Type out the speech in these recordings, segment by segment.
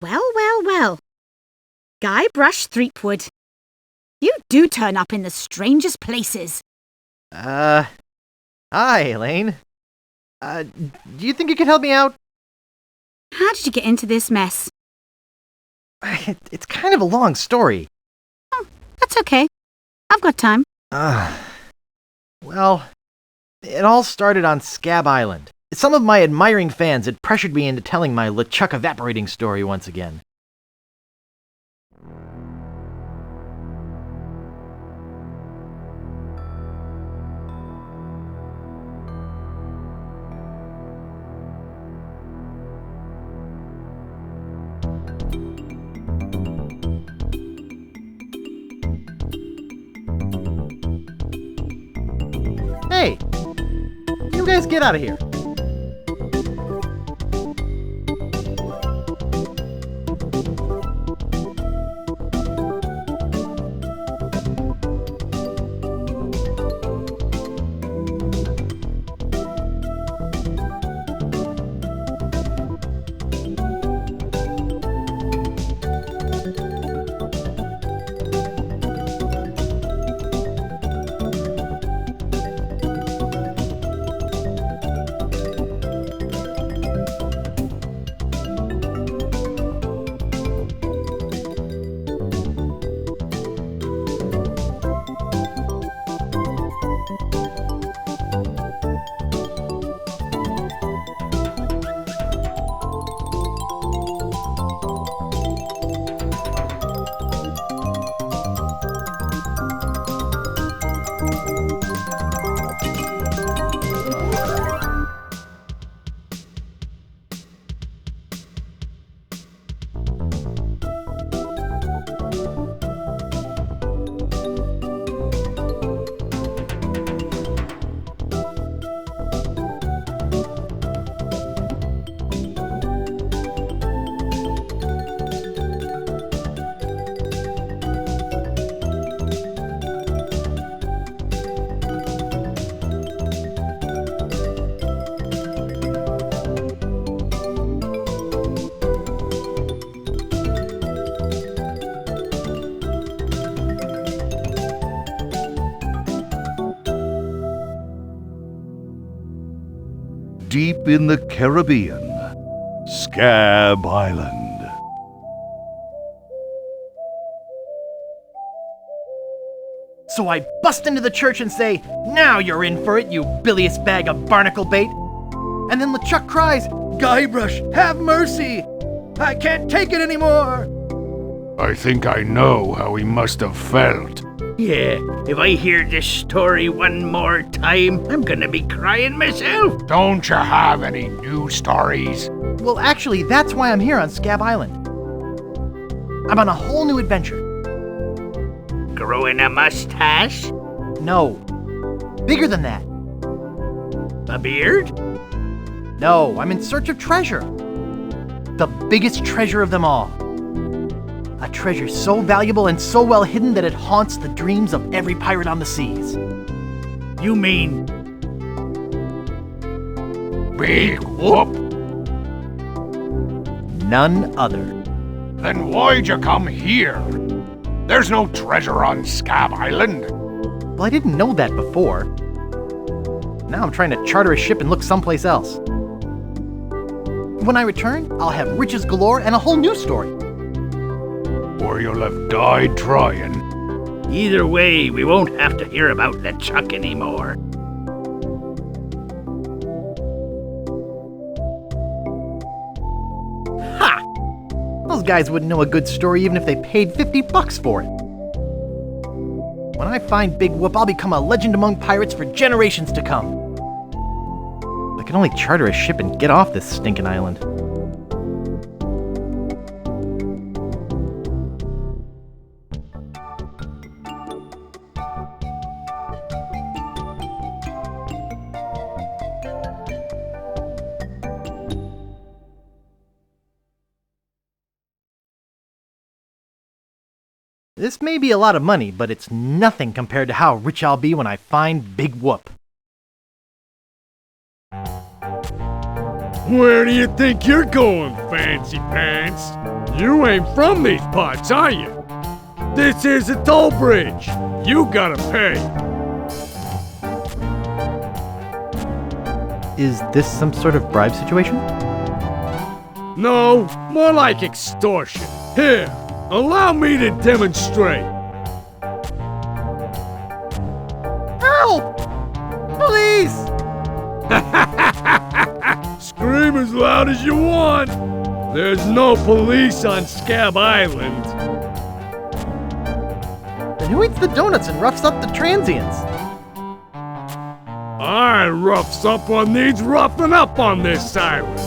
Well. Guybrush Threepwood. You do turn up in the strangest places. Hi, Elaine. Do you think you could help me out? How did you get into this mess? It's kind of a long story. Oh, that's okay. I've got time. Well, it all started on Scab Island. Some of my admiring fans had pressured me into telling my LeChuck evaporating story once again. Hey! You guys get out of here! Deep in the Caribbean, Scab Island. So I bust into the church and say, "Now you're in for it, you bilious bag of barnacle bait." And then LeChuck cries, "Guybrush, have mercy! I can't take it anymore!" I think I know how he must have felt. Yeah, if I hear this story one more time, I'm gonna be crying myself. Don't you have any new stories? Well, actually, that's why I'm here on Scab Island. I'm on a whole new adventure. Growing a mustache? No. Bigger than that. A beard? No, I'm in search of treasure. The biggest treasure of them all. A treasure so valuable and so well hidden that it haunts the dreams of every pirate on the seas. You mean Big Whoop? None other. Then why'd you come here? There's no treasure on Scab Island. Well, I didn't know that before. Now I'm trying to charter a ship and look someplace else. When I return, I'll have riches galore and a whole new story. Or you'll have died trying. either way, we won't have to hear about LeChuck anymore. Ha! Those guys wouldn't know a good story even if they paid $50 for it. When I find Big Whoop, I'll become a legend among pirates for generations to come. I can only charter a ship and get off this stinking island. This may be a lot of money, but it's nothing compared to how rich I'll be when I find Big Whoop. Where do you think you're going, Fancy Pants? You ain't from these parts, are you? This is a toll bridge. You gotta pay. Is this some sort of bribe situation? No, more like extortion. Here, allow me to demonstrate. Help! Police! Scream as loud as you want. There's no police on Scab Island. Then who eats the donuts and roughs up the transients? I rough someone needs roughing up on this island.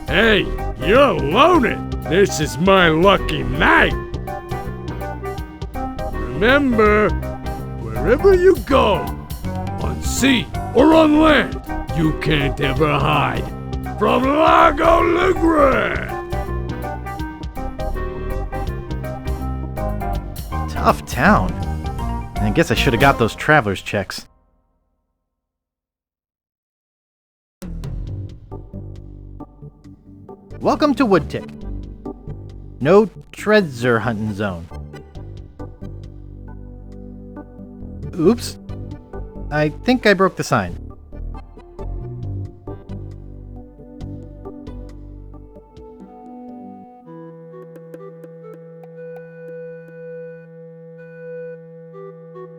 Hey, you're loaded. This is my lucky night. Remember, wherever you go, on sea or on land, you can't ever hide from Largo Legre. Tough town. I guess I should have got those traveler's checks. Welcome to Woodtick. No treasure hunting zone. Oops. I think I broke the sign.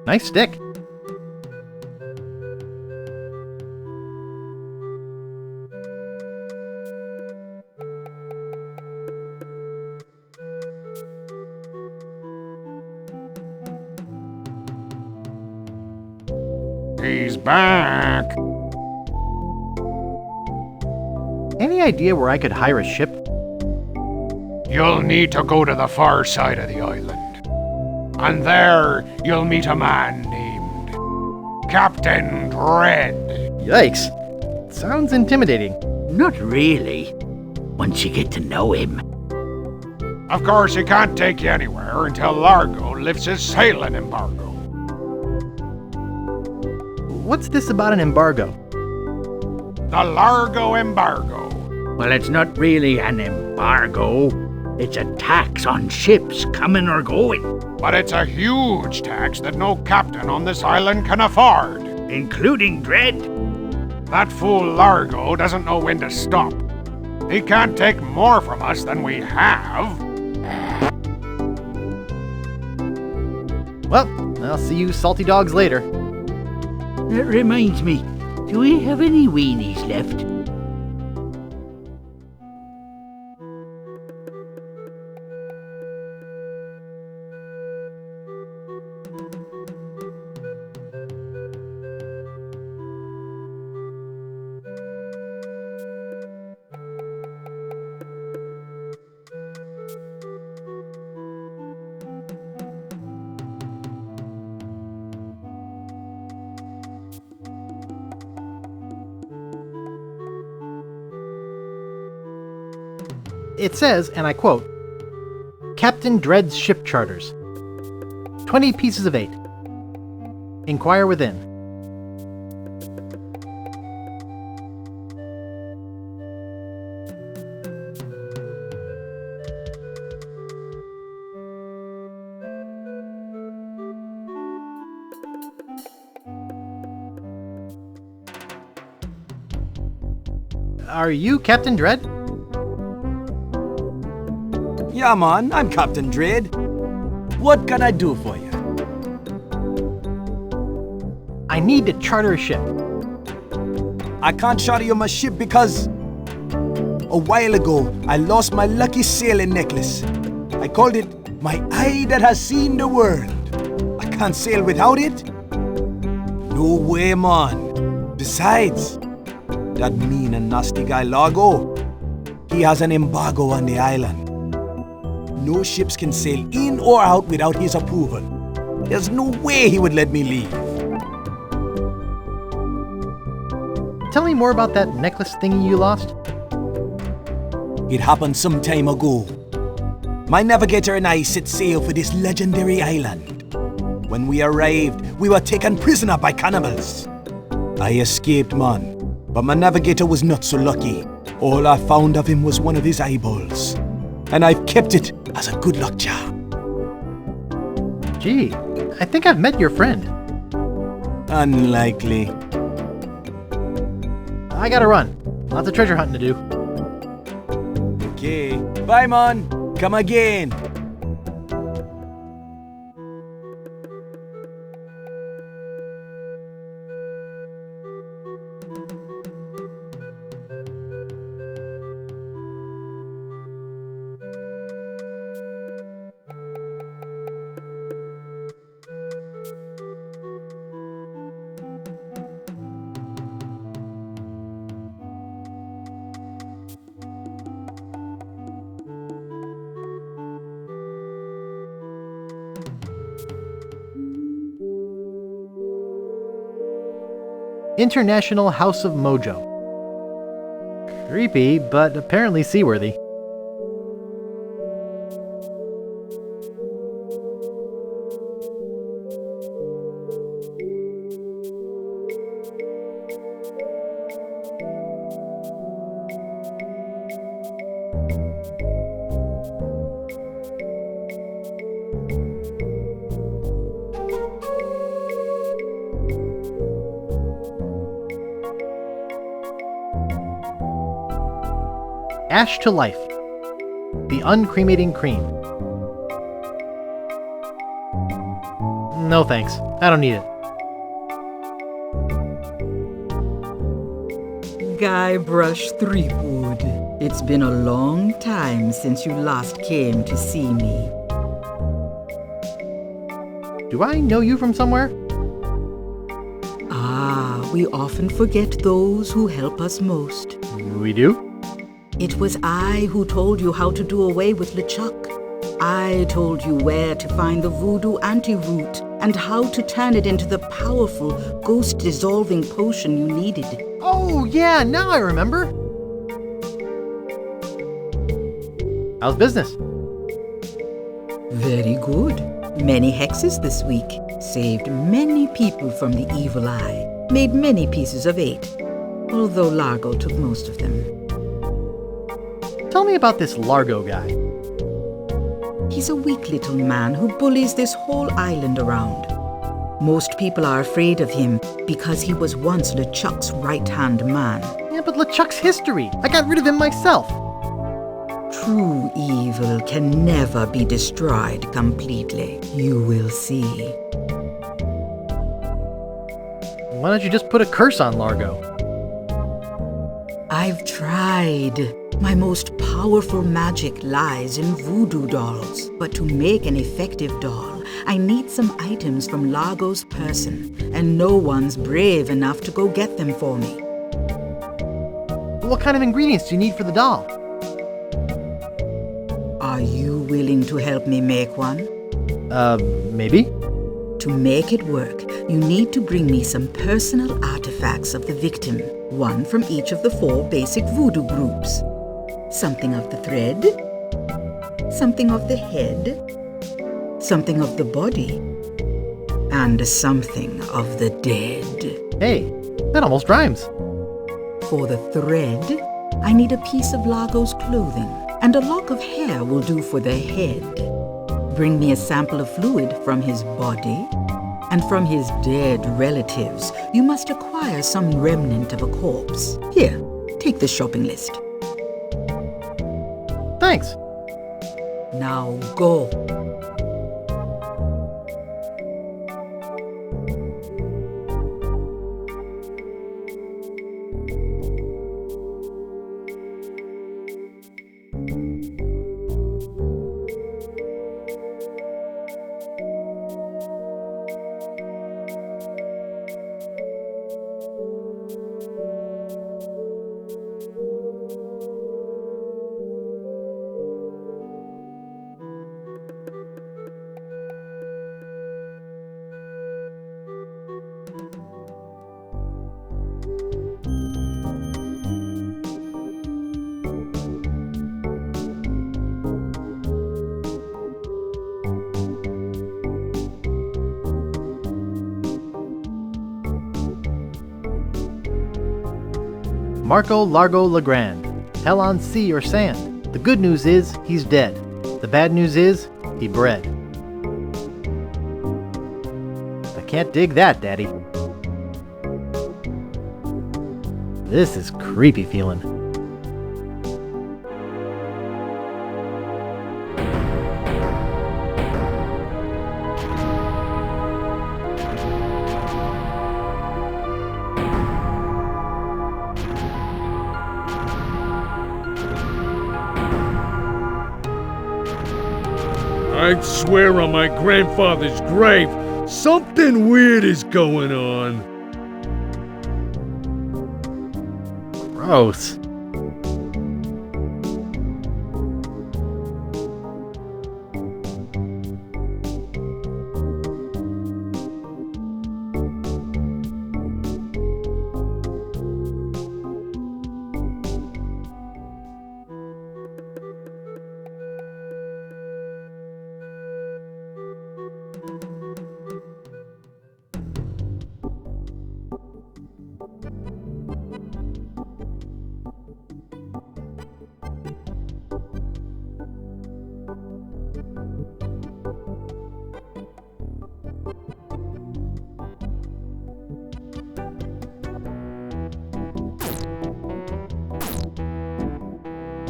Nice stick. He's back. Any idea where I could hire a ship? You'll need to go to the far side of the island. And there, you'll meet a man named Captain Dread. Yikes. Sounds intimidating. Not really. Once you get to know him. Of course, he can't take you anywhere until Largo lifts his sailing embargo. What's this about an embargo? The Largo embargo. Well, it's not really an embargo. It's a tax on ships coming or going. But it's a huge tax that no captain on this island can afford. Including Dread. That fool Largo doesn't know when to stop. He can't take more from us than we have. Well, I'll see you salty dogs later. That reminds me, do we have any weenies left? It says, and I quote, Captain Dread's ship charters. 20 pieces of 8. Inquire within. Are you Captain Dread? Yeah, man, I'm Captain Dread. What can I do for you? I need to charter a ship. I can't charter you my ship because a while ago I lost my lucky sailing necklace. I called it my eye that has seen the world. I can't sail without it. No way, man. Besides, that mean and nasty guy Largo, he has an embargo on the island. No ships can sail in or out without his approval. There's no way he would let me leave. Tell me more about that necklace thingy you lost. It happened some time ago. My navigator and I set sail for this legendary island. When we arrived, we were taken prisoner by cannibals. I escaped, man, but my navigator was not so lucky. All I found of him was one of his eyeballs. and I've kept it as a good luck charm. Gee, I think I've met your friend. Unlikely. I gotta run. Lots of treasure hunting to do. Okay. Bye, Mon. Come again. International House of Mojo. Creepy, but apparently seaworthy. Ash to Life. The Uncremating Cream. No thanks. I don't need it. Guybrush Threepwood. It's been a long time since you last came to see me. Do I know you from somewhere? Ah, we often forget those who help us most. We do? It was I who told you how to do away with LeChuck. I told you where to find the voodoo antiroot and how to turn it into the powerful, ghost-dissolving potion you needed. Oh, yeah, now I remember. How's business? Very good. Many hexes this week. Saved many people from the evil eye. Made many pieces of 8. Although Largo took most of them. Tell me about this Largo guy. He's a weak little man who bullies this whole island around. Most people are afraid of him because he was once LeChuck's right-hand man. Yeah, but LeChuck's history. I got rid of him myself. True evil can never be destroyed completely. You will see. Why don't you just put a curse on Largo? I've tried. My most powerful magic lies in voodoo dolls. But to make an effective doll, I need some items from Largo's person, and no one's brave enough to go get them for me. What kind of ingredients do you need for the doll? Are you willing to help me make one? Maybe? To make it work, you need to bring me some personal artifacts of the victim, one from each of the 4 basic voodoo groups. Something of the thread, something of the head, something of the body, and something of the dead. Hey, that almost rhymes. For the thread, I need a piece of Largo's clothing, and a lock of hair will do for the head. Bring me a sample of fluid from his body, and from his dead relatives, you must acquire some remnant of a corpse. Here, take the shopping list. Thanks. Now go. Marco Largo Legrand. Hell on sea or sand. The good news is, he's dead. The bad news is, he bred. I can't dig that, Daddy. This is creepy feeling. I'd swear on my grandfather's grave, something weird is going on. Gross.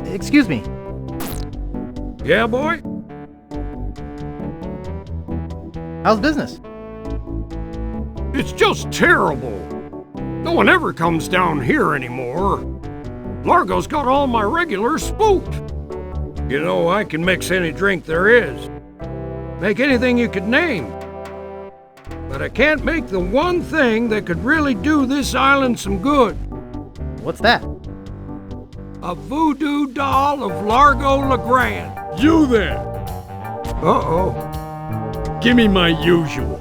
Excuse me. Yeah, boy? How's business? It's just terrible. No one ever comes down here anymore. Largo's got all my regulars spooked. You know, I can mix any drink there is. Make anything you could name. But I can't make the one thing that could really do this island some good. What's that? A voodoo doll of Largo LeGrand. You there! Uh-oh. Give me my usual,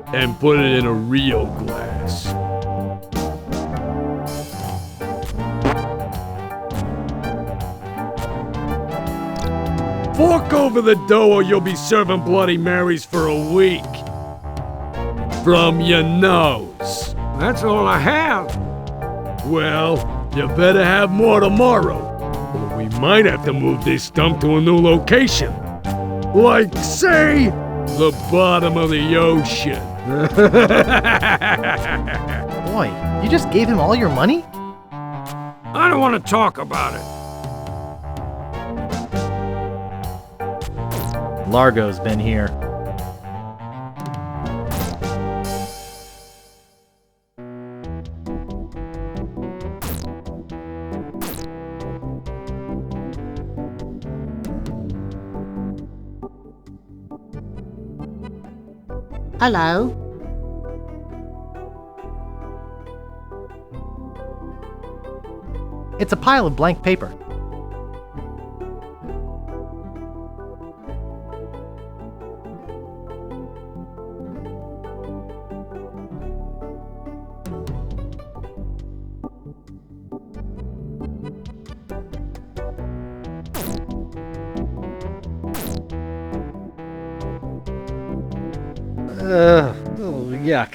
and put it in a real glass. Fork over the dough or you'll be serving Bloody Marys for a week. From your nose. That's all I have. Well, you better have more tomorrow, or we might have to move this dump to a new location. Like, say, the bottom of the ocean. Boy, you just gave him all your money? I don't want to talk about it. Largo's been here. Hello? It's a pile of blank paper. Oh, yuck.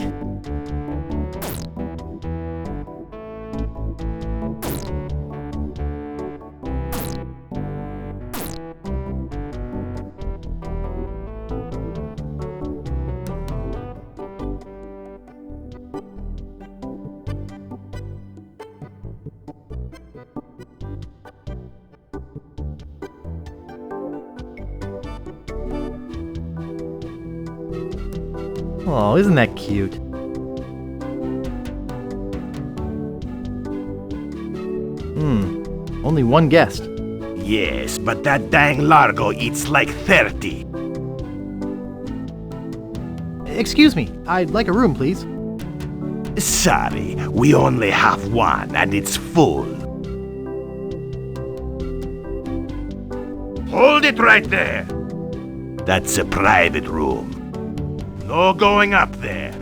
Oh, isn't that cute? Only one guest. Yes, but that dang Largo eats like 30. Excuse me, I'd like a room, please. Sorry, we only have one and it's full. Hold it right there. That's a private room. No going up there.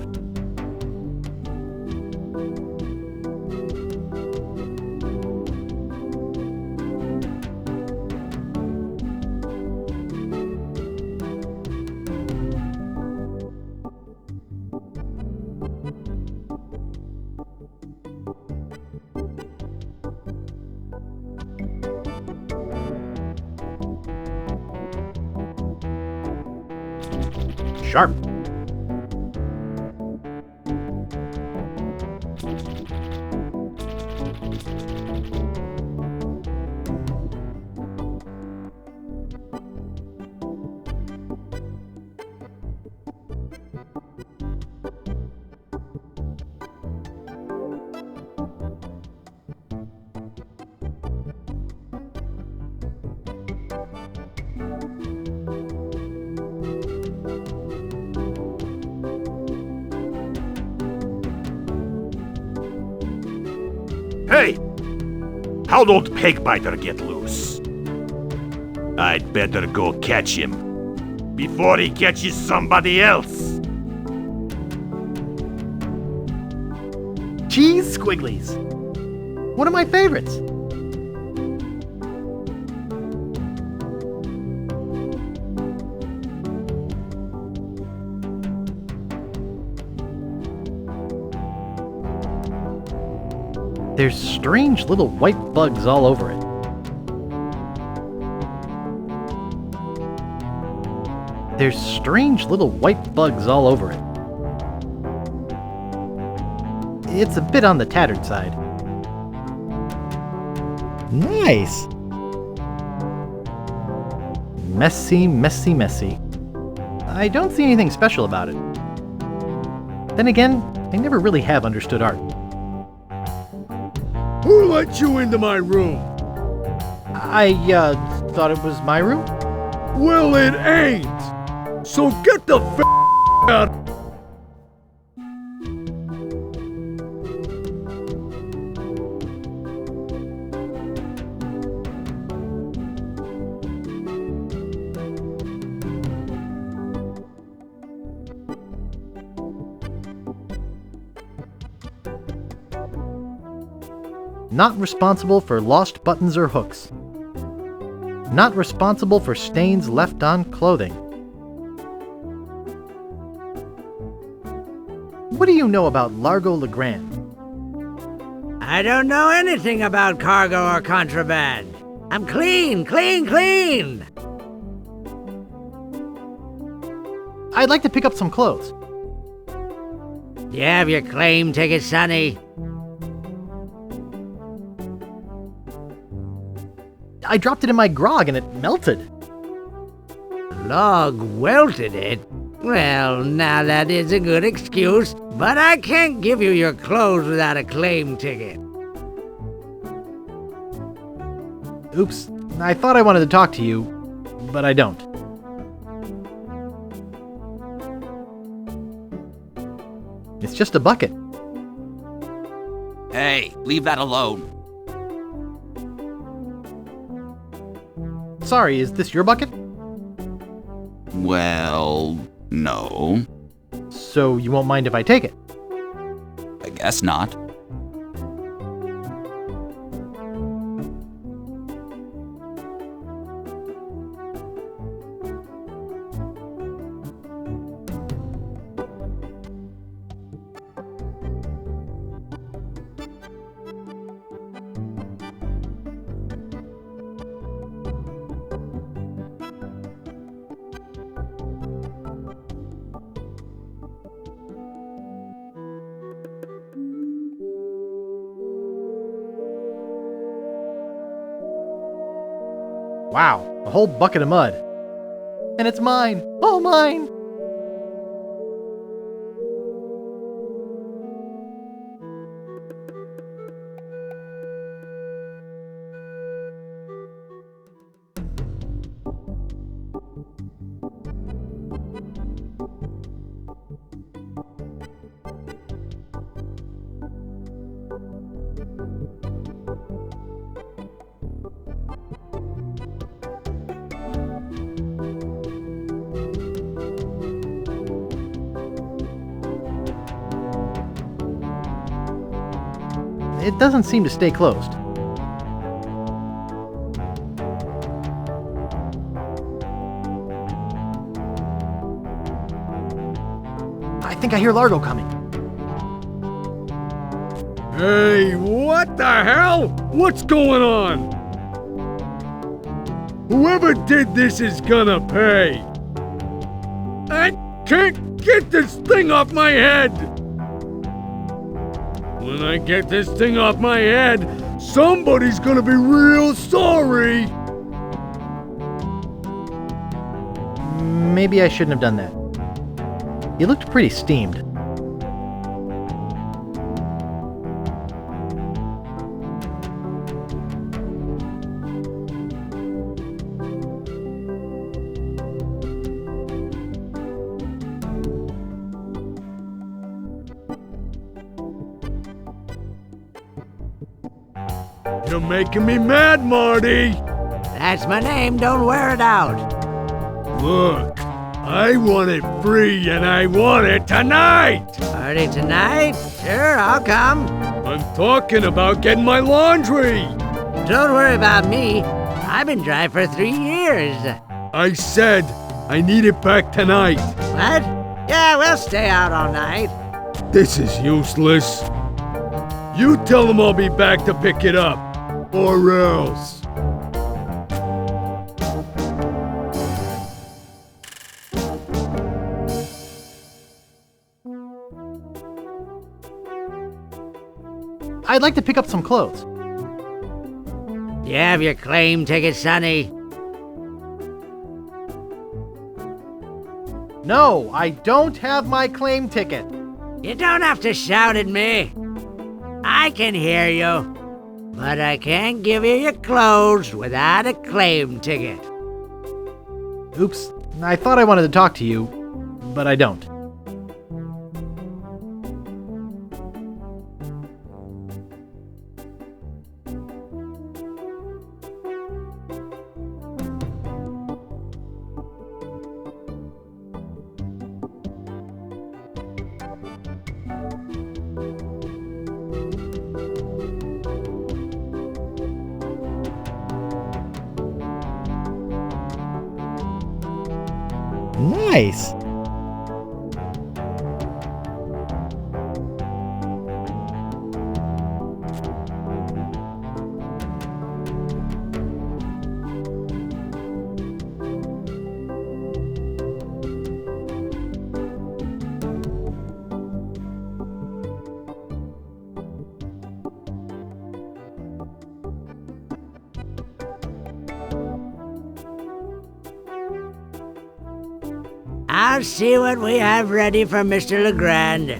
sharp. Hey! How'd old Pegbiter get loose? I'd better go catch him before he catches somebody else. Cheese squigglies. One of my favorites. There's strange little white bugs all over it. There's strange little white bugs all over it. It's a bit on the tattered side. Nice! Messy, messy, messy. I don't see anything special about it. Then again, I never really have understood art. Who let you into my room? I, thought it was my room? Well, it ain't! So get the f out! Not responsible for lost buttons or hooks. Not responsible for stains left on clothing. What do you know about Largo Legrand? I don't know anything about cargo or contraband. I'm clean, clean, clean! I'd like to pick up some clothes. You have your claim ticket, Sonny? I dropped it in my grog and it melted. Log welted it? Well, now that is a good excuse, but I can't give you your clothes without a claim ticket. Oops, I thought I wanted to talk to you, but I don't. It's just a bucket. Hey, leave that alone. Sorry, is this your bucket? Well, no. So you won't mind if I take it? I guess not. Wow, a whole bucket of mud. And it's mine! All mine! It doesn't seem to stay closed. I think I hear Largo coming. Hey, what the hell? What's going on? Whoever did this is gonna pay. can't get this thing off my head! When I get this thing off my head, somebody's gonna be real sorry! Maybe I shouldn't have done that. You looked pretty steamed. You're making me mad, Marty! That's my name, don't wear it out. Look, I want it free and I want it tonight! Party tonight? Sure, I'll come. I'm talking about getting my laundry! Don't worry about me. I've been dry for 3 years. I said I need it back tonight. What? Yeah, we'll stay out all night. This is useless. You tell them I'll be back to pick it up, or else. I'd like to pick up some clothes. You have your claim ticket, Sonny. No, I don't have my claim ticket. You don't have to shout at me. I can hear you. But I can't give you your clothes without a claim ticket. Oops, I thought I wanted to talk to you, but I don't. Nice. I'll see what we have ready for Mr. Legrand.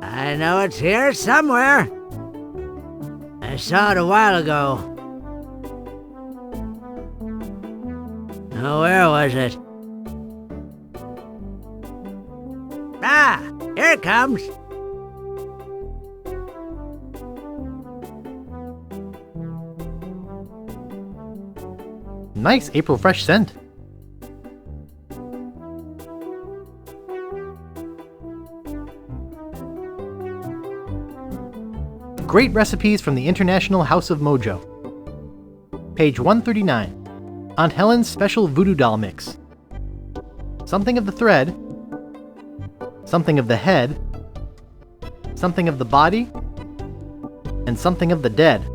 I know it's here somewhere. I saw it a while ago. Oh, where was it? Ah, here it comes. Nice April Fresh scent. Great recipes from the International House of Mojo. Page 139. Aunt Helen's Special Voodoo Doll Mix. Something of the thread. Something of the head. Something of the body. And something of the dead.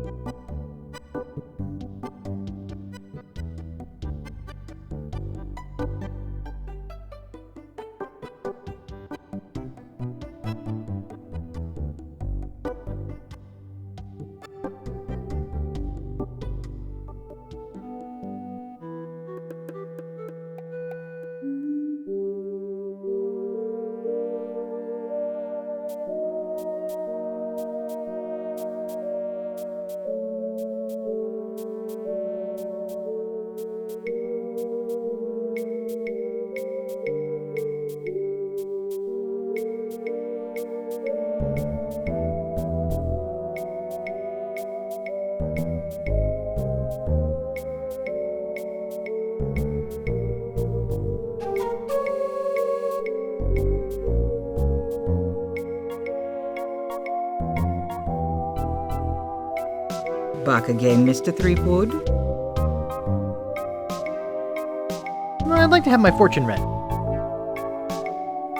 Back again, Mr. Threepwood? I'd like to have my fortune read.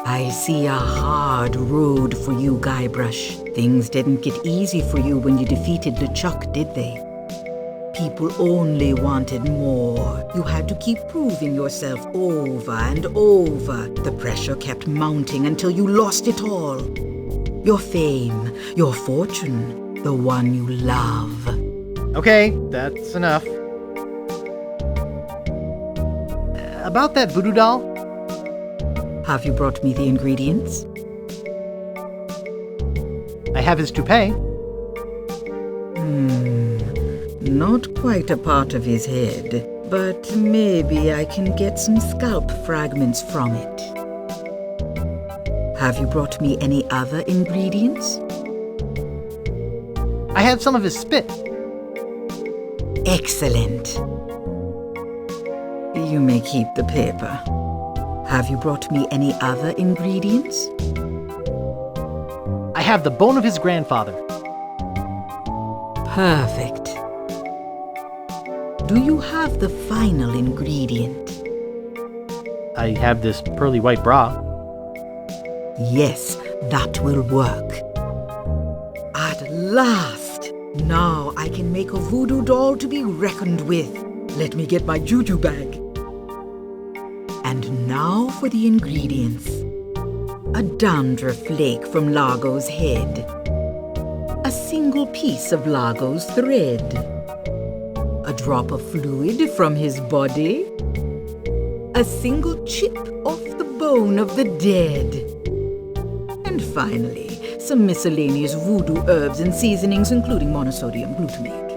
I see a hard road for you, Guybrush. Things didn't get easy for you when you defeated LeChuck, did they? People only wanted more. You had to keep proving yourself over and over. The pressure kept mounting until you lost it all. Your fame, your fortune, the one you love. Okay, that's enough. About that voodoo doll? Have you brought me the ingredients? I have his toupee. Not quite a part of his head, but maybe I can get some scalp fragments from it. Have you brought me any other ingredients? I have some of his spit. Excellent. You may keep the paper. Have you brought me any other ingredients? I have the bone of his grandfather. Perfect. Do you have the final ingredient? I have this pearly white bra. Yes, that will work. At last! Now I can make a voodoo doll to be reckoned with. Let me get my juju bag. And now for the ingredients. A dandruff flake from Largo's head. A single piece of Largo's thread. A drop of fluid from his body. A single chip off the bone of the dead. And finally, some miscellaneous voodoo herbs and seasonings, including monosodium glutamate.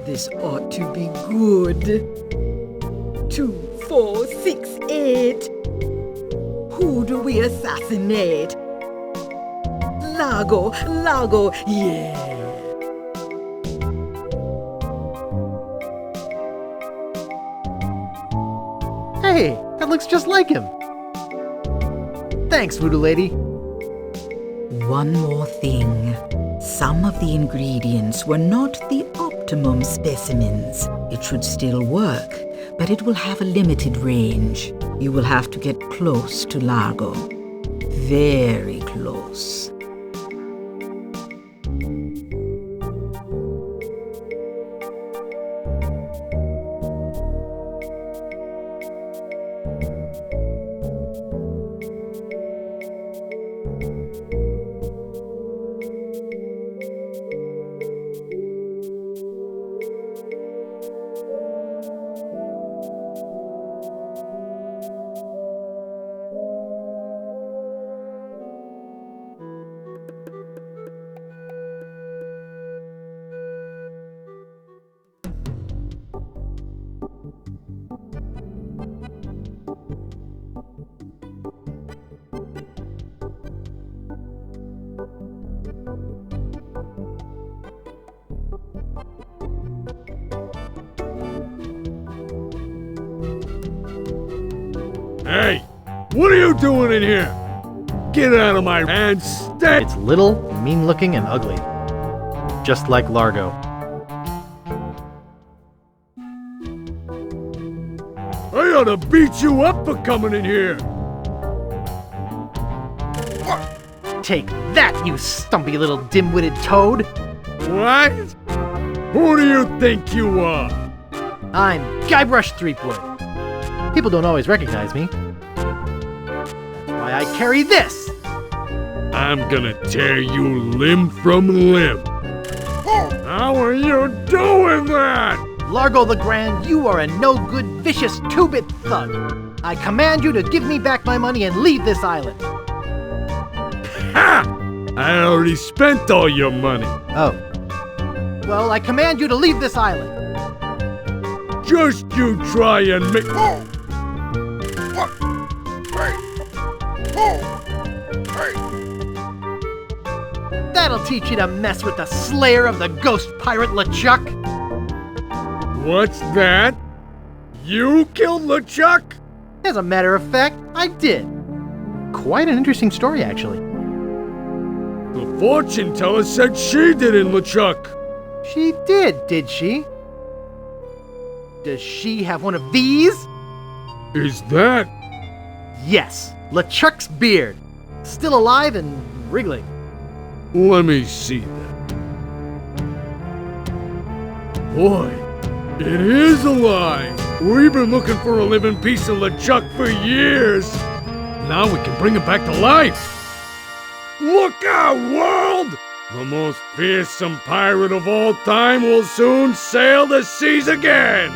This ought to be good. 2, 4, 6, 8. Who do we assassinate? Largo, Largo, yeah. Hey, that looks just like him. Thanks, voodoo lady. One more thing. Some of the ingredients were not the optimum specimens. It should still work, but it will have a limited range. You will have to get close to Largo. Very close. Hey, what are you doing in here? Get out of my hands, stay! It's little, mean-looking, and ugly. Just like Largo. I ought to beat you up for coming in here! Take that, you stumpy little dim-witted toad! What? Who do you think you are? I'm Guybrush Threepwood. People don't always recognize me. That's why I carry this! I'm gonna tear you limb from limb. How are you doing that? Largo the Grand, you are a no-good, vicious, two-bit thug. I command you to give me back my money and leave this island. Ha! I already spent all your money. Oh. Well, I command you to leave this island. Just you try and make... That'll teach you to mess with the slayer of the ghost pirate LeChuck. What's that? You killed LeChuck? As a matter of fact, I did. Quite an interesting story, actually. The fortune teller said she didn't, LeChuck. She did she? Does she have one of these? Is that... Yes, LeChuck's beard. Still alive and wriggling. Let me see that. Boy, it is alive! We've been looking for a living piece of LeChuck for years! Now we can bring it back to life! Look out, world! The most fearsome pirate of all time will soon sail the seas again!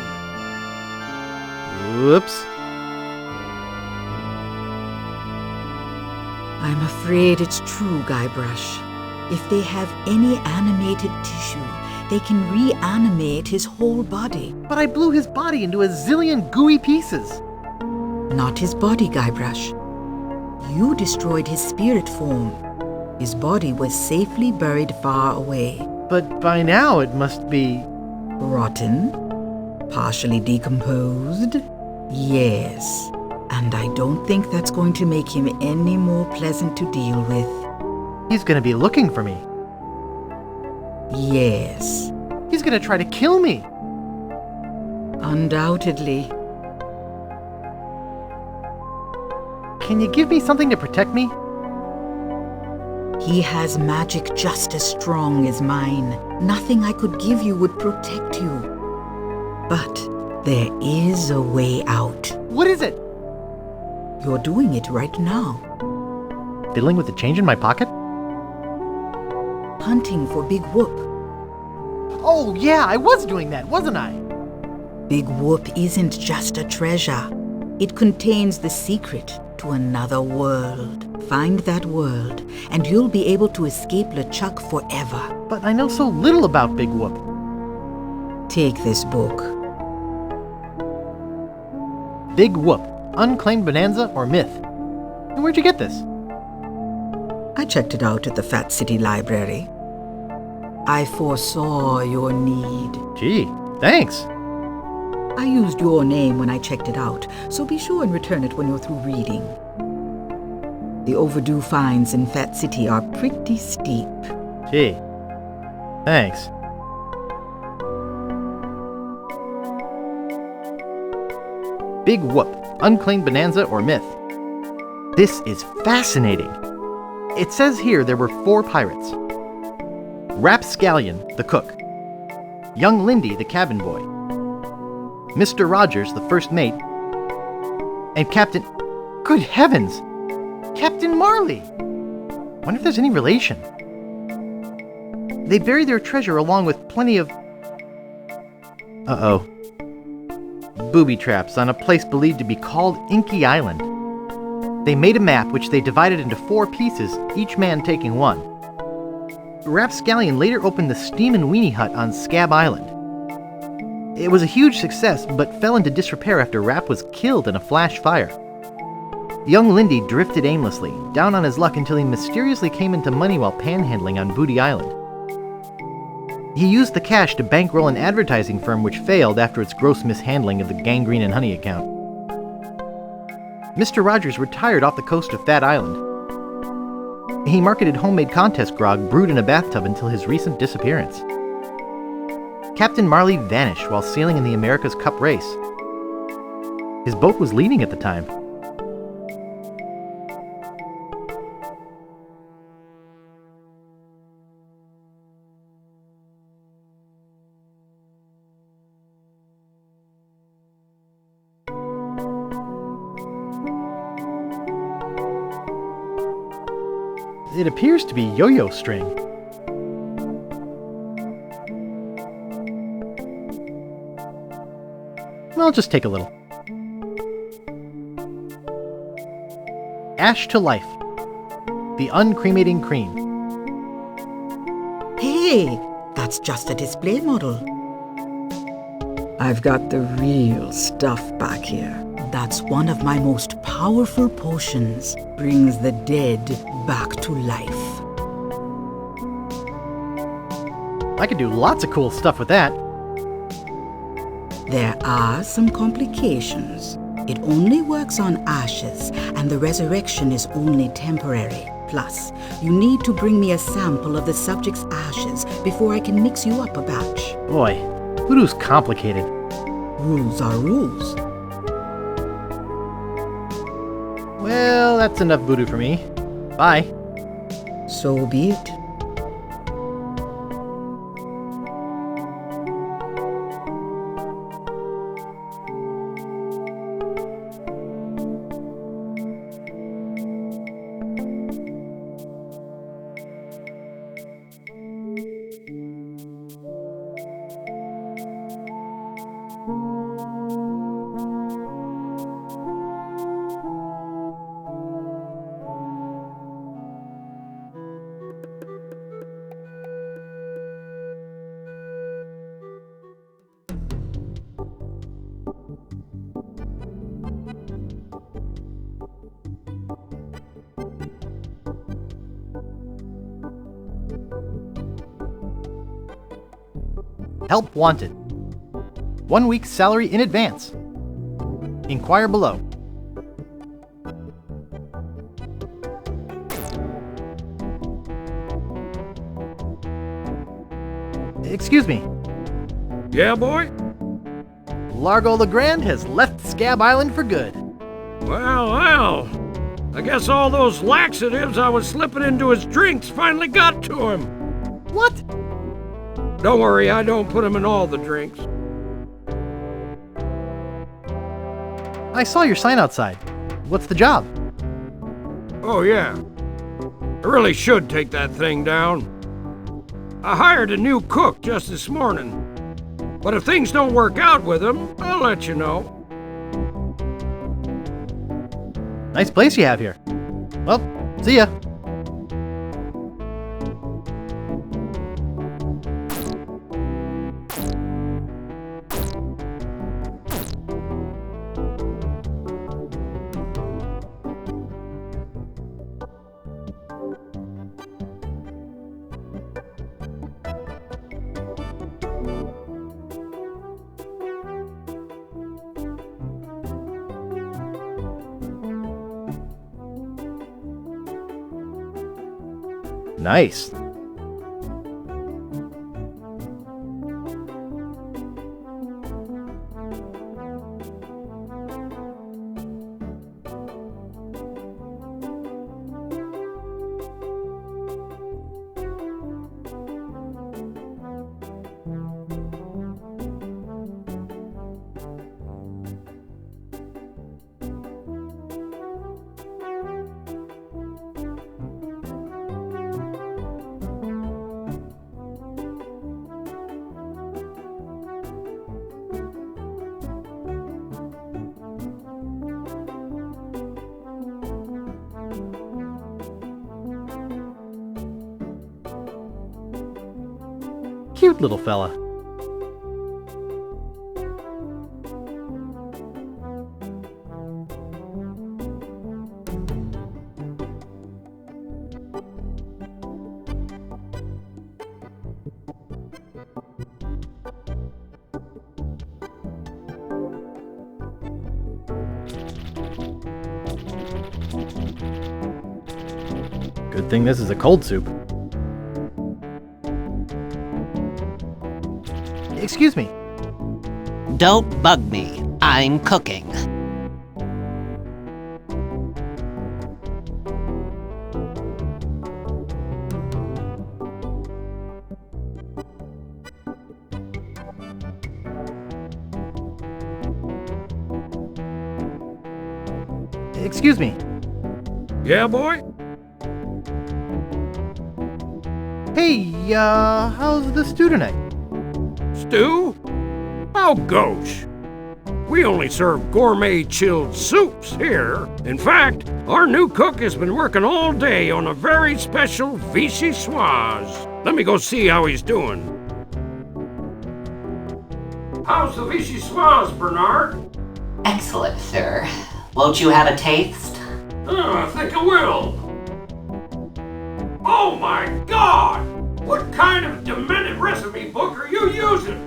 Whoops. I'm afraid it's true, Guybrush. If they have any animated tissue, they can reanimate his whole body. But I blew his body into a zillion gooey pieces. Not his body, Guybrush. You destroyed his spirit form. His body was safely buried far away. But by now it must be... Rotten? Partially decomposed? Yes. And I don't think that's going to make him any more pleasant to deal with. He's gonna be looking for me. Yes. He's gonna try to kill me. Undoubtedly. Can you give me something to protect me? He has magic just as strong as mine. Nothing I could give you would protect you. But there is a way out. What is it? You're doing it right now. Fiddling with the change in my pocket? Hunting for Big Whoop. Oh yeah, I was doing that, wasn't I? Big Whoop isn't just a treasure. It contains the secret to another world. Find that world, and you'll be able to escape LeChuck forever. But I know so little about Big Whoop. Take this book. Big Whoop, Unclaimed Bonanza or Myth. And where'd you get this? I checked it out at the Fat City Library. I foresaw your need. Gee, thanks. I used your name when I checked it out, so be sure and return it when you're through reading. The overdue fines in Fat City are pretty steep. Gee, thanks. Big Whoop, Unclaimed Bonanza or Myth. This is fascinating. It says here there were 4 pirates. Rapscallion, the cook. Young Lindy, the cabin boy. Mr. Rogers, the first mate. And Captain... Good heavens! Captain Marley! Wonder if there's any relation. They buried their treasure along with plenty of... Uh-oh. Booby traps on a place believed to be called Inky Island. They made a map which they divided into 4 pieces, each man taking one. Rapscallion later opened the Steam and Weenie Hut on Scab Island. It was a huge success, but fell into disrepair after Rap was killed in a flash fire. Young Lindy drifted aimlessly, down on his luck until he mysteriously came into money while panhandling on Booty Island. He used the cash to bankroll an advertising firm which failed after its gross mishandling of the Gangrene and Honey account. Mr. Rogers retired off the coast of Fat Island. He marketed homemade contest grog brewed in a bathtub until his recent disappearance. Captain Marley vanished while sailing in the America's Cup race. His boat was leading at the time. It appears to be yo-yo string. I'll just take a little. Ash to Life. The Uncremating Cream. Hey, that's just a display model. I've got the real stuff back here. That's one of my most powerful potions. Brings the dead back to life. I could do lots of cool stuff with that. There are some complications. It only works on ashes, and the resurrection is only temporary. Plus, you need to bring me a sample of the subject's ashes before I can mix you up a batch. Boy, voodoo's complicated. Rules are rules. Well, that's enough voodoo for me. Bye. So be it. Help wanted. 1 week's salary in advance. Inquire below. Excuse me. Yeah, boy? Largo LeGrand has left Scab Island for good. Well. I guess all those laxatives I was slipping into his drinks finally got to him. What? Don't worry, I don't put them in all the drinks. I saw your sign outside. What's the job? Oh, yeah. I really should take that thing down. I hired a new cook just this morning. But if things don't work out with him, I'll let you know. Nice place you have here. Well, see ya. Nice. Cute little fella. Good thing this is a cold soup. Excuse me. Don't bug me. I'm cooking. Excuse me. Yeah, boy? Hey, how's the stew tonight? Stew? Oh, gosh. We only serve gourmet chilled soups here. In fact, our new cook has been working all day on a very special vichyssoise. Let me go see how he's doing. How's the vichyssoise, Bernard? Excellent, sir. Won't you have a taste? I think I will. Oh my God! What kind of demented recipe book are you using?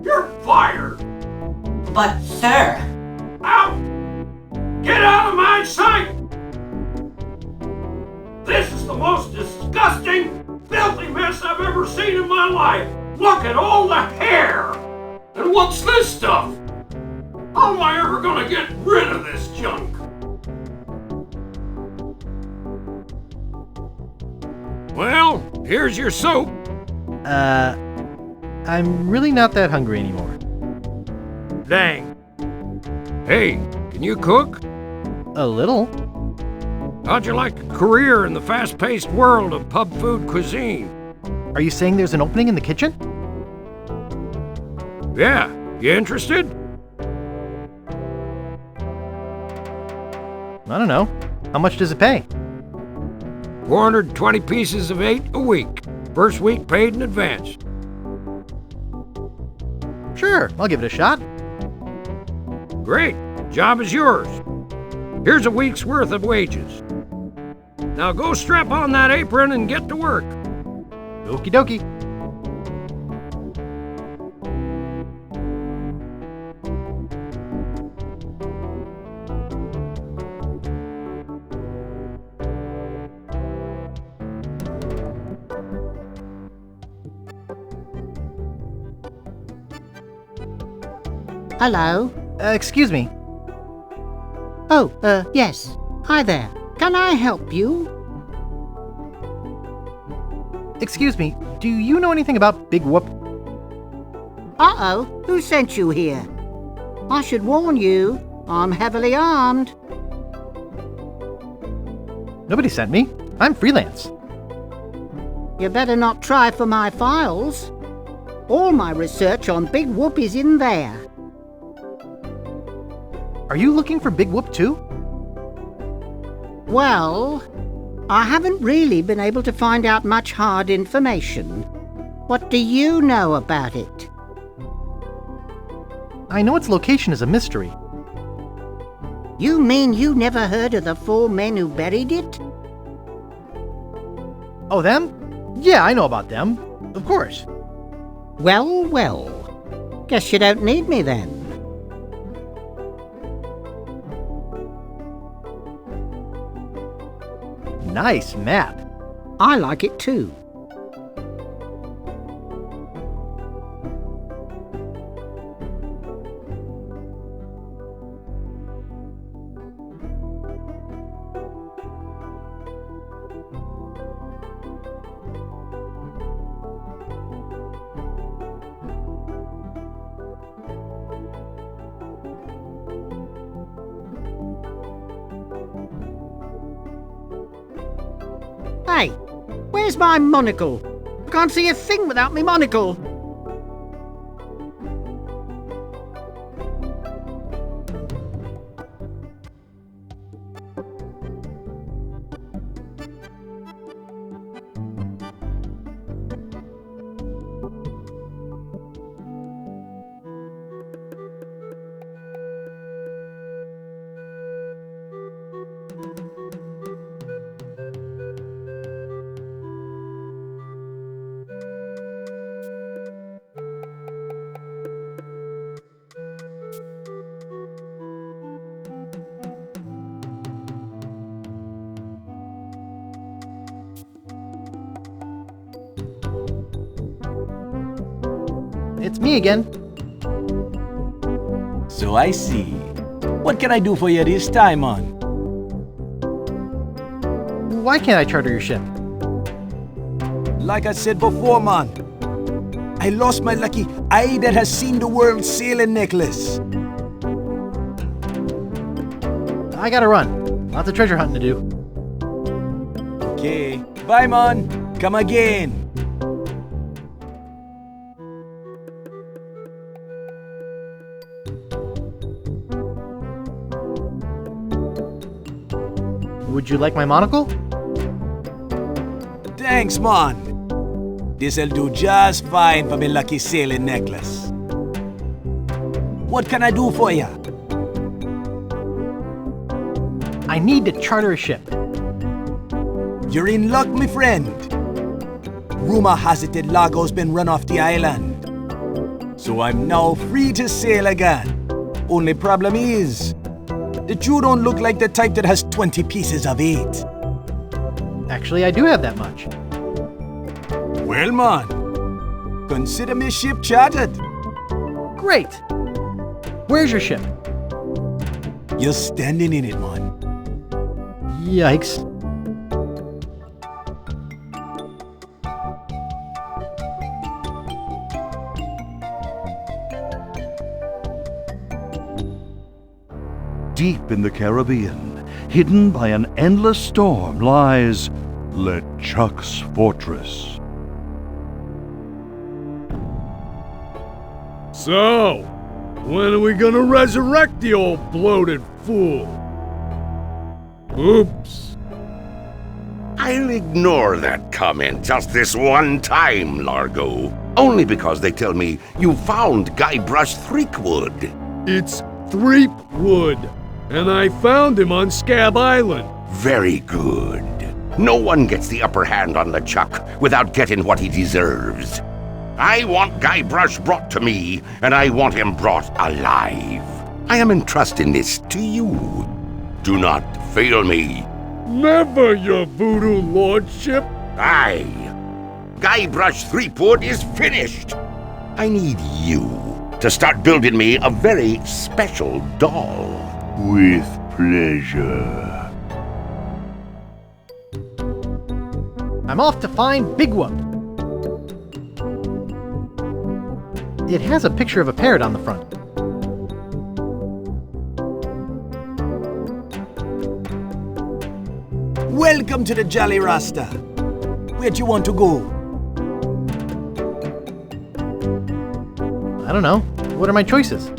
You're fired! But, sir... Out! Get out of my sight! This is the most disgusting, filthy mess I've ever seen in my life! Look at all the hair! And what's this stuff? How am I ever gonna get rid of this junk? Well, here's your soup. I'm really not that hungry anymore. Dang. Hey, can you cook? A little. How'd you like a career in the fast-paced world of pub food cuisine? Are you saying there's an opening in the kitchen? Yeah, you interested? I don't know. How much does it pay? 420 pieces of 8 a week. First week paid in advance. Sure, I'll give it a shot. Great. Job is yours. Here's a week's worth of wages. Now go strap on that apron and get to work. Okie dokie. Hello? Excuse me. Oh, yes. Hi there. Can I help you? Excuse me, do you know anything about Big Whoop? Uh-oh, who sent you here? I should warn you, I'm heavily armed. Nobody sent me. I'm freelance. You better not try for my files. All my research on Big Whoop is in there. Are you looking for Big Whoop too? Well, I haven't really been able to find out much hard information. What do you know about it? I know its location is a mystery. You mean you never heard of the 4 men who buried it? Oh, them? Yeah, I know about them. Of course. Well, well. Guess you don't need me then. Nice map. I like it too. Hey, where's my monocle? I can't see a thing without me monocle. It's me again. So I see. What can I do for you this time, man? Why can't I charter your ship? Like I said before, man. I lost my lucky eye that has seen the world sailing necklace. I gotta run. Lots of treasure hunting to do. Okay. Bye, man. Come again. Would you like my monocle? Thanks, man. This'll do just fine for me lucky sailing necklace. What can I do for ya? I need to charter a ship. You're in luck, my friend. Rumor has it that Largo's been run off the island. So I'm now free to sail again. Only problem is that you don't look like the type that has 20 pieces of 8. Actually, I do have that much. Well, man, consider me ship chartered. Great! Where's your ship? You're standing in it, man. Yikes. Deep in the Caribbean, hidden by an endless storm, lies LeChuck's fortress. So, when are we gonna resurrect the old bloated fool? Oops. I'll ignore that comment just this one time, Largo. Only because they tell me you found Guybrush Threepwood. It's Threepwood, and I found him on Scab Island. Very good. No one gets the upper hand on LeChuck without getting what he deserves. I want Guybrush brought to me, and I want him brought alive. I am entrusting this to you. Do not fail me. Never, your voodoo lordship. Aye. Guybrush Threepwood is finished. I need you to start building me a very special doll. With pleasure. I'm off to find Big Whoop. It has a picture of a parrot on the front. Welcome to the Jolly Rasta. Where do you want to go? I don't know. What are my choices?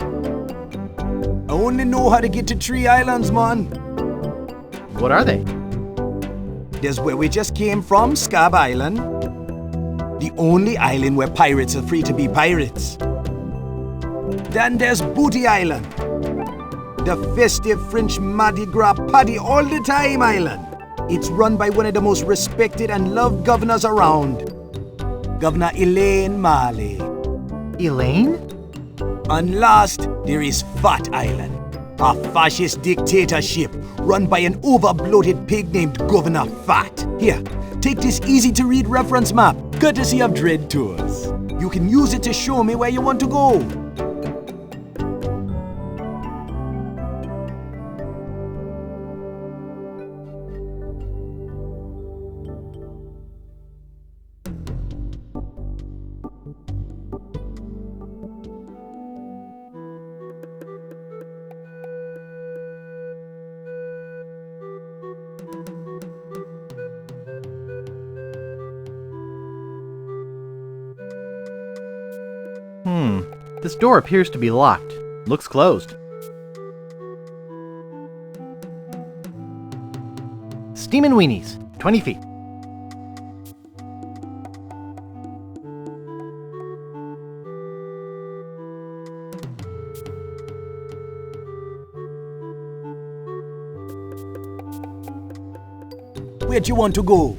I only know how to get to 3 islands, man. What are they? There's where we just came from, Scab Island. The only island where pirates are free to be pirates. Then there's Booty Island. The festive French Mardi Gras party all the time island. It's run by one of the most respected and loved governors around. Governor Elaine Marley. Elaine? And last, there is Fat Island. A fascist dictatorship run by an over-bloated pig named Governor Fat. Here, take this easy-to-read reference map, courtesy of Dread Tours. You can use it to show me where you want to go. This door appears to be locked. Looks closed. Steamin' Weenies, 20 feet. Where do you want to go?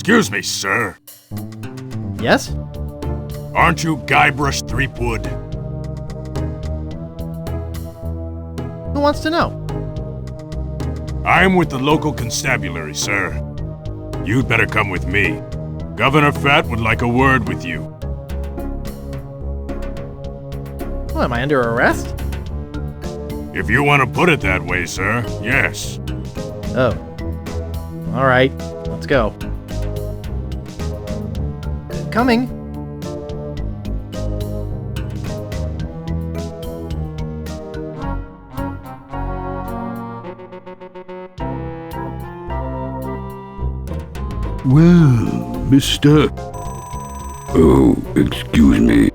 Excuse me, sir. Yes? Aren't you Guybrush Threepwood? Who wants to know? I'm with the local constabulary, sir. You'd better come with me. Governor Fat would like a word with you. Well, am I under arrest? If you want to put it that way, sir, yes. Oh. All right, let's go. Coming. Well, Mr. Oh, excuse me.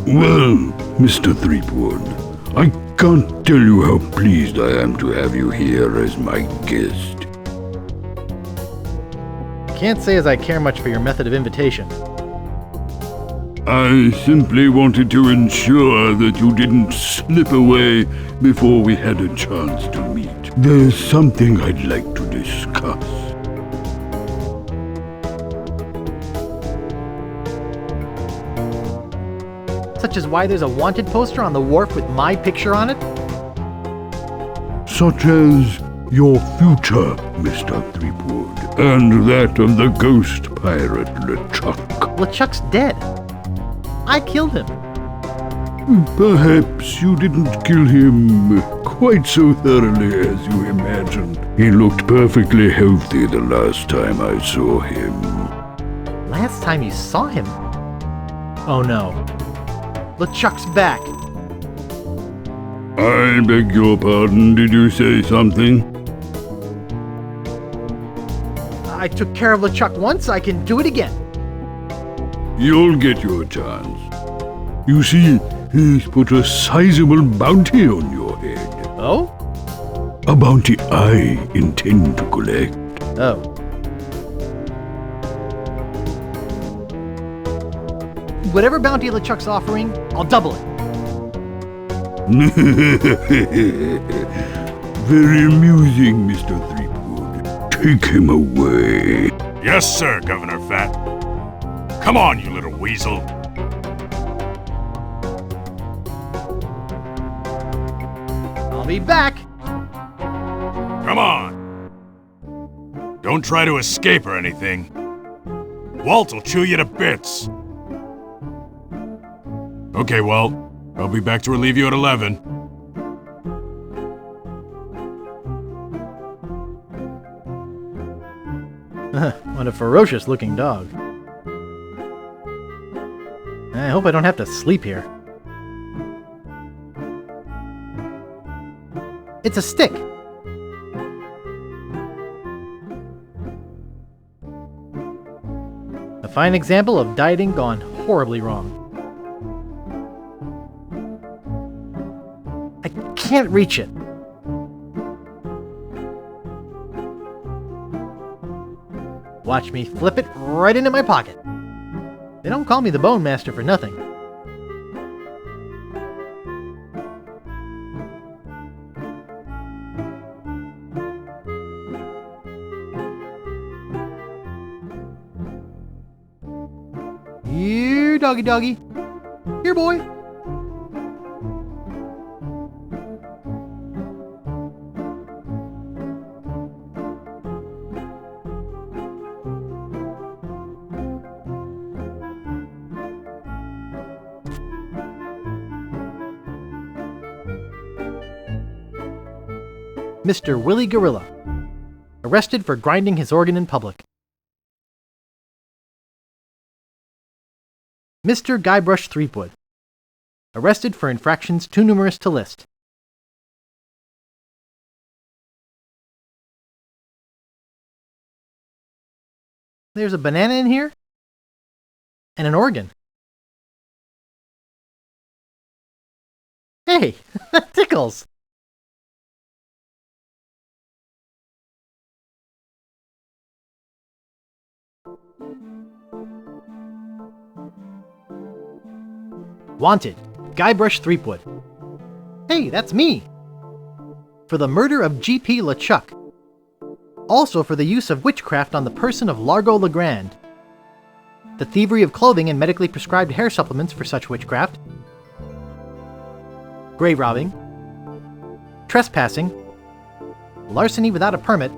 Well, Mr. Threepwood, I can't tell you how pleased I am to have you here as my guest. Can't say as I care much for your method of invitation. I simply wanted to ensure that you didn't slip away before we had a chance to meet. There's something I'd like to discuss. Such as why there's a wanted poster on the wharf with my picture on it? Such as your future, Mr. Threepwood, and that of the ghost pirate LeChuck. LeChuck's dead. I killed him. Perhaps you didn't kill him quite so thoroughly as you imagined. He looked perfectly healthy the last time I saw him. Last time you saw him? Oh no. LeChuck's back. I beg your pardon, did you say something? I took care of LeChuck once, I can do it again. You'll get your chance. You see, he's put a sizable bounty on your head. Oh? A bounty I intend to collect. Oh. Whatever bounty LeChuck's offering, I'll double it. Very amusing, Mr. Threepwood. Take him away. Yes, sir, Governor Fat. Come on, you little weasel. I'll be back. Come on. Don't try to escape or anything. Walt will chew you to bits. Okay, Walt. I'll be back to relieve you at 11. What a ferocious looking dog. I hope I don't have to sleep here. It's a stick. A fine example of dieting gone horribly wrong. I can't reach it. Watch me flip it right into my pocket. They don't call me the Bone Master for nothing. Here, doggy doggy. Here, boy. Mr. Willie Gorilla, arrested for grinding his organ in public. Mr. Guybrush Threepwood, arrested for infractions too numerous to list. There's a banana in here? And an organ. Hey, that tickles! Wanted, Guybrush Threepwood. Hey, that's me! For the murder of G.P. LeChuck. Also for the use of witchcraft on the person of Largo Legrand. The thievery of clothing and medically prescribed hair supplements for such witchcraft. Grave robbing. Trespassing. Larceny without a permit.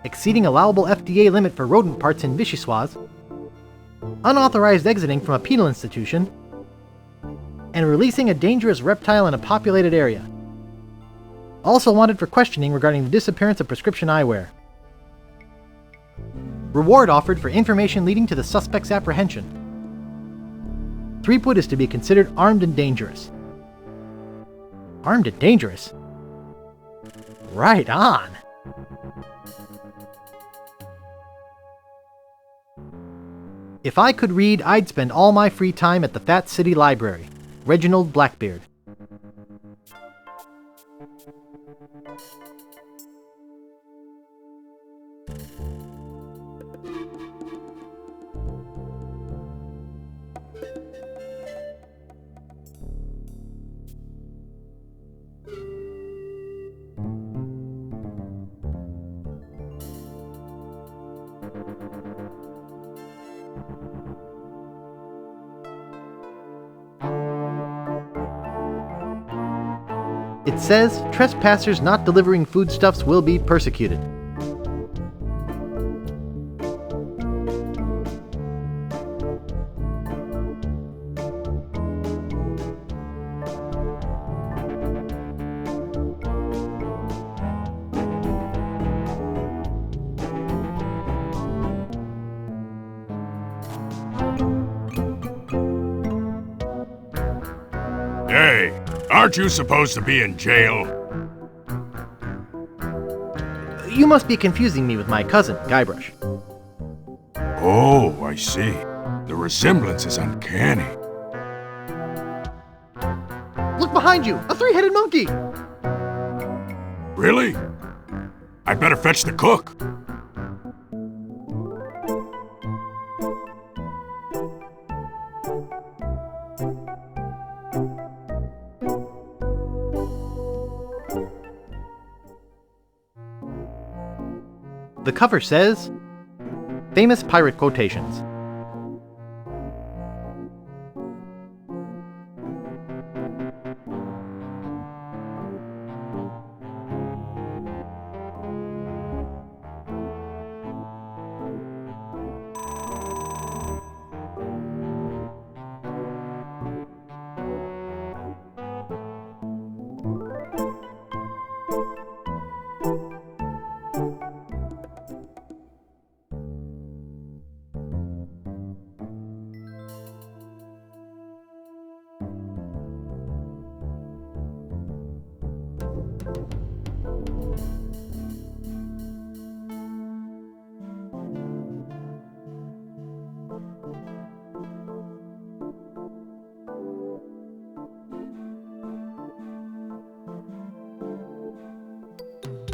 Exceeding allowable FDA limit for rodent parts in Vichyssoise. Unauthorized exiting from a penal institution. And releasing a dangerous reptile in a populated area. Also wanted for questioning regarding the disappearance of prescription eyewear. Reward offered for information leading to the suspect's apprehension. Threepwood is to be considered armed and dangerous. Armed and dangerous? Right on! If I could read, I'd spend all my free time at the Fat City Library. Reginald Blackbeard. It says, trespassers not delivering foodstuffs will be persecuted. Hey, aren't you supposed to be in jail? You must be confusing me with my cousin, Guybrush. Oh, I see. The resemblance is uncanny. Look behind you! A three-headed monkey! Really? I'd better fetch the cook. The cover says, Famous Pirate Quotations.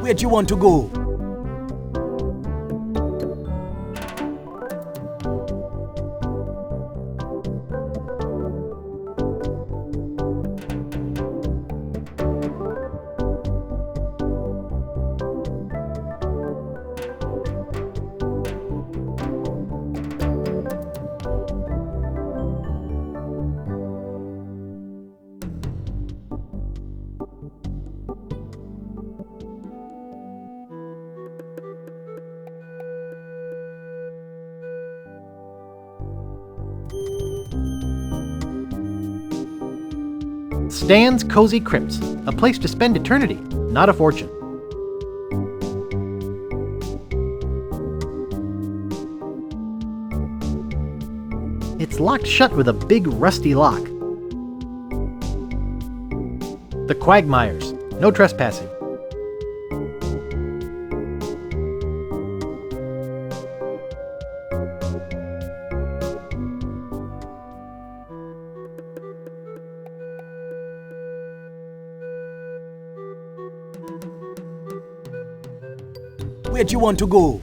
Where'd you want to go? Stan's Cozy Crypts, a place to spend eternity, not a fortune. It's locked shut with a big rusty lock. The Quagmires, no trespassing. Where'd you want to go?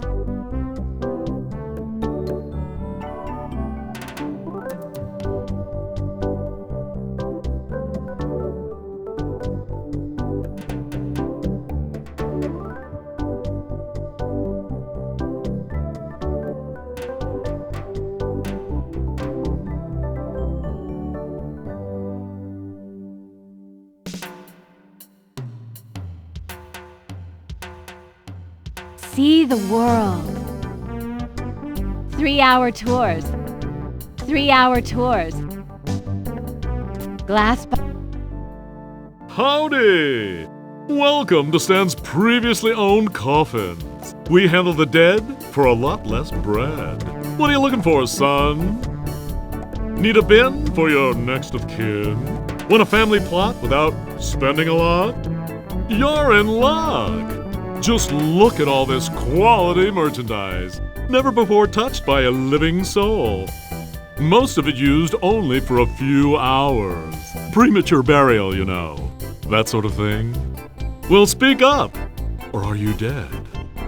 See the world. 3-hour tours. 3-hour tours. Glass. Howdy! Welcome to Stan's previously owned coffins. We handle the dead for a lot less bread. What are you looking for, son? Need a bin for your next of kin? Want a family plot without spending a lot? You're in luck! Just look at all this quality merchandise, never before touched by a living soul. Most of it used only for a few hours. Premature burial, you know. That sort of thing. Well, speak up, or are you dead?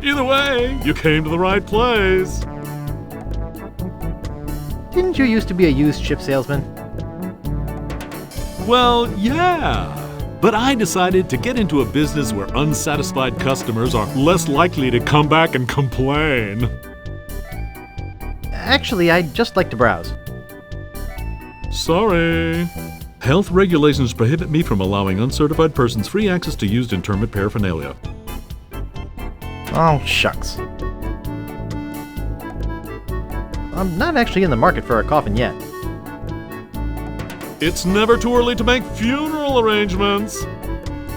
Either way, you came to the right place. Didn't you used to be a used ship salesman? Well, yeah. But I decided to get into a business where unsatisfied customers are less likely to come back and complain. Actually, I'd just like to browse. Sorry. Health regulations prohibit me from allowing uncertified persons free access to used interment paraphernalia. Oh, shucks. I'm not actually in the market for a coffin yet. It's never too early to make funeral arrangements.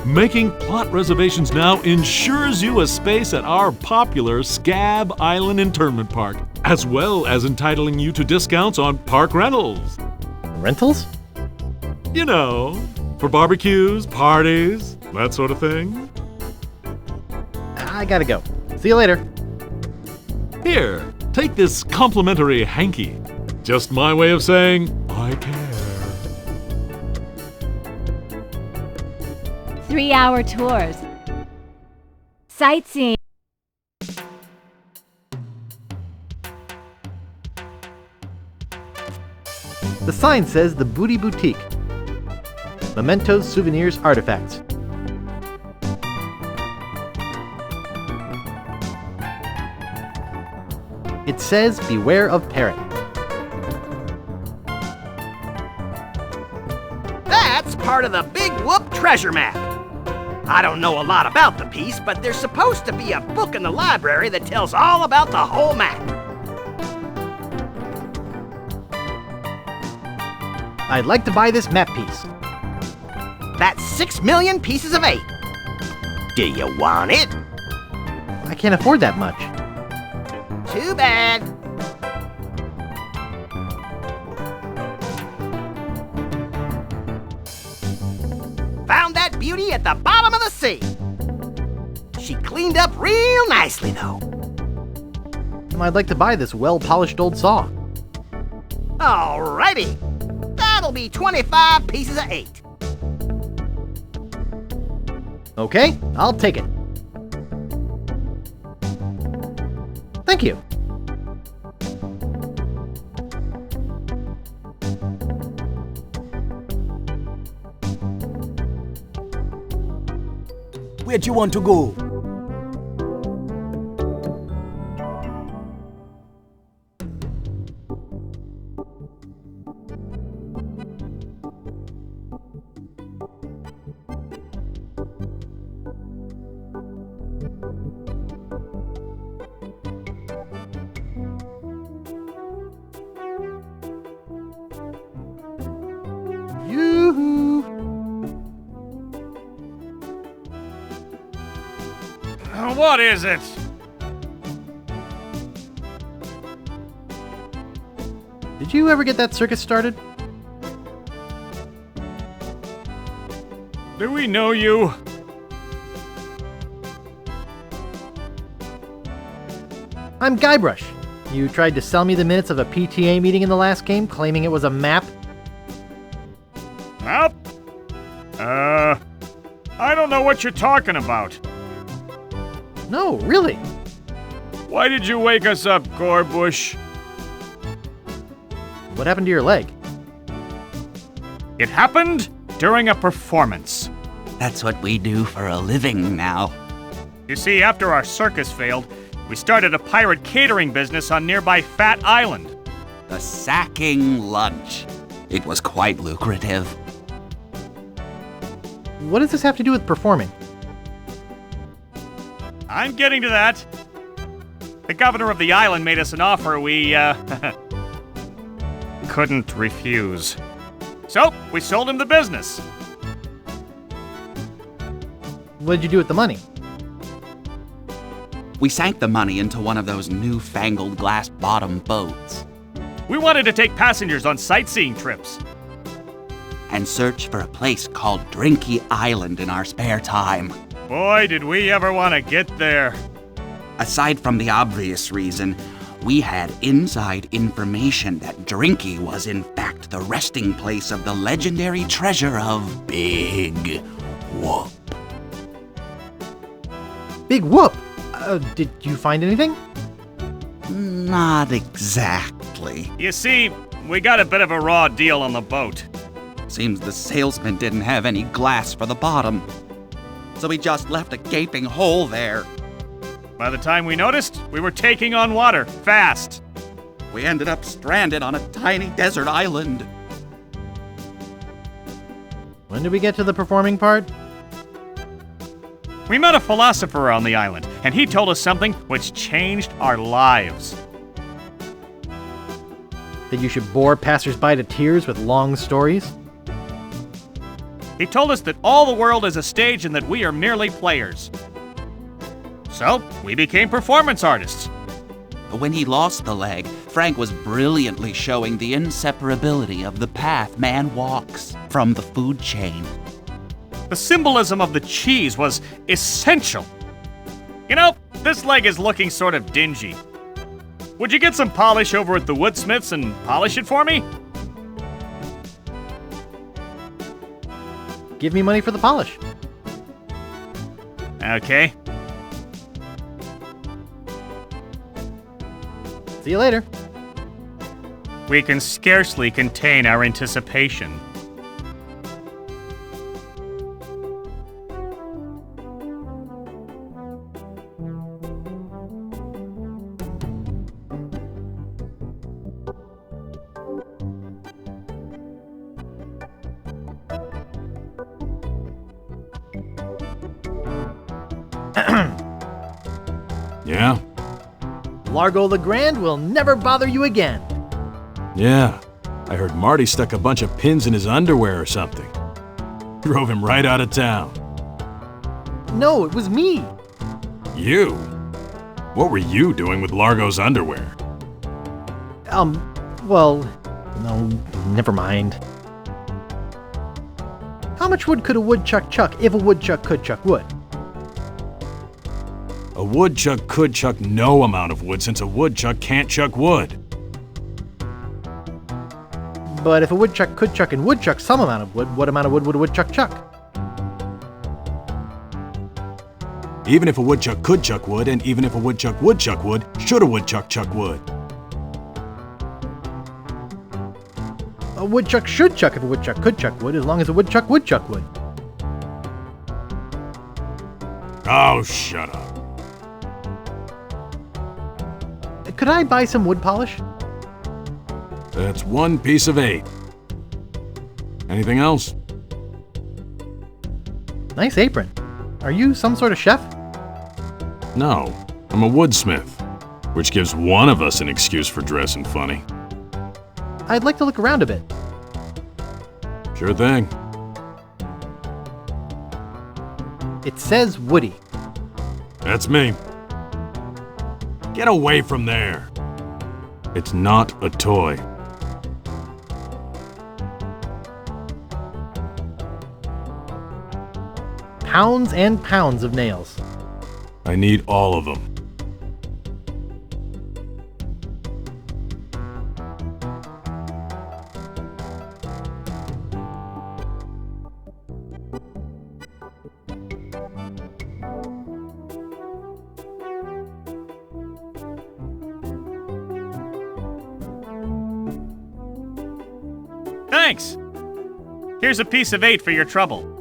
Making plot reservations now ensures you a space at our popular Scab Island Internment Park, as well as entitling you to discounts on park rentals. Rentals? You know, for barbecues, parties, that sort of thing. I gotta go. See you later. Here, take this complimentary hanky. Just my way of saying, I care. 3-hour tours. Sightseeing. The sign says the Booty Boutique. Mementos, souvenirs, artifacts. It says, beware of parrot. That's part of the Big Whoop treasure map. I don't know a lot about the piece, but there's supposed to be a book in the library that tells all about the whole map. I'd like to buy this map piece. That's 6 million pieces of 8. Do you want it? I can't afford that much. Too bad. Found that beauty at the bottom of the sea. She cleaned up real nicely, though. I'd like to buy this well-polished old saw. Alrighty. That'll be 25 pieces of 8. Okay, I'll take it. Thank you. Where'd you want to go? Yoo-hoo! What is it? Did you ever get that circus started? Do we know you? I'm Guybrush. You tried to sell me the minutes of a PTA meeting in the last game, claiming it was a map. Map? I don't know what you're talking about. No, really. Why did you wake us up, Gorbush? What happened to your leg? It happened during a performance. That's what we do for a living now. You see, after our circus failed, we started a pirate catering business on nearby Fat Island. The sacking lunch. It was quite lucrative. What does this have to do with performing? I'm getting to that. The governor of the island made us an offer we, couldn't refuse. So, we sold him the business. What did you do with the money? We sank the money into one of those newfangled glass-bottom boats. We wanted to take passengers on sightseeing trips. And search for a place called Dinky Island in our spare time. Boy, did we ever want to get there. Aside from the obvious reason, we had inside information that Dinky was in fact the resting place of the legendary treasure of Big Whoop. Big Whoop? Did you find anything? Not exactly. You see, we got a bit of a raw deal on the boat. Seems the salesman didn't have any glass for the bottom, so he just left a gaping hole there. By the time we noticed, we were taking on water, fast. We ended up stranded on a tiny desert island. When did we get to the performing part? We met a philosopher on the island, and he told us something which changed our lives. That you should bore passersby to tears with long stories? He told us that all the world is a stage and that we are merely players. So, we became performance artists. But when he lost the leg, Frank was brilliantly showing the inseparability of the path man walks from the food chain. The symbolism of the cheese was essential. You know, This leg is looking sort of dingy. Would you get some polish over at the woodsmiths and polish it for me? Give me money for the polish. Okay. See you later. We can scarcely contain our anticipation. Yeah? Largo the Grand will never bother you again. Yeah. I heard Marty stuck a bunch of pins in his underwear or something. Drove him right out of town. No, it was me. You? What were you doing with Largo's underwear? Well, no, never mind. How much wood could a woodchuck chuck if a woodchuck could chuck wood? A woodchuck could chuck no amount of wood since a woodchuck can't chuck wood. But if a woodchuck could chuck and would chuck some amount of wood, what amount of wood would a woodchuck chuck? Even if a woodchuck could chuck wood, and even if a woodchuck would chuck wood, should a woodchuck chuck wood? A woodchuck should chuck if a woodchuck could chuck wood, as long as a woodchuck would chuck wood. Oh, shut up. Could I buy some wood polish? That's 1 piece of 8. Anything else? Nice apron. Are you some sort of chef? No, I'm a woodsmith, which gives one of us an excuse for dressing funny. I'd like to look around a bit. Sure thing. It says Woody. That's me. Get away from there. It's not a toy. Pounds and pounds of nails. I need all of them. Thanks! Here's a piece of 8 for your trouble.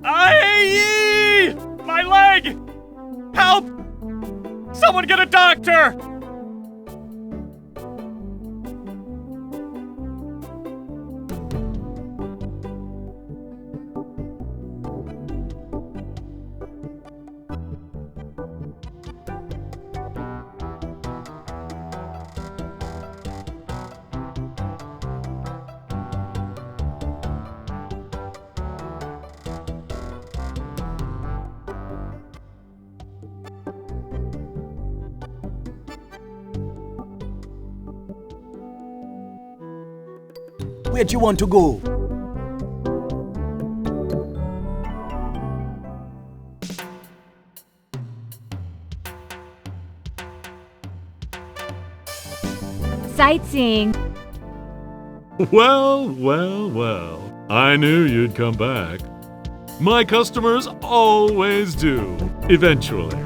Aye! My leg! Help! Someone get a doctor! Where'd you want to go? Sightseeing. Well, well, well. I knew you'd come back. My customers always do, eventually.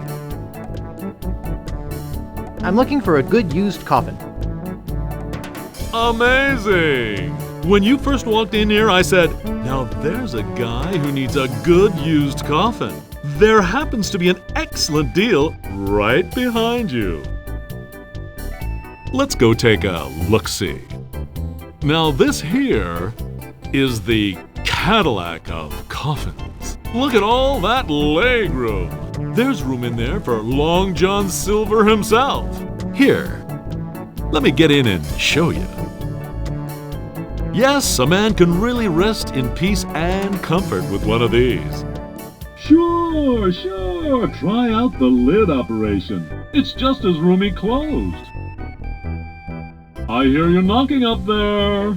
I'm looking for a good used coffin. Amazing! When you first walked in here, I said, now there's a guy who needs a good used coffin. There happens to be an excellent deal right behind you. Let's go take a look-see. Now this here is the Cadillac of coffins. Look at all that leg room. There's room in there for Long John Silver himself. Here, let me get in and show you. Yes, a man can really rest in peace and comfort with one of these. Sure. Try out the lid operation. It's just as roomy closed. I hear you knocking up there.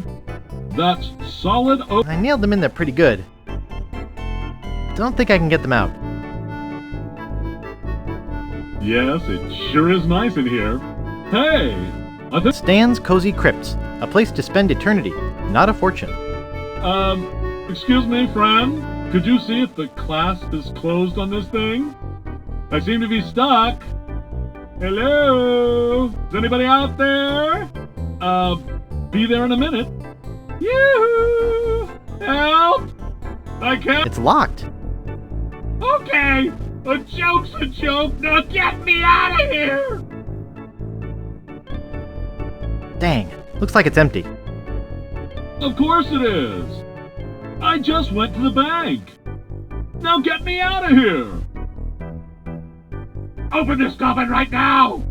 That's solid oak. I nailed them in there pretty good. Don't think I can get them out. Yes, it sure is nice in here. Hey! Stan's Cozy Crypts. A place to spend eternity, not a fortune. Excuse me, friend. Could you see if the clasp is closed on this thing? I seem to be stuck. Hello? Is anybody out there? Be there in a minute. Yoo-hoo! Help! I can't. It's locked. Okay! A joke's a joke! Now get me out of here! Dang, looks like it's empty. Of course it is! I just went to the bank! Now get me out of here! Open this coffin right now!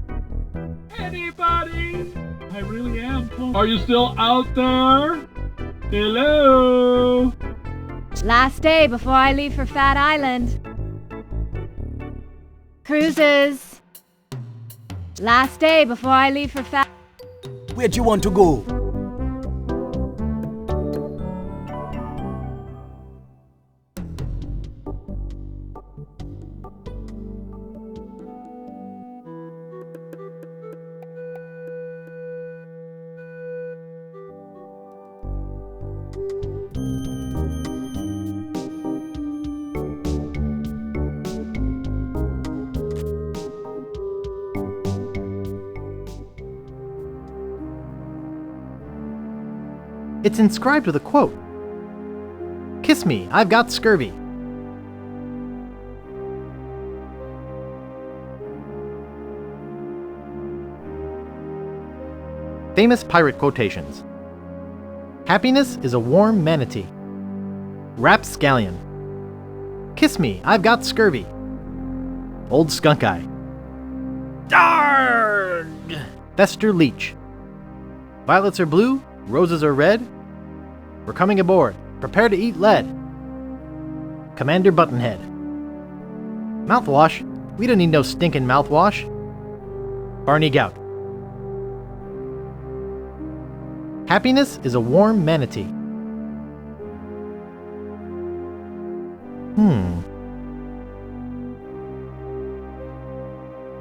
Anybody? I really am close. Are you still out there? Hello? Last day before I leave for Fat Island. Cruises. Last day before I leave for Fat... Where'd you want to go? It's inscribed with a quote. Kiss me, I've got scurvy. Famous pirate quotations. Happiness is a warm manatee. Rapscallion. Kiss me, I've got scurvy. Old Skunk Eye. Darn! Fester Leech. Violets are blue, roses are red. We're coming aboard. Prepare to eat lead. Commander Buttonhead. Mouthwash. We don't need no stinking mouthwash. Barney Gout. Happiness is a warm manatee.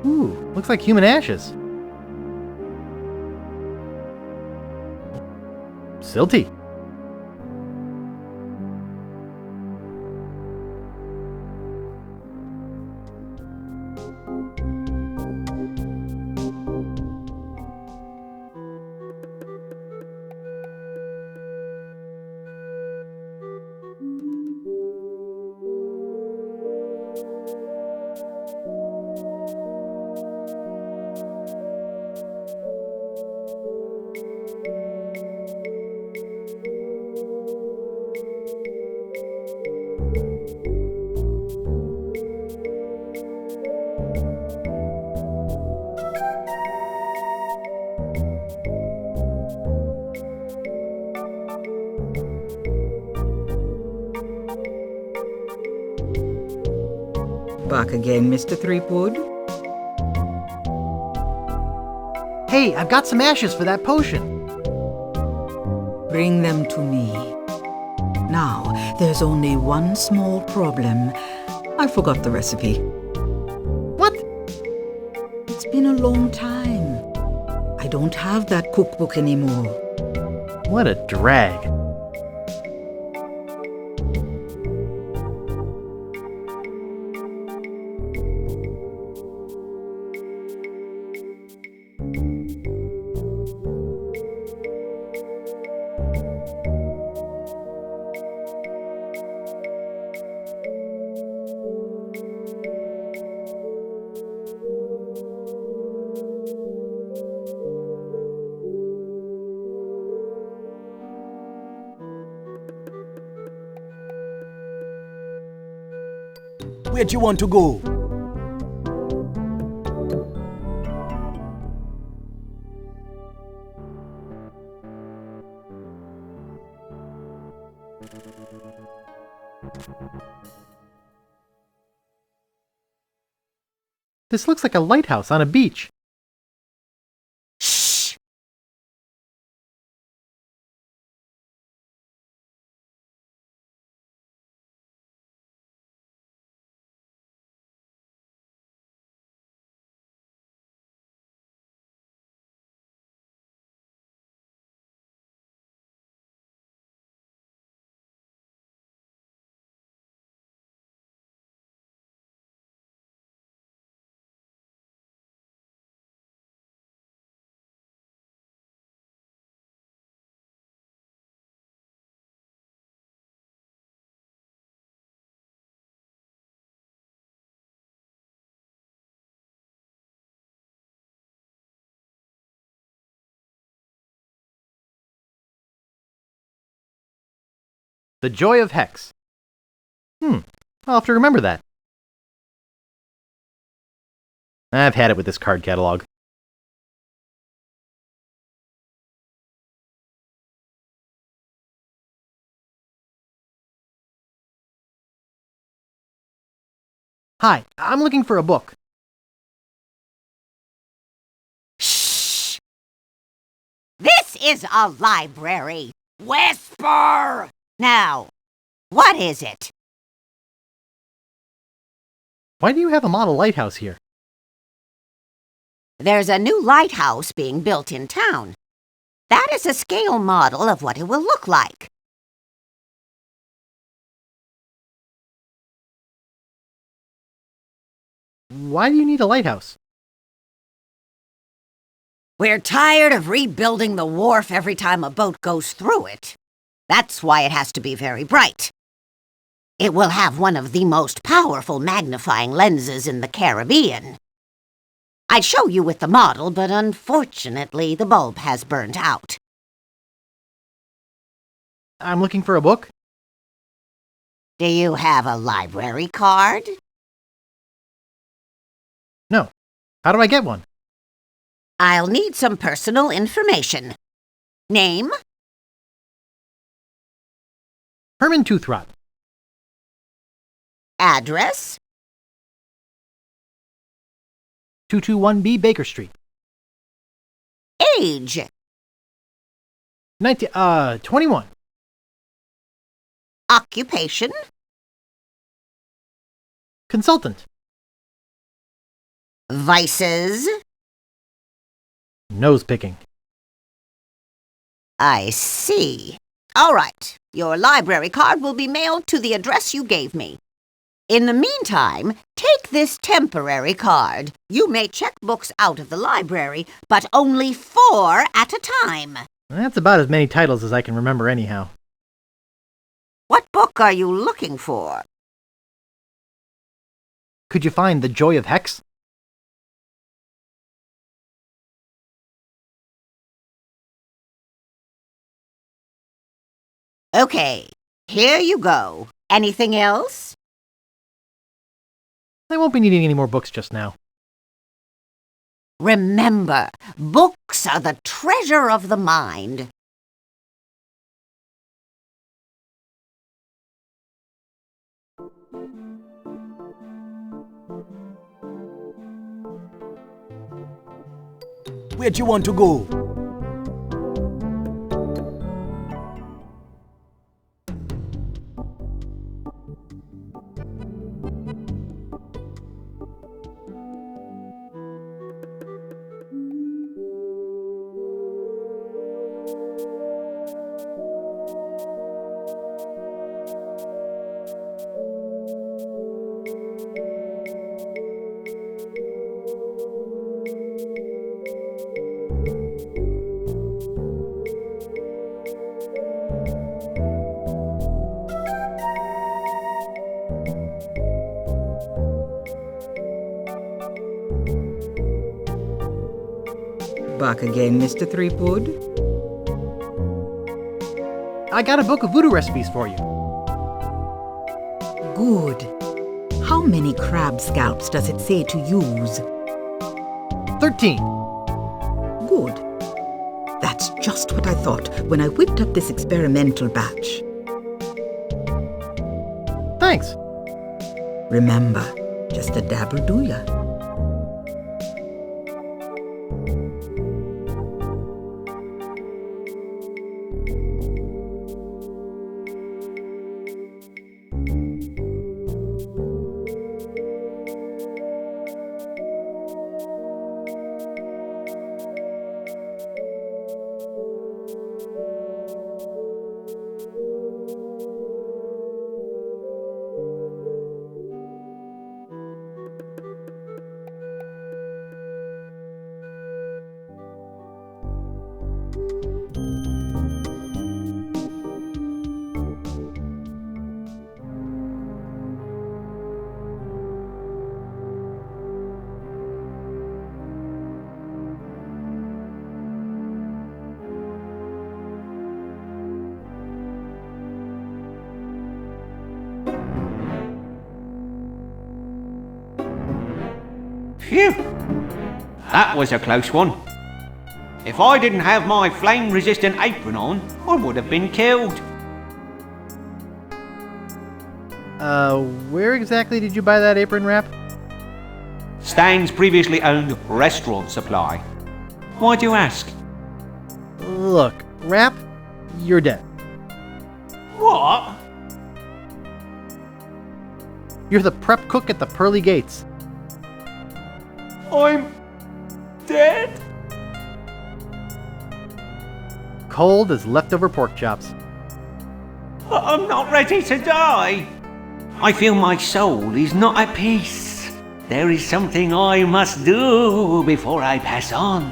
Ooh, looks like human ashes. Silty. Back again, Mr. Threepwood? Hey, I've got some ashes for that potion. Bring them to me. Now, there's only one small problem. I forgot the recipe. What? It's been a long time. I don't have that cookbook anymore. What a drag. Where do you want to go? This looks like a lighthouse on a beach. Shh! The Joy of Hex. I'll have to remember that. I've had it with this card catalog. Hi, I'm looking for a book. Shh! This is a library. Whisper! Now, what is it? Why do you have a model lighthouse here? There's a new lighthouse being built in town. That is a scale model of what it will look like. Why do you need a lighthouse? We're tired of rebuilding the wharf every time a boat goes through it. That's why it has to be very bright. It will have one of the most powerful magnifying lenses in the Caribbean. I'd show you with the model, but unfortunately the bulb has burned out. I'm looking for a book. Do you have a library card? No. How do I get one? I'll need some personal information. Name? Herman Toothrot. Address? 221B Baker Street. Age? 21. Occupation? Consultant. Vices? Nose picking. I see. All right. Your library card will be mailed to the address you gave me. In the meantime, take this temporary card. You may check books out of the library, but only 4 at a time. That's about as many titles as I can remember anyhow. What book are you looking for? Could you find The Joy of Hex? Okay, here you go. Anything else? I won't be needing any more books just now. Remember, books are the treasure of the mind. Where do you want to go? Back again, Mr. Threepwood? I got a book of voodoo recipes for you. Good. How many crab scalps does it say to use? 13. Good. That's just what I thought when I whipped up this experimental batch. Thanks. Remember, just a dabble do ya. Phew! That was a close one. If I didn't have my flame-resistant apron on, I would have been killed. Where exactly did you buy that apron wrap? Stan's previously owned restaurant supply. Why'd you ask? Look, Wrap, you're dead. What? You're the prep cook at the Pearly Gates. I'm dead? Cold as leftover pork chops. I'm not ready to die. I feel my soul is not at peace. There is something I must do before I pass on.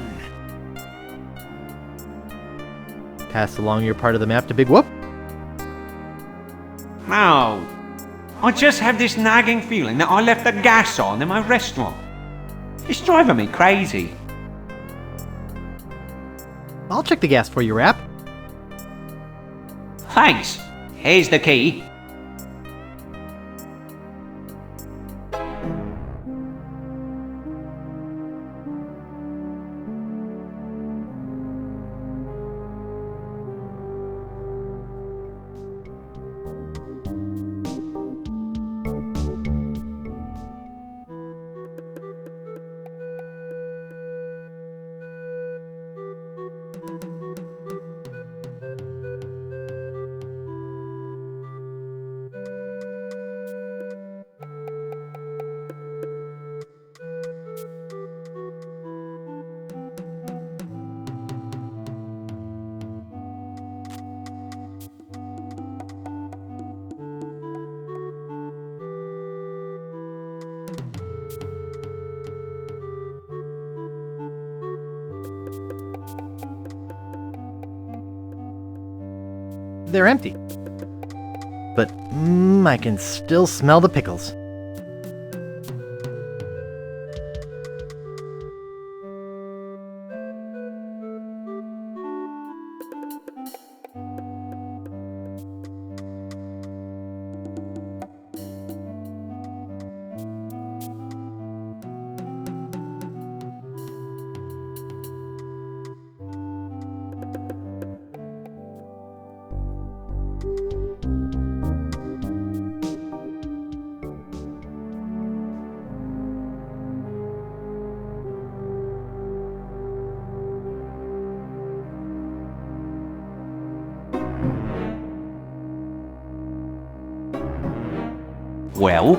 Pass along your part of the map to Big Whoop? No. I just have this nagging feeling that I left the gas on in my restaurant. It's driving me crazy. I'll check the gas for you, Wrap. Thanks. Here's the key. They're empty. But, I can still smell the pickles. Well?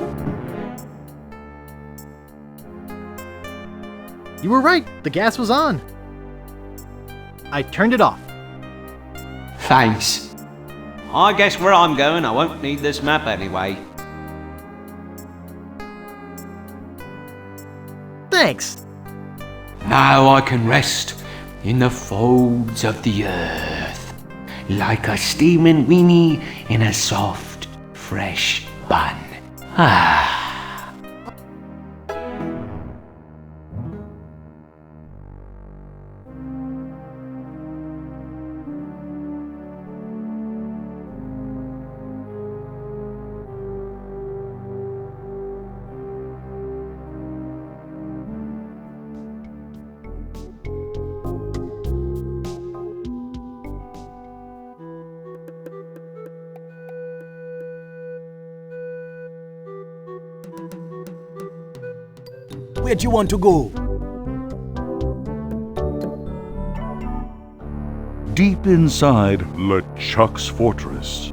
You were right, the gas was on. I turned it off. Thanks. I guess where I'm going, I won't need this map anyway. Thanks. Now I can rest in the folds of the earth, like a steaming weenie in a soft, fresh bun. Ah. Where'd you want to go? Deep inside LeChuck's fortress.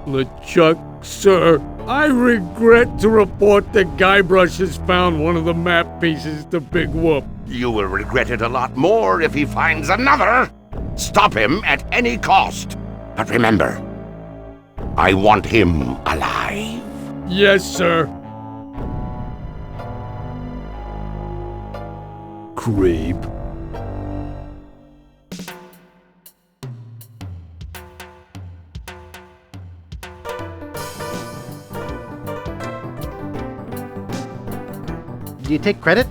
LeChuck, sir, I regret to report that Guybrush has found one of the map pieces to Big Whoop. You will regret it a lot more if he finds another. Stop him at any cost. But remember, I want him alive. Yes, sir. Creep. Do you take credit?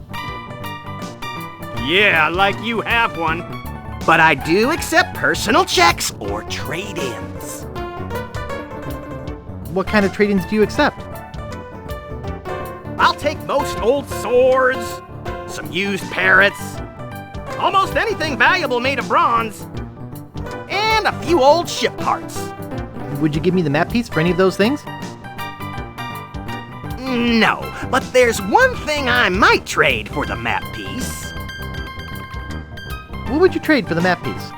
Yeah, like you have one. But I do accept personal checks or trade-ins. What kind of trade-ins do you accept? I'll take most old swords, some used parrots, almost anything valuable made of bronze, and a few old ship parts. Would you give me the map piece for any of those things? No, but there's one thing I might trade for the map piece. What would you trade for the map piece?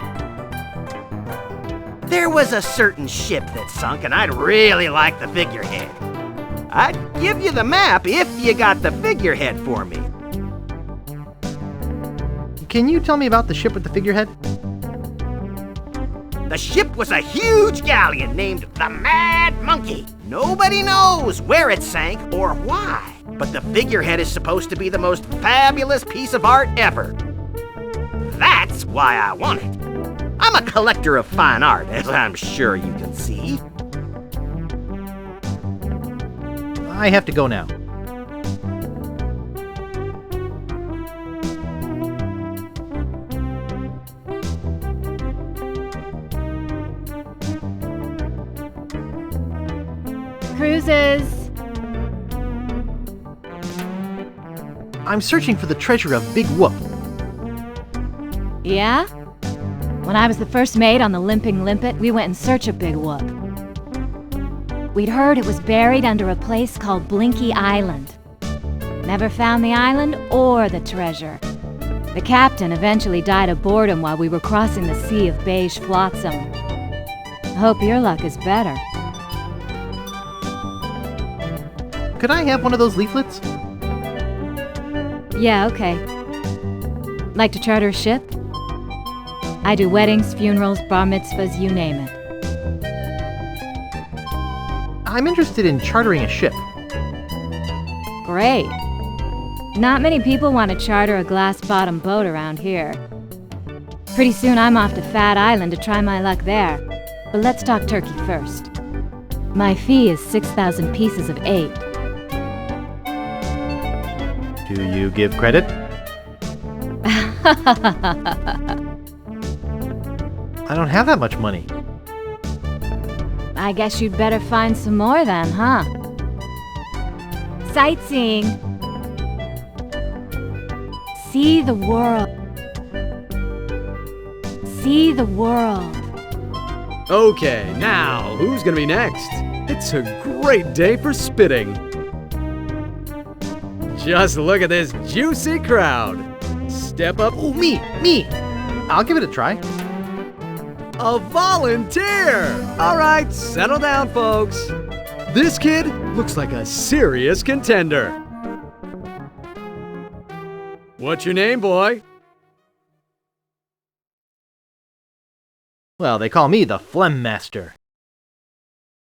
There was a certain ship that sunk, and I'd really like the figurehead. I'd give you the map if you got the figurehead for me. Can you tell me about the ship with the figurehead? The ship was a huge galleon named the Mad Monkey. Nobody knows where it sank or why, but the figurehead is supposed to be the most fabulous piece of art ever. That's why I want it. I'm a collector of fine art, as I'm sure you can see. I have to go now. Cruises. I'm searching for the treasure of Big Whoop. Yeah? When I was the first mate on the Limping Limpet, we went in search of Big Whoop. We'd heard it was buried under a place called Blinky Island. Never found the island or the treasure. The captain eventually died of boredom while we were crossing the sea of beige flotsam. I hope your luck is better. Could I have one of those leaflets? Yeah, okay. Like to charter a ship? I do weddings, funerals, bar mitzvahs, you name it. I'm interested in chartering a ship. Great. Not many people want to charter a glass-bottom boat around here. Pretty soon I'm off to Fat Island to try my luck there. But let's talk turkey first. My fee is 6,000 pieces of 8. Do you give credit? I don't have that much money. I guess you'd better find some more then, huh? Sightseeing. See the world. See the world. Okay, now, who's gonna be next? It's a great day for spitting. Just look at this juicy crowd. Step up. Oh, me! I'll give it a try. A volunteer! All right, settle down, folks. This kid looks like a serious contender. What's your name, boy? Well, they call me the Phlegm Master.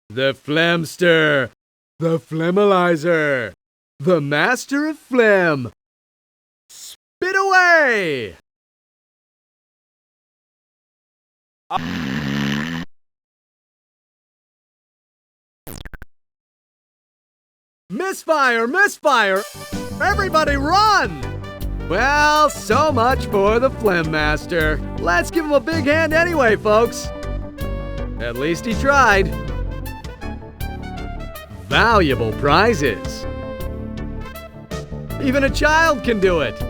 The Phlegmster. The Phlegmalizer. The Master of Phlegm. Spit away! Misfire! Misfire! Everybody run! Well, so much for the Phlegm Master. Let's give him a big hand anyway, folks. At least he tried. Valuable prizes. Even a child can do it.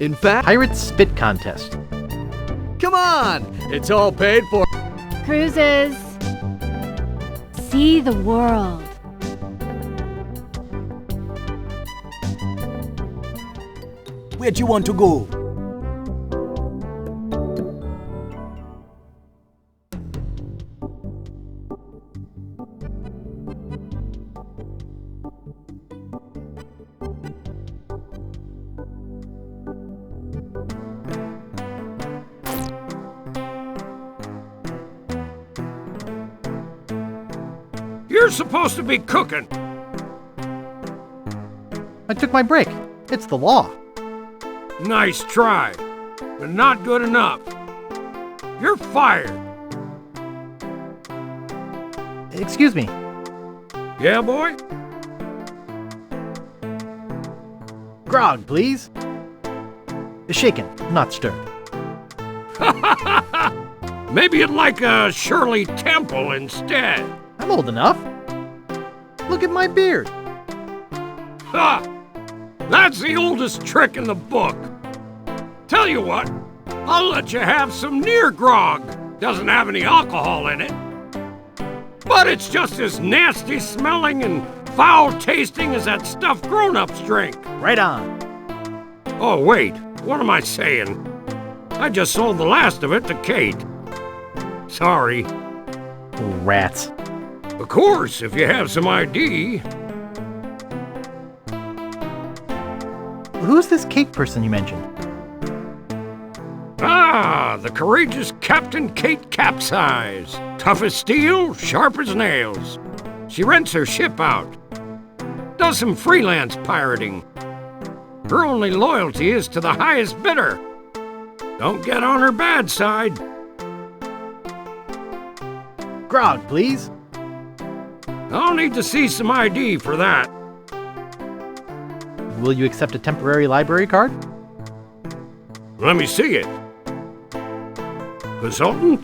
In fact, Pirate Spit Contest. Come on! It's all paid for. Cruises. See the world. Where'd you want to go? You're supposed to be cooking. I took my break. It's the law. Nice try, but not good enough. You're fired. Excuse me. Yeah, boy? Grog, please. Shaken, not stirred. Maybe you'd like a Shirley Temple instead. I'm old enough. Look at my beard. Ha! That's the oldest trick in the book. Tell you what, I'll let you have some near grog. Doesn't have any alcohol in it. But it's just as nasty smelling and foul tasting as that stuff grown-ups drink. Right on. Oh, wait, what am I saying? I just sold the last of it to Kate. Sorry. Rats. Of course, if you have some ID. Who's this Kate person you mentioned? Ah, the courageous Captain Kate Capsize. Tough as steel, sharp as nails. She rents her ship out. Does some freelance pirating. Her only loyalty is to the highest bidder. Don't get on her bad side. Grog, please. I'll need to see some ID for that. Will you accept a temporary library card? Let me see it. Consultant?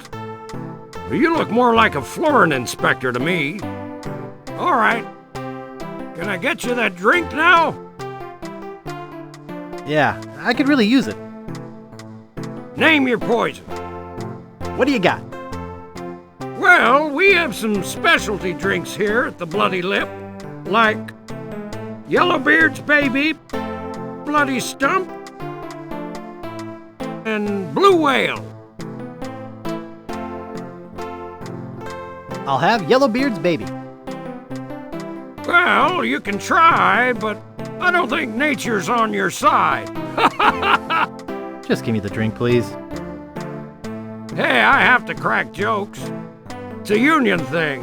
You look more like a flooring inspector to me. All right. Can I get you that drink now? Yeah, I could really use it. Name your poison. What do you got? Well, we have some specialty drinks here at the Bloody Lip, like Yellowbeard's Baby, Bloody Stump, and Blue Whale. I'll have Yellowbeard's Baby. Well, you can try, but I don't think nature's on your side. Just give me the drink, please. Hey, I have to crack jokes. It's a union thing.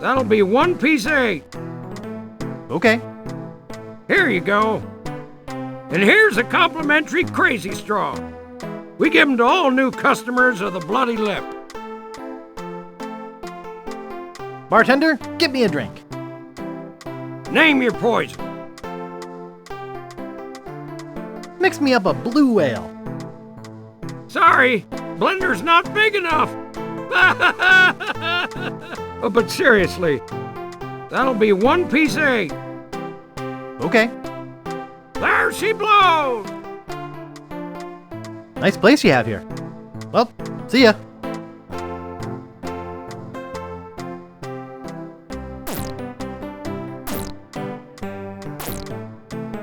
That'll be 1 piece of 8. Okay. Here you go. And here's a complimentary Crazy Straw. We give them to all new customers of the Bloody Lip. Bartender, get me a drink. Name your poison. Mix me up a Blue Whale. Sorry, blender's not big enough. Oh, but seriously, that'll be 1 piece of 8. Okay. There she blows! Nice place you have here. Well, see ya.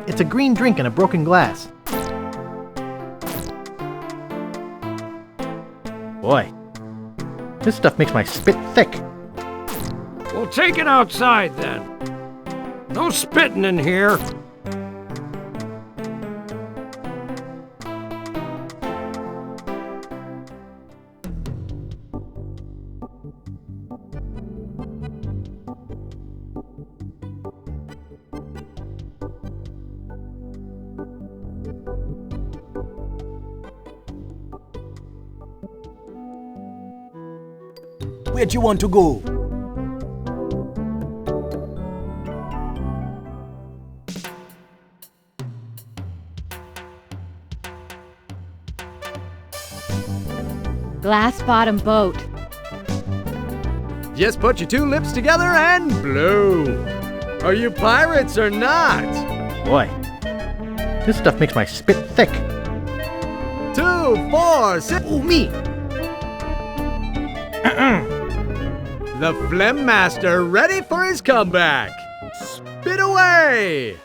It's a green drink in a broken glass. Boy, this stuff makes my spit thick. Well, take it outside then. No spitting in here. Where'd you want to go? Glass bottom boat. Just put your two lips together and blow. Are you pirates or not? Boy, this stuff makes my spit thick. 2, 4, 6. Ooh, me. The Phlegm Master ready for his comeback. Spit away.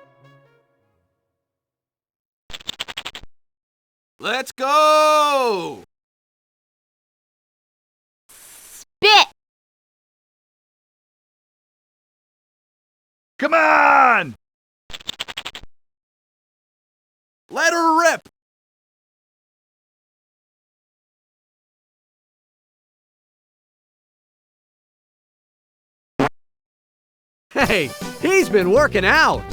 Let's go! Spit! Come on! Let her rip! Hey, he's been working out.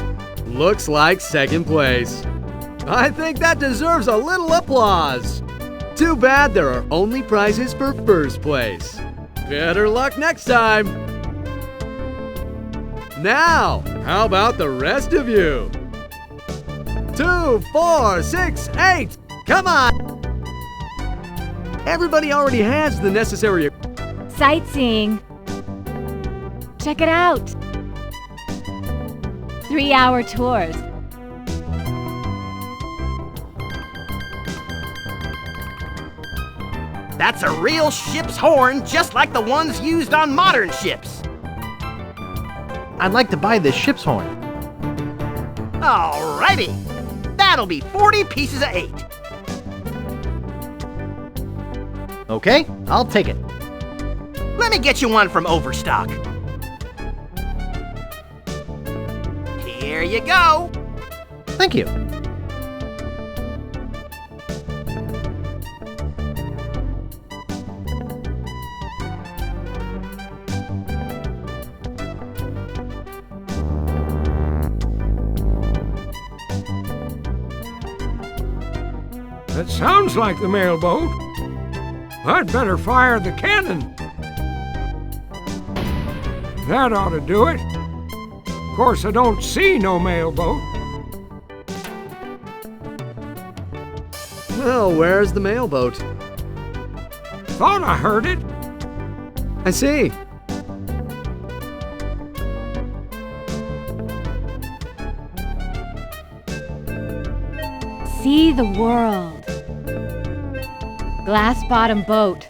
Looks like second place. I think that deserves a little applause. Too bad there are only prizes for first place. Better luck next time. Now, how about the rest of you? 2, 4, 6, 8. Come on! Everybody already has the necessary... Sightseeing. Check it out. 3-hour tours. That's a real ship's horn, just like the ones used on modern ships. I'd like to buy this ship's horn. Alrighty. That'll be 40 pieces of 8. Okay, I'll take it. Let me get you one from Overstock. Here you go. Thank you. That sounds like the mailboat. I'd better fire the cannon. That ought to do it. Of course, I don't see no mailboat. Well, where's the mailboat? Thought I heard it. I see. See the world. Glass-bottom boat.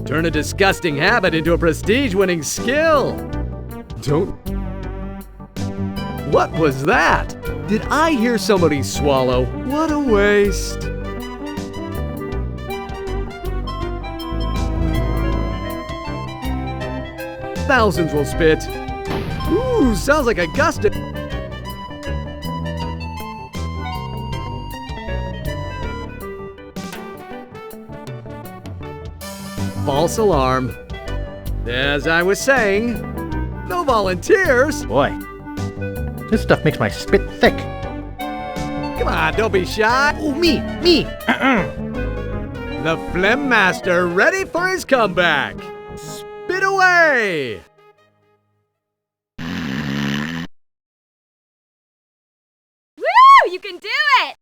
Turn a disgusting habit into a prestige-winning skill. Don't... What was that? Did I hear somebody swallow? What a waste. Thousands will spit. Ooh, sounds like a gust of... False alarm. As I was saying, no volunteers. Boy, this stuff makes my spit thick. Come on, don't be shy. Oh, me. The Phlegm Master ready for his comeback. Spit away. Woo! You can do it!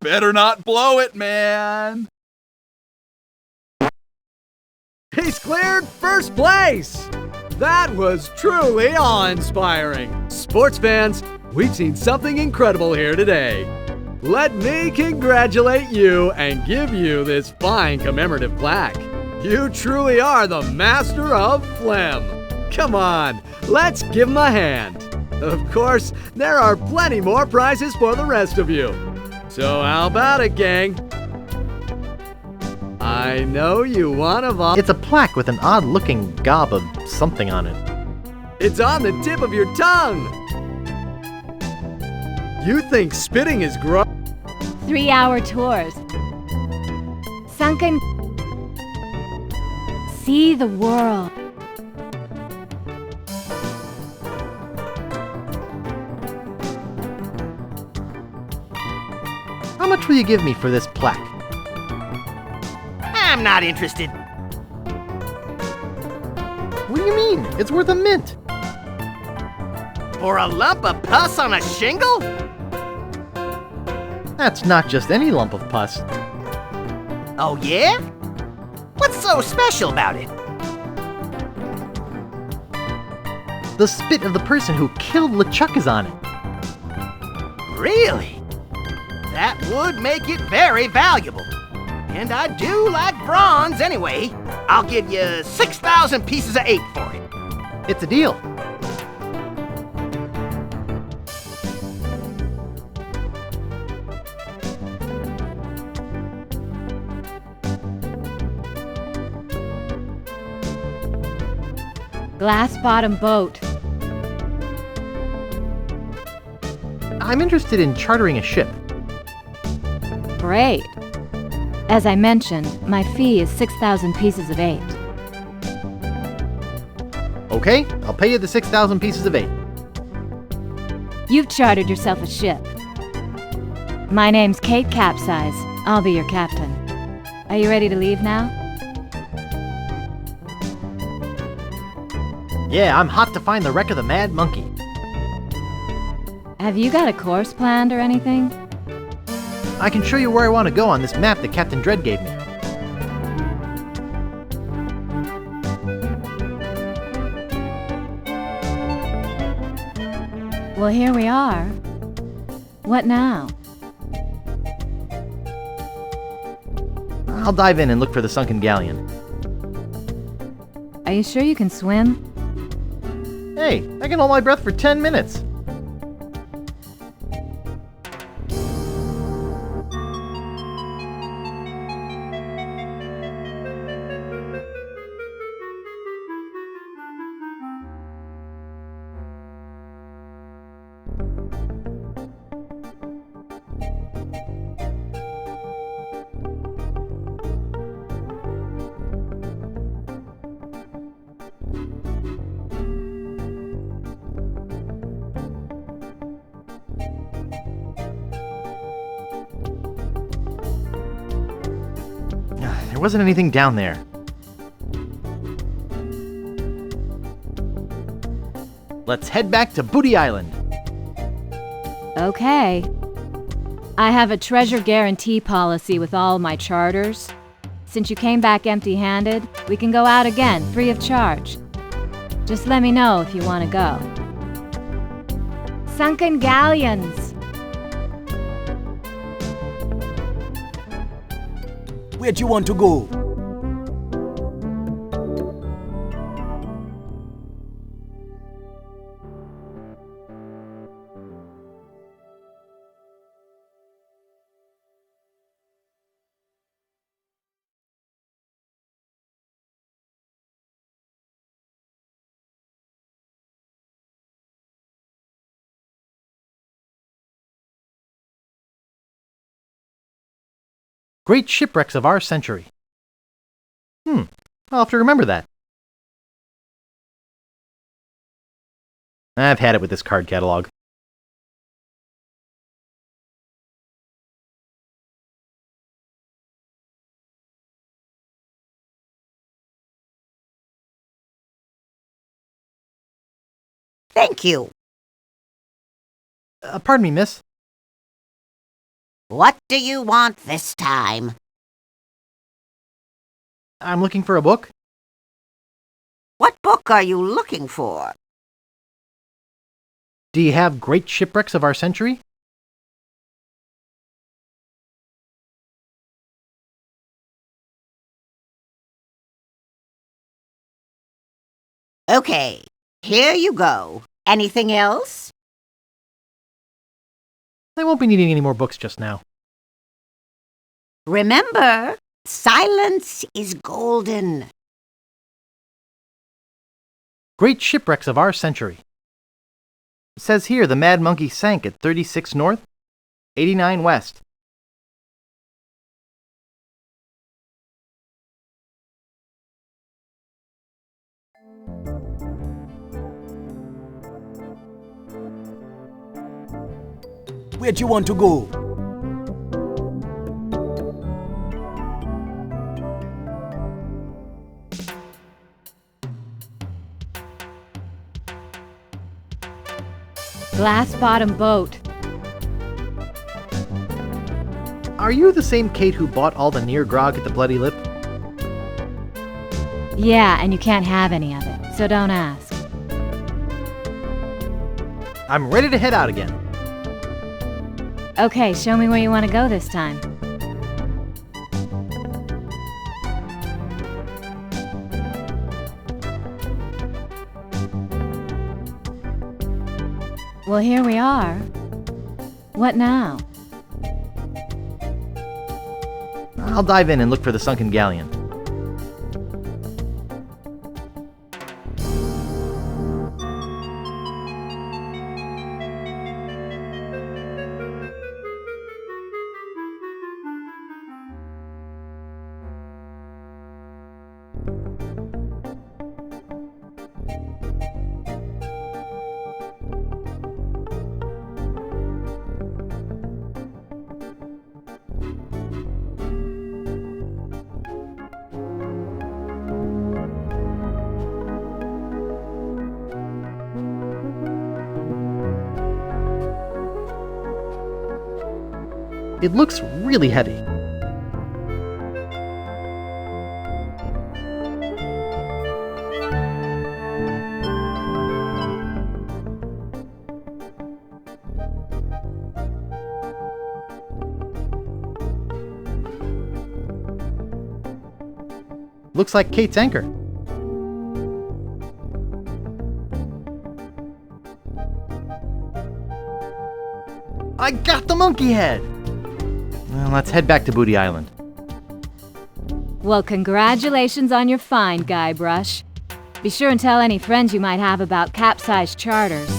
Better not blow it, man. He's cleared first place. That was truly awe-inspiring. Sports fans, we've seen something incredible here today. Let me congratulate you and give you this fine commemorative plaque. You truly are the master of phlegm. Come on, let's give him a hand. Of course, there are plenty more prizes for the rest of you. So how about it, gang? I know you want to It's a plaque with an odd-looking gob of something on it. It's on the tip of your tongue. You think spitting is gross? 3-hour tours. Sunken. See the world. How much will you give me for this plaque? I'm not interested. What do you mean? It's worth a mint. For a lump of pus on a shingle? That's not just any lump of pus. Oh yeah? What's so special about it? The spit of the person who killed LeChuck is on it. Really? That would make it very valuable. And I do like bronze anyway. I'll give you 6,000 pieces of 8 for it. It's a deal. Glass-bottom boat. I'm interested in chartering a ship. Great. As I mentioned, my fee is 6,000 pieces of 8. Okay, I'll pay you the 6,000 pieces of 8. You've chartered yourself a ship. My name's Kate Capsize. I'll be your captain. Are you ready to leave now? Yeah, I'm hot to find the wreck of the Mad Monkey. Have you got a course planned or anything? I can show you where I want to go on this map that Captain Dredd gave me. Well, here we are. What now? I'll dive in and look for the sunken galleon. Are you sure you can swim? Hey, I can hold my breath for 10 minutes. There wasn't anything down there. Let's head back to Booty Island. Okay. I have a treasure guarantee policy with all my charters. Since you came back empty-handed, we can go out again, free of charge. Just let me know if you want to go. Sunken galleons! Where'd you want to go? Great shipwrecks of our century. I'll have to remember that. I've had it with this card catalog. Thank you. Pardon me, miss. What do you want this time? I'm looking for a book. What book are you looking for? Do you have Great Shipwrecks of Our Century? Okay, here you go. Anything else? I won't be needing any more books just now. Remember, silence is golden. Great Shipwrecks of Our Century. It says here the Mad Monkey sank at 36 North, 89 West. Where'd you want to go? Glass-bottom boat. Are you the same Kate who bought all the near grog at the Bloody Lip? Yeah, and you can't have any of it, so don't ask. I'm ready to head out again. Okay, show me where you want to go this time. Well, here we are. What now? I'll dive in and look for the sunken galleon. It looks really heavy. Looks like Kate's anchor. I got the monkey head! Well, let's head back to Booty Island. Well, congratulations on your find, Guybrush. Be sure and tell any friends you might have about capsized charters.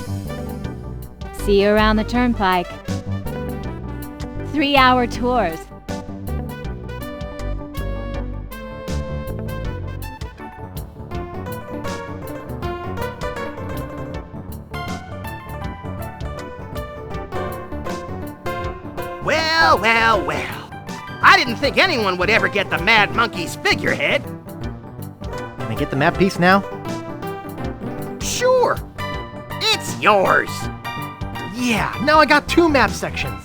See you around the turnpike. 3-hour tours. Well, well, well. I didn't think anyone would ever get the Mad Monkey's figurehead. Can I get the map piece now? Sure. It's yours. Yeah, now I got 2 map sections.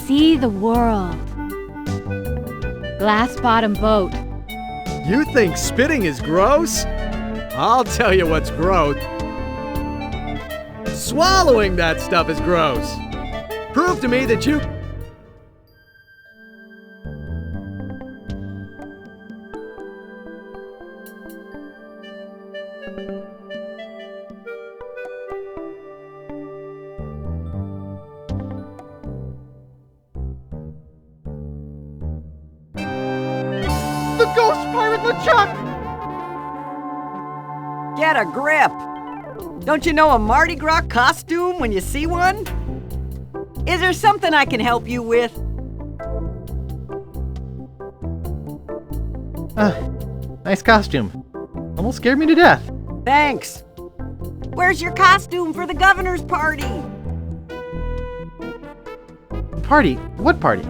See the world. Glass bottom boat. You think spitting is gross? I'll tell you what's gross. Swallowing that stuff is gross. Prove to me that you... The ghost pirate LeChuck! Get a grip! Don't you know a Mardi Gras costume when you see one? Is there something I can help you with? Nice costume. Almost scared me to death. Thanks. Where's your costume for the governor's party? Party? What party?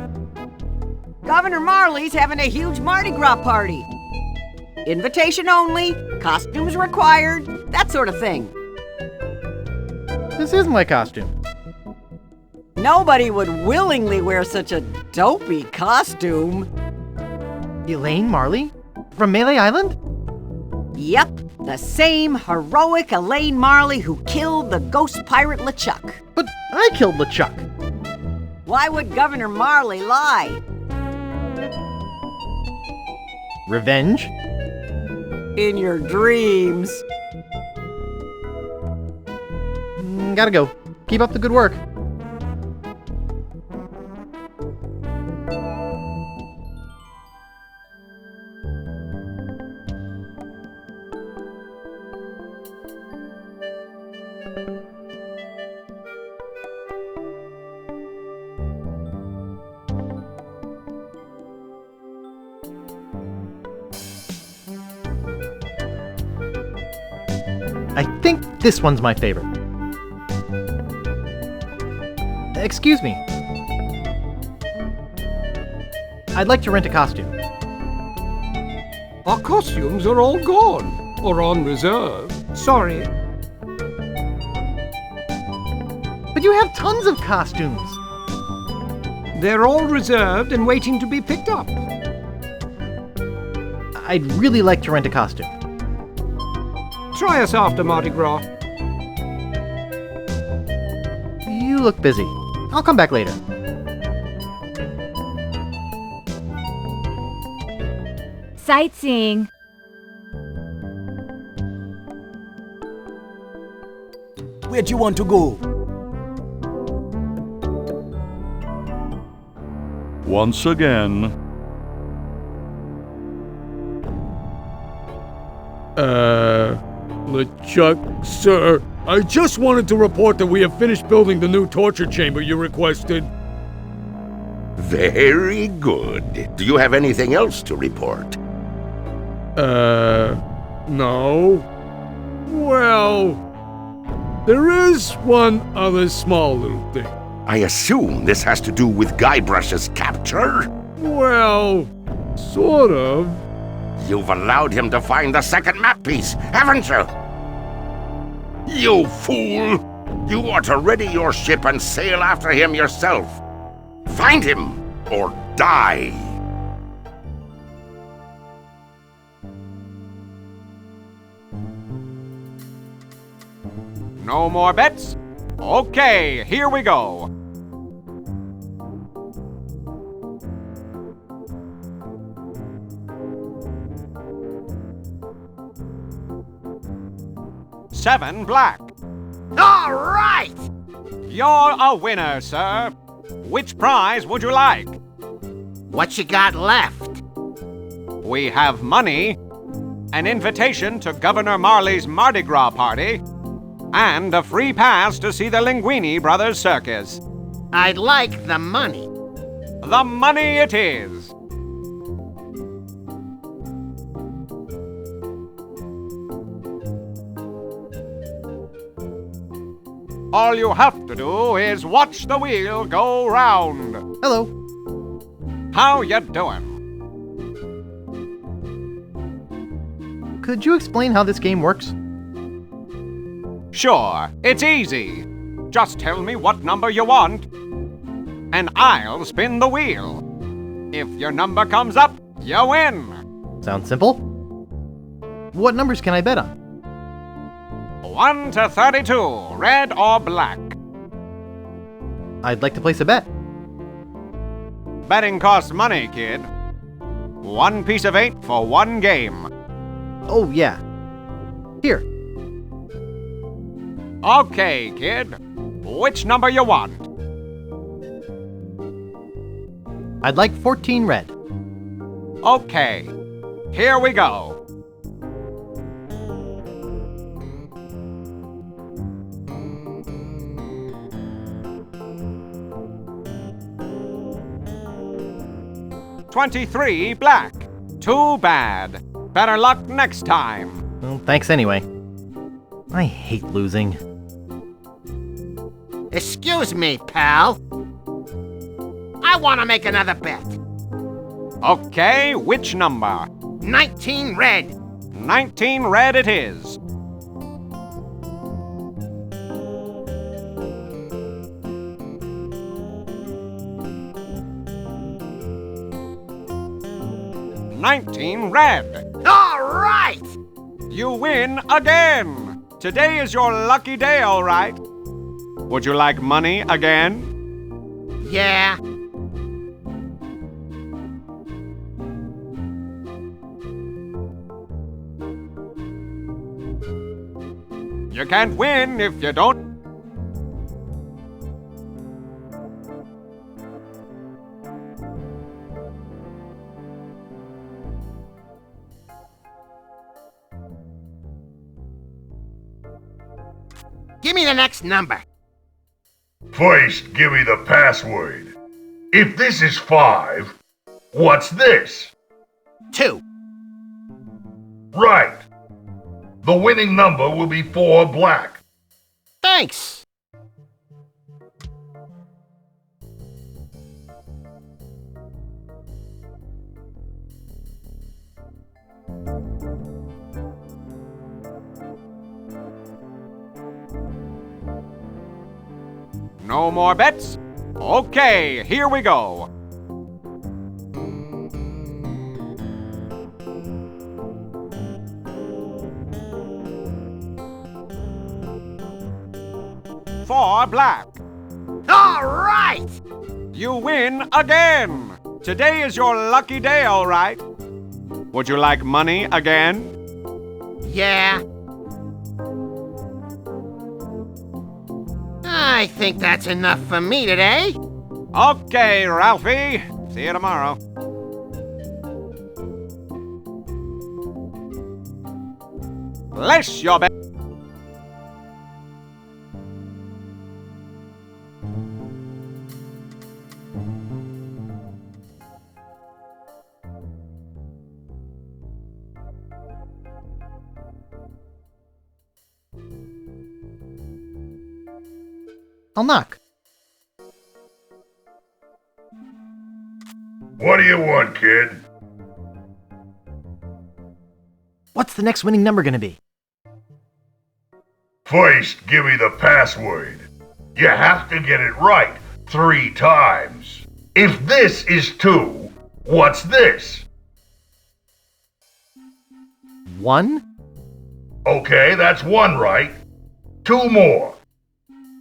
Governor Marley's having a huge Mardi Gras party. Invitation only, costumes required, that sort of thing. This is my costume. Nobody would willingly wear such a dopey costume. Elaine Marley? From Melee Island? Yep, the same heroic Elaine Marley who killed the ghost pirate LeChuck. But I killed LeChuck. Why would Governor Marley lie? Revenge? In your dreams. Gotta go. Keep up the good work. I think this one's my favorite. Excuse me. I'd like to rent a costume. Our costumes are all gone, or on reserve. Sorry. But you have tons of costumes. They're all reserved and waiting to be picked up. I'd really like to rent a costume. Try us after Mardi Gras. You look busy. I'll come back later. Sightseeing. Where'd you want to go? Once again, LeChuck, sir, I just wanted to report that we have finished building the new torture chamber you requested. Very good. Do you have anything else to report? No. Well, there is one other small little thing. I assume this has to do with Guybrush's capture? Well, sort of. You've allowed him to find the second map piece, haven't you? You fool! You ought to ready your ship and sail after him yourself. Find him, or die! No more bets? Okay, here we go. Seven black. All right! You're a winner, sir. Which prize would you like? What you got left? We have money, an invitation to Governor Marley's Mardi Gras party, and a free pass to see the Linguini Brothers Circus. I'd like the money. The money it is. All you have to do is watch the wheel go round. Hello. How you doing? Could you explain how this game works? Sure, it's easy. Just tell me what number you want, and I'll spin the wheel. If your number comes up, you win. Sounds simple. What numbers can I bet on? 1 to 32, red or black? I'd like to place a bet. Betting costs money, kid. 1 piece of 8 for 1 game. Oh, yeah. Here. Okay, kid. Which number you want? I'd like 14 red. Okay. Here we go. $23 black. Too bad. Better luck next time. Well, thanks anyway. I hate losing. Excuse me, pal. I want to make another bet. Okay, which number? 19 red. 19 red it is. $19 red. All right! You win again. Today is your lucky day, all right. Would you like money again? Yeah. You can't win if you don't. Give me the next number. First, give me the password. If this is 5, what's this? 2. Right. The winning number will be 4 black. Thanks. No more bets? Okay, here we go. For black. All right! You win again. Today is your lucky day, all right. Would you like money again? Yeah. I think that's enough for me today. Okay, Ralphie. See you tomorrow. Place your bet. I'll knock. What do you want, kid? What's the next winning number gonna be? First, give me the password. You have to get it right 3 times. If this is 2, what's this? 1? Okay, that's 1 right. 2 more.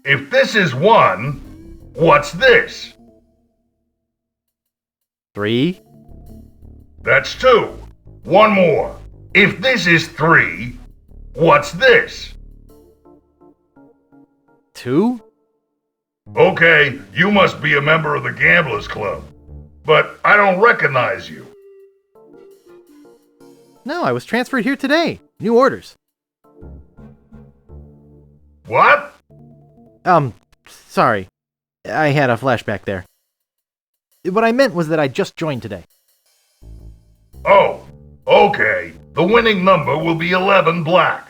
If this is 1, what's this? 3? That's 2. 1 more. If this is 3, what's this? 2? Okay, you must be a member of the Gamblers Club. But I don't recognize you. No, I was transferred here today. New orders. What? Sorry. I had a flashback there. What I meant was that I just joined today. Oh, okay. The winning number will be 11 black.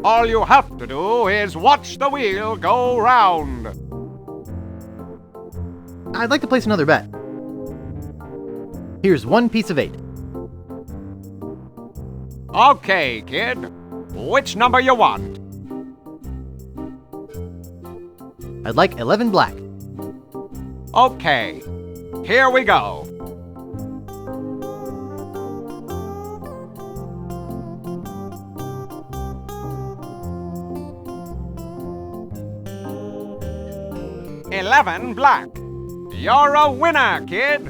All you have to do is watch the wheel go round. I'd like to place another bet. Here's 1 piece of 8. Okay, kid. Which number you want? I'd like 11 black. Okay. Here we go. $11 black. You're a winner, kid.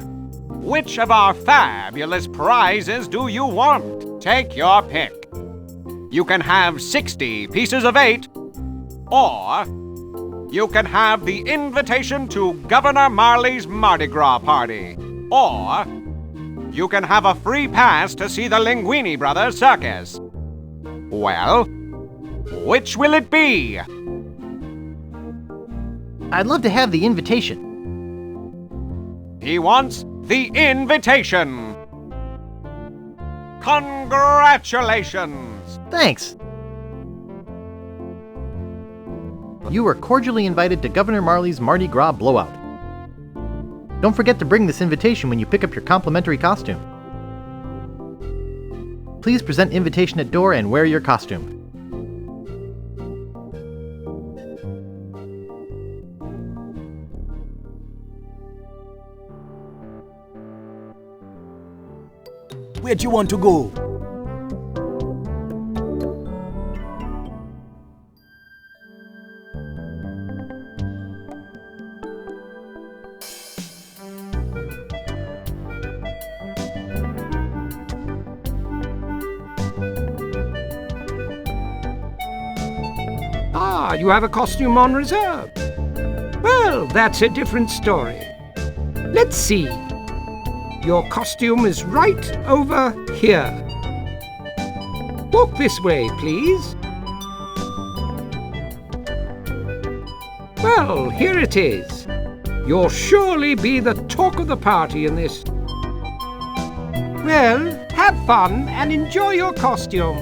Which of our fabulous prizes do you want? Take your pick. You can have 60 pieces of 8, or you can have the invitation to Governor Marley's Mardi Gras party, or you can have a free pass to see the Linguini Brothers circus. Well, which will it be? I'd love to have the invitation. He wants the invitation. Congratulations! Thanks. You are cordially invited to Governor Marley's Mardi Gras blowout. Don't forget to bring this invitation when you pick up your complimentary costume. Please present invitation at door and wear your costume. Where'd you want to go? Ah, you have a costume on reserve. Well, that's a different story. Let's see. Your costume is right over here. Walk this way, please. Well, here it is. You'll surely be the talk of the party in this. Well, have fun and enjoy your costume.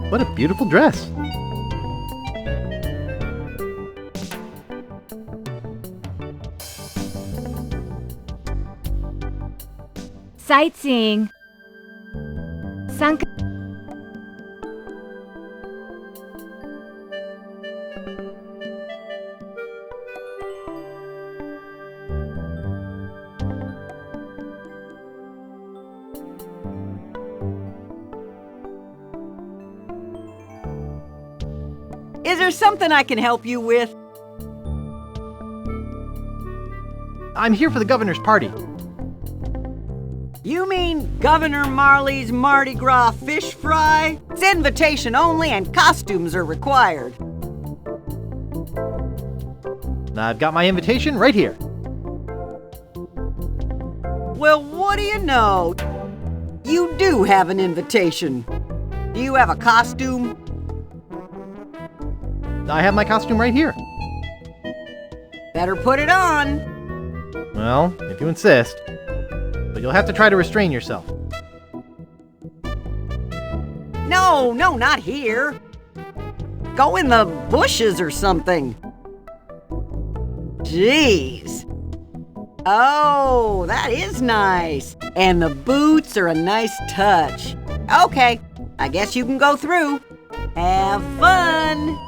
What a beautiful dress. Sightseeing. Sunk. Is there something I can help you with? I'm here for the governor's party. You mean Governor Marley's Mardi Gras fish fry? It's invitation only and costumes are required. I've got my invitation right here. Well, what do you know? You do have an invitation. Do you have a costume? I have my costume right here. Better put it on. Well, if you insist. But you'll have to try to restrain yourself. No, not here. Go in the bushes or something. Jeez. Oh, that is nice. And the boots are a nice touch. Okay, I guess you can go through. Have fun.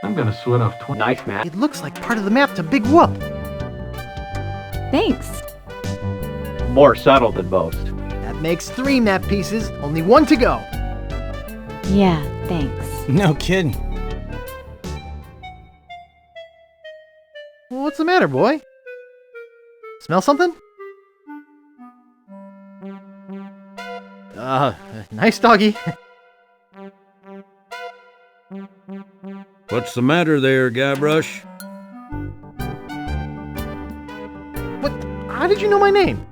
I'm gonna sweat off 20. Nice map. It looks like part of the map to Big Whoop. Thanks. More subtle than most. That makes 3 map pieces, only 1 to go. Yeah, thanks. No kidding. Well, what's the matter, boy? Smell something? Nice doggy. What's the matter there, Guybrush? What? How did you know my name?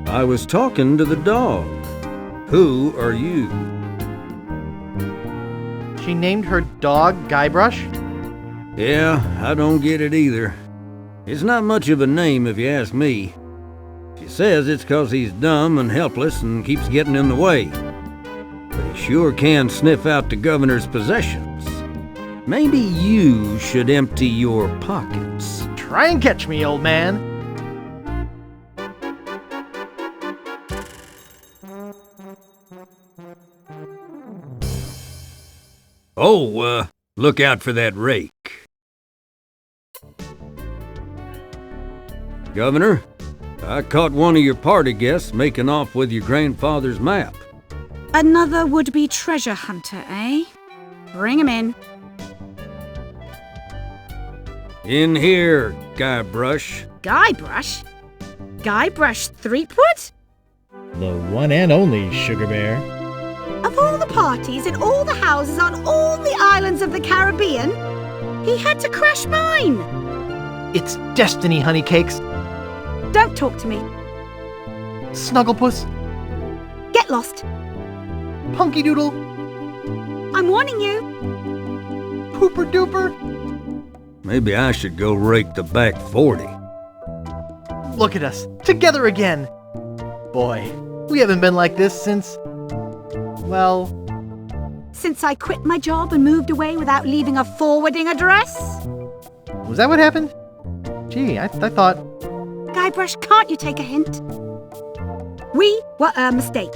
I was talking to the dog. Who are you? She named her dog Guybrush? Yeah, I don't get it either. It's not much of a name if you ask me. She says it's 'cause he's dumb and helpless and keeps getting in the way. But he sure can sniff out the governor's possessions. Maybe you should empty your pockets. Try and catch me, old man. Oh, look out for that rake. Governor, I caught one of your party guests making off with your grandfather's map. Another would-be treasure hunter, eh? Bring him in. In here, Guybrush. Guybrush? Guybrush Threepwood? The one and only Sugar Bear. Of all the parties in all the houses on all the islands of the Caribbean, he had to crash mine. It's destiny, honeycakes. Don't talk to me. Snugglepuss. Get lost. Punky Doodle. I'm warning you. Pooper Duper. Maybe I should go rake the back 40. Look at us, together again. Boy, we haven't been like this since... well... Since I quit my job and moved away without leaving a forwarding address? Was that what happened? Gee, I thought... Guybrush, can't you take a hint? We were a mistake.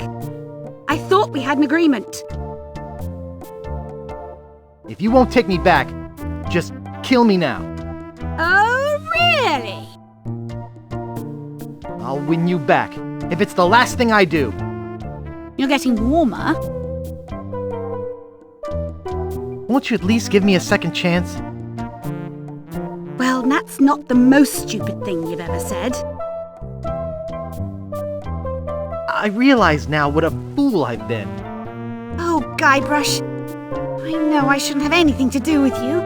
I thought we had an agreement. If you won't take me back, just kill me now. Oh, really? I'll win you back, if it's the last thing I do. You're getting warmer. Won't you at least give me a second chance? Well, that's not the most stupid thing you've ever said. I realize now what a fool I've been. Oh, Guybrush. I know I shouldn't have anything to do with you.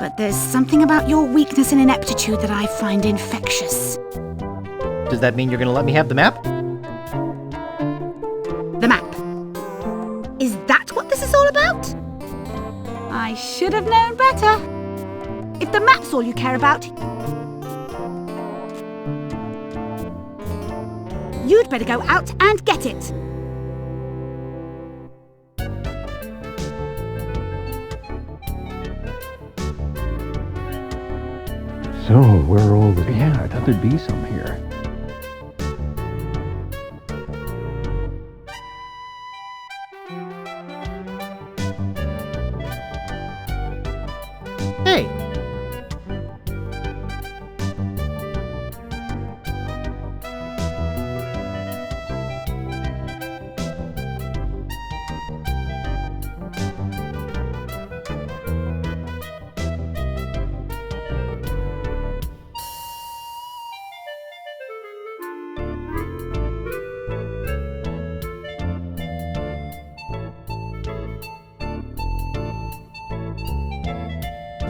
But there's something about your weakness and ineptitude that I find infectious. Does that mean you're gonna let me have the map? The map. Is that what this is all about? I should have known better. If the map's all you care about, you'd better go out and get it. So, where are all the... Yeah, I thought there'd be some here. Hey!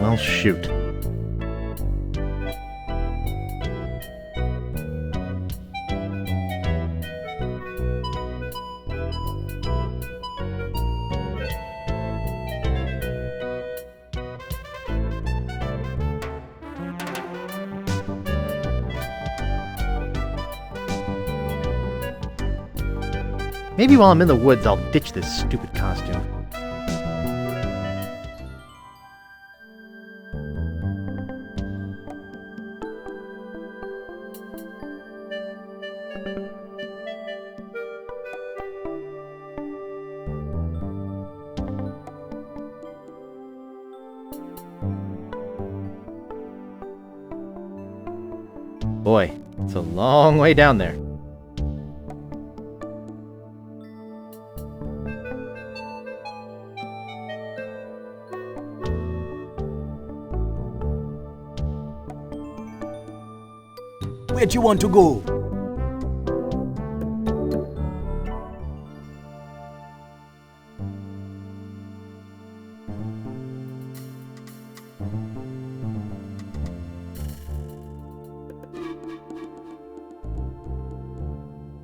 Well, shoot. Maybe while I'm in the woods, I'll ditch this stupid costume. Boy, it's a long way down there. Where'd you want to go?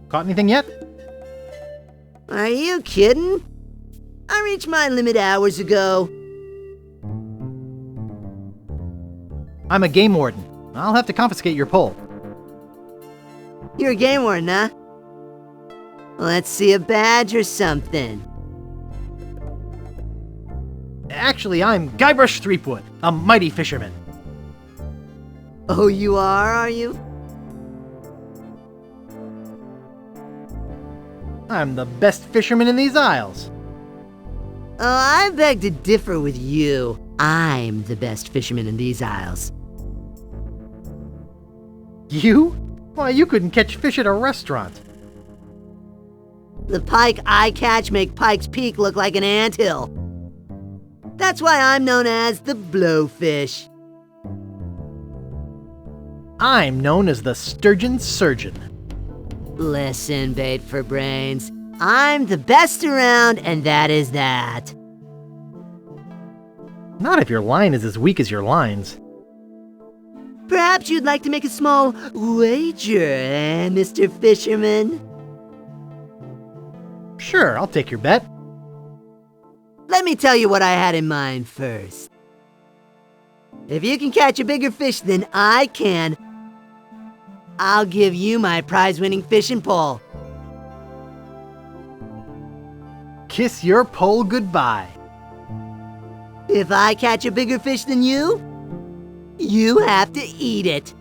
Caught anything yet? Are you kidding? I reached my limit hours ago. I'm a game warden. I'll have to confiscate your pole. You're a game warden, huh? Let's see a badge or something. Actually, I'm Guybrush Threepwood, a mighty fisherman. Oh, you are you? I'm the best fisherman in these isles. Oh, I beg to differ with you. I'm the best fisherman in these isles. You? Why, you couldn't catch fish at a restaurant. The pike I catch make Pike's Peak look like an anthill. That's why I'm known as the Blowfish. I'm known as the Sturgeon Surgeon. Listen, bait for brains. I'm the best around, and that is that. Not if your line is as weak as your lines. Perhaps you'd like to make a small wager, Mr. Fisherman? Sure, I'll take your bet. Let me tell you what I had in mind first. If you can catch a bigger fish than I can, I'll give you my prize-winning fishing pole. Kiss your pole goodbye. If I catch a bigger fish than you, you have to eat it.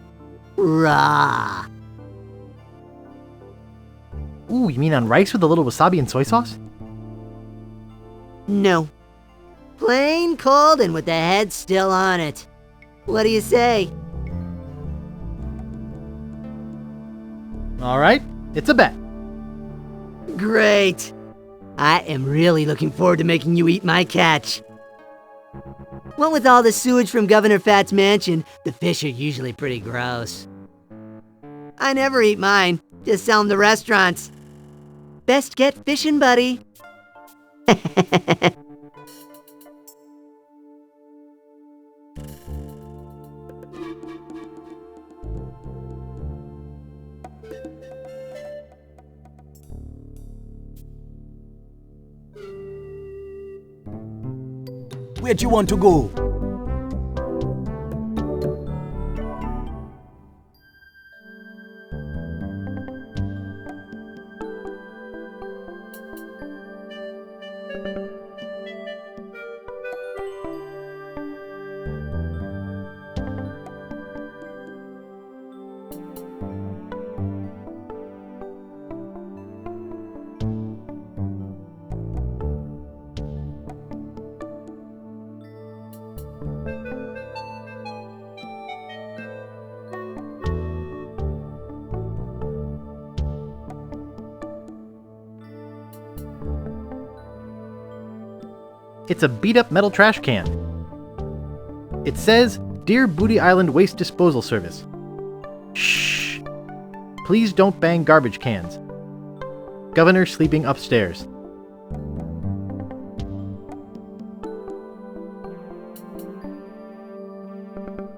Raw. Ooh, you mean on rice with a little wasabi and soy sauce? No. Plain cold and with the head still on it. What do you say? All right, it's a bet. Great. I am really looking forward to making you eat my catch. What with all the sewage from Governor Fat's mansion, the fish are usually pretty gross. I never eat mine, just sell them to restaurants. Best get fishing, buddy. Where'd you want to go? It's a beat-up metal trash can. It says, Dear Booty Island Waste Disposal Service. Shh. Please don't bang garbage cans. Governor sleeping upstairs.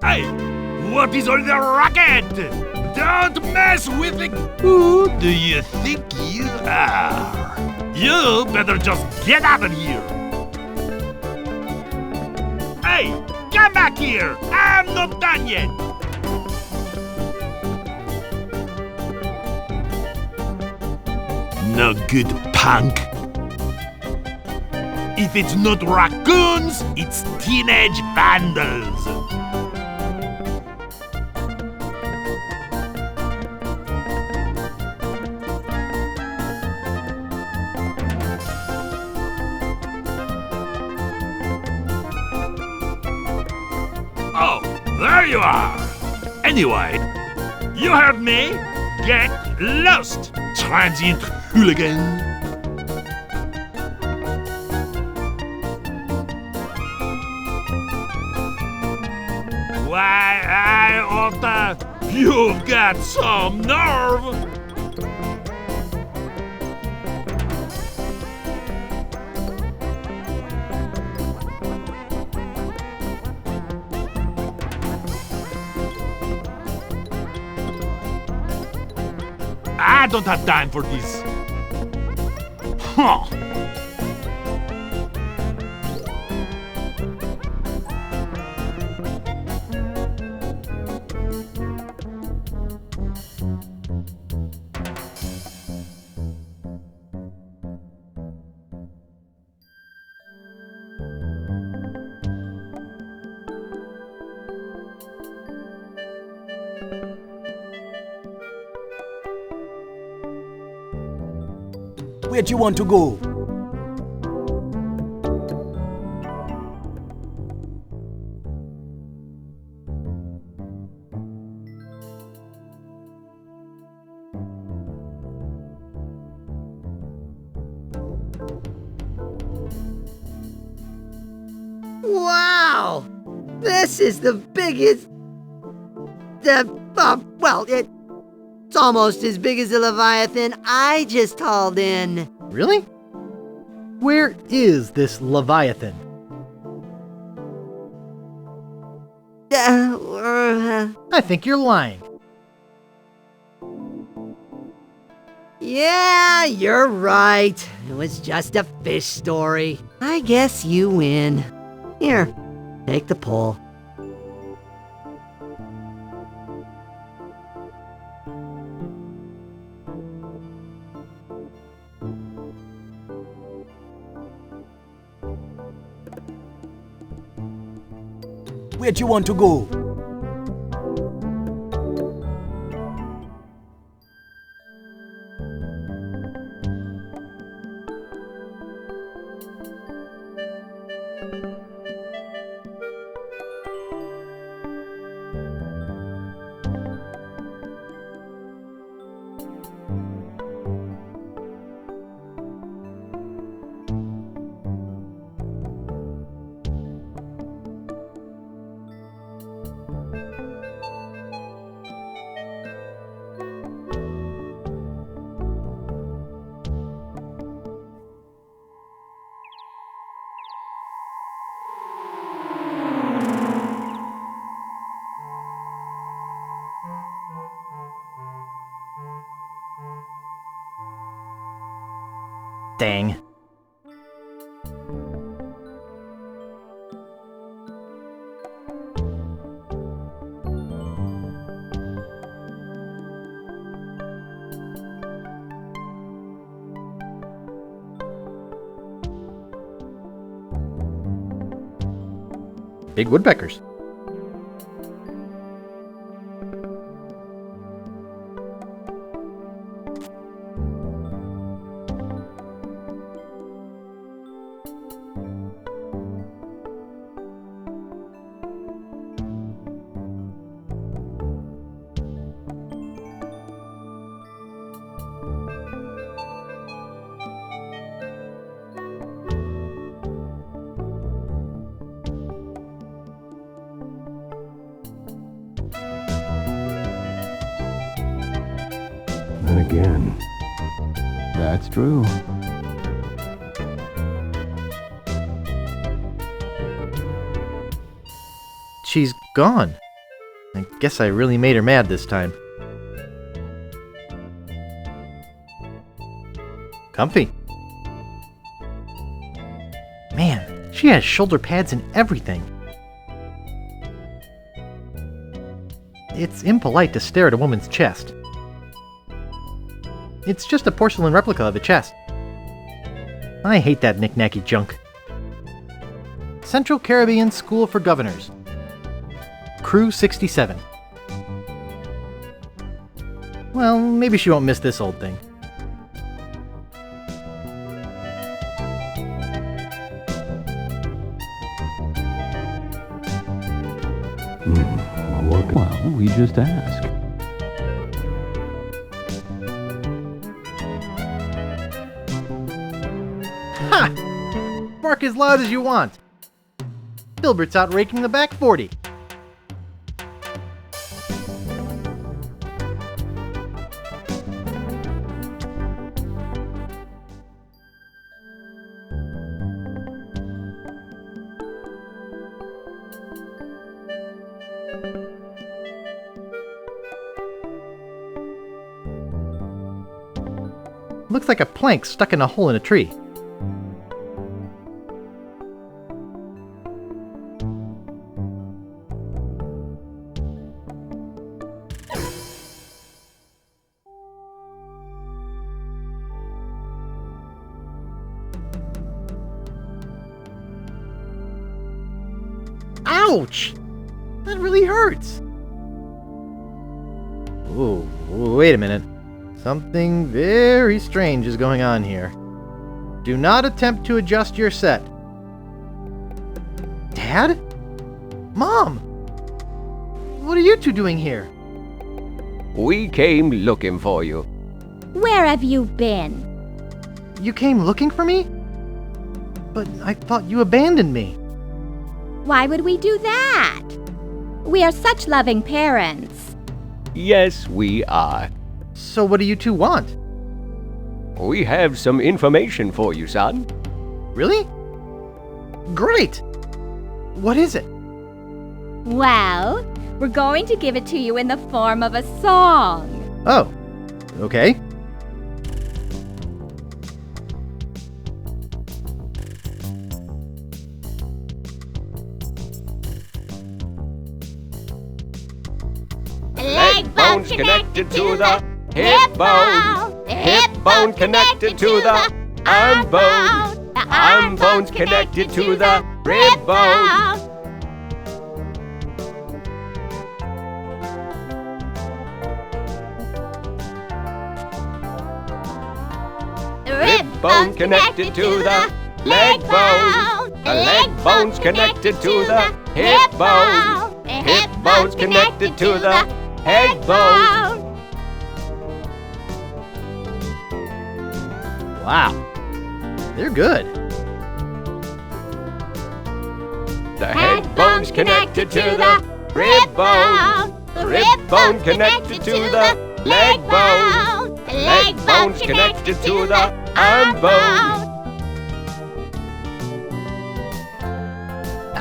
Hey, what is all the racket? Don't mess with it! Who do you think you are? You better just get out of here! Hey, come back here! I'm not done yet! No good, punk. If it's not raccoons, it's teenage vandals. Oh, there you are! Anyway, you heard me. Get lost, transient hooligan. Why, Otta, you've got some nerve! I don't have time for this. Huh. Where do you want to go? Wow! This is the biggest... well, it's almost as big as the Leviathan I just hauled in. Really? Where is this Leviathan? I think you're lying. Yeah, you're right. It was just a fish story. I guess you win. Here, take the pole. Where do you want to go? Dang. Big woodpeckers. again. That's true. She's gone. I guess I really made her mad this time. Comfy. Man, she has shoulder pads and everything. It's impolite to stare at a woman's chest. It's just a porcelain replica of a chest. I hate that knick-knacky junk. Central Caribbean School for Governors. Crew 67. Well, maybe she won't miss this old thing. Well, we just ask. Ha! Bark as loud as you want. Filbert's out raking the back 40. Looks like a plank stuck in a hole in a tree. Ouch! That really hurts. Ooh, wait a minute. Something very strange is going on here. Do not attempt to adjust your set. Dad? Mom? What are you two doing here? We came looking for you. Where have you been? You came looking for me? But I thought you abandoned me. Why would we do that? We are such loving parents. Yes, we are. So what do you two want? We have some information for you, son. Really? Great! What is it? Well, we're going to give it to you in the form of a song. Oh, okay. Leg bones connected to the hip bone. Hip bone connected to the arm bone. The arm bone's connected to the rib bone. The rib bone connected to the leg bone. The leg bone's connected to the hip bone. The hip bone's connected to the head bone. Wow. They're good. The head bone's connected to the rib bone. The rib bone connected to the leg bone. The leg bone's connected to the arm bone.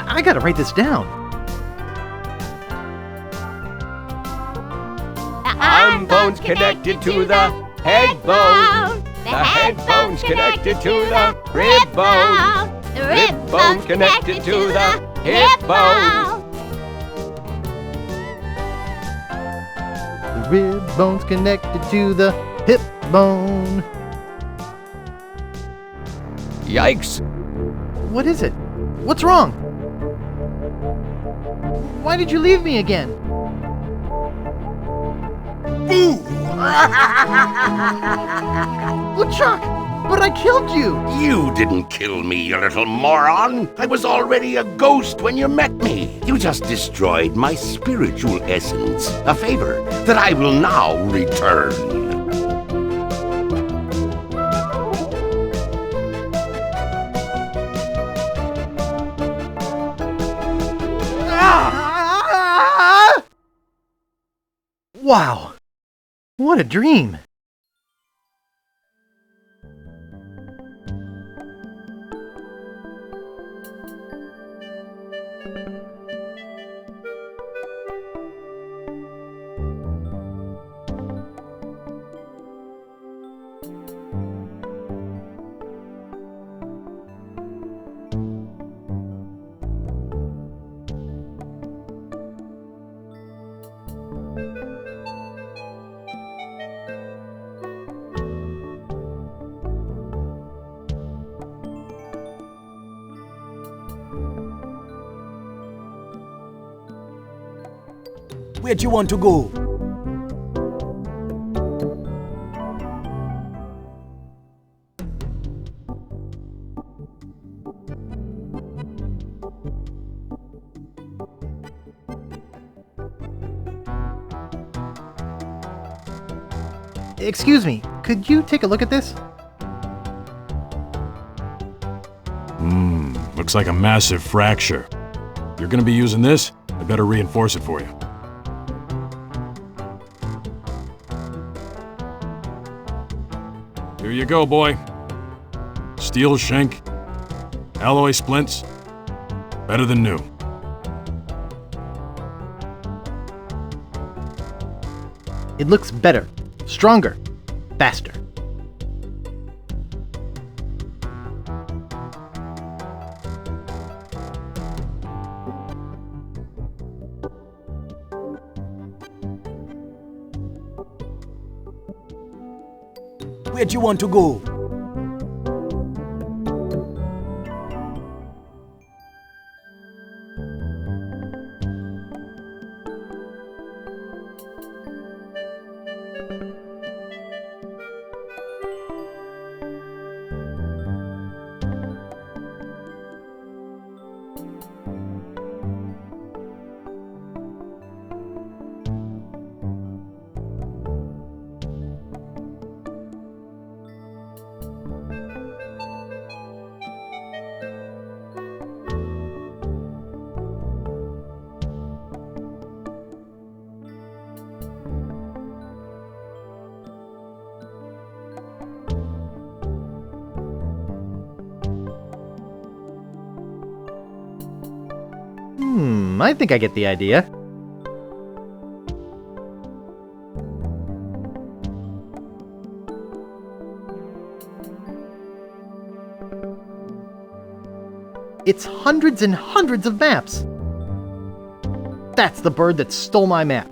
I gotta write this down. The arm bone's connected to the head bone. The head bone's connected to the rib bone. The rib bone's connected to the hip bone. The rib bone's connected to the hip bone. Yikes! What is it? What's wrong? Why did you leave me again? LeChuck, but I killed you! You didn't kill me, you little moron! I was already a ghost when you met me. You just destroyed my spiritual essence, a favor that I will now return. Wow, what a dream! Where'd you want to go? Excuse me, could you take a look at this? Looks like a massive fracture. You're gonna be using this? I better reinforce it for you. Here you go, boy. Steel shank, alloy splints, better than new. It looks better, stronger, faster. Where'd you want to go? I think I get the idea. It's hundreds and hundreds of maps. That's the bird that stole my map.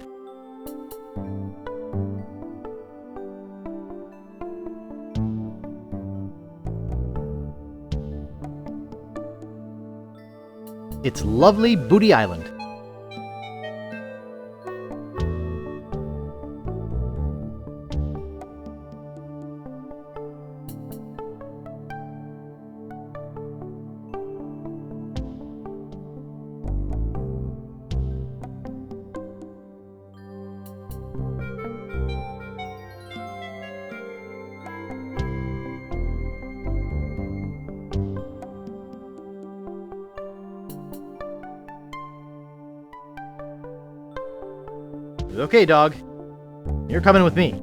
It's lovely Booty Island. Okay, dog. You're coming with me.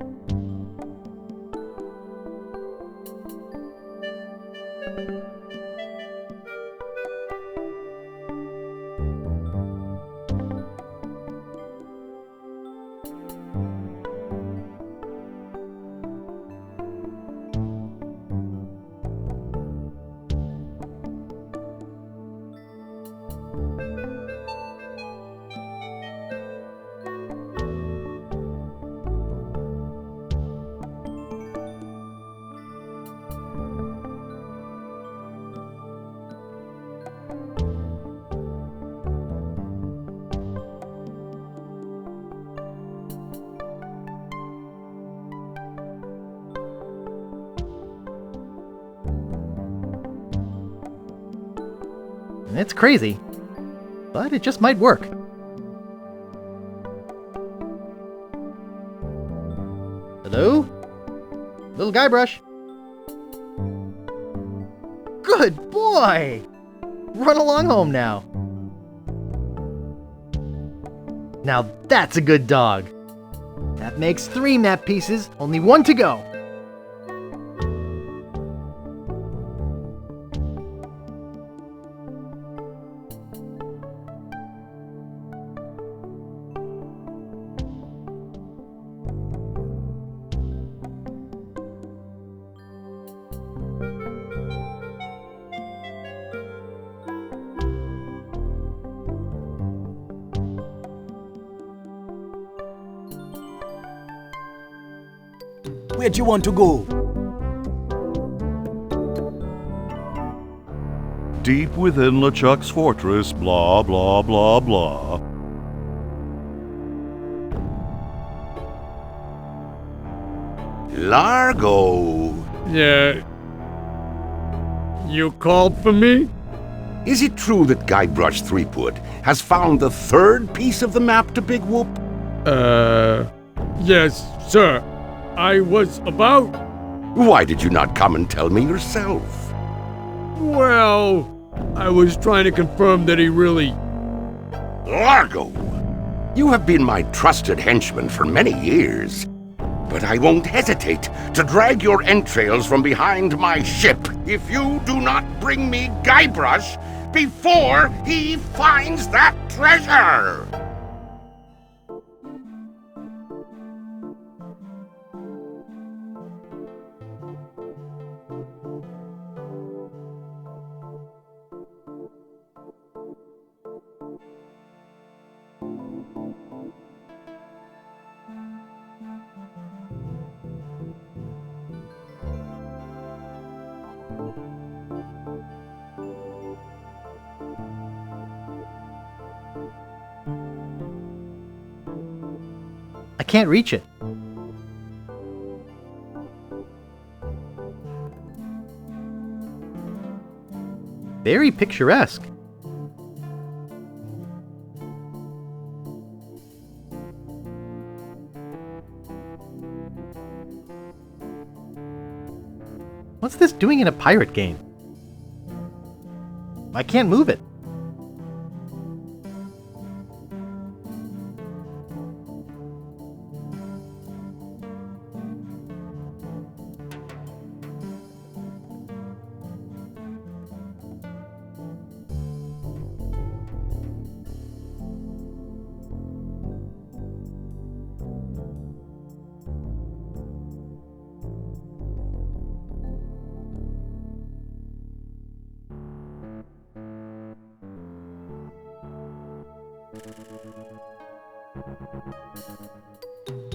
It's crazy, but it just might work. Hello? Little Guybrush? Good boy! Run along home now. Now that's a good dog. That makes 3 map pieces, only 1 to go. Where'd you want to go? Deep within LeChuck's fortress, blah, blah, blah, blah. Largo. Yeah. You called for me? Is it true that Guybrush Threepwood has found the third piece of the map to Big Whoop? Yes, sir. I was about... Why did you not come and tell me yourself? Well, I was trying to confirm that he really... Largo! You have been my trusted henchman for many years. But I won't hesitate to drag your entrails from behind my ship if you do not bring me Guybrush before he finds that treasure! I can't reach it. Very picturesque. What's this doing in a pirate game? I can't move it.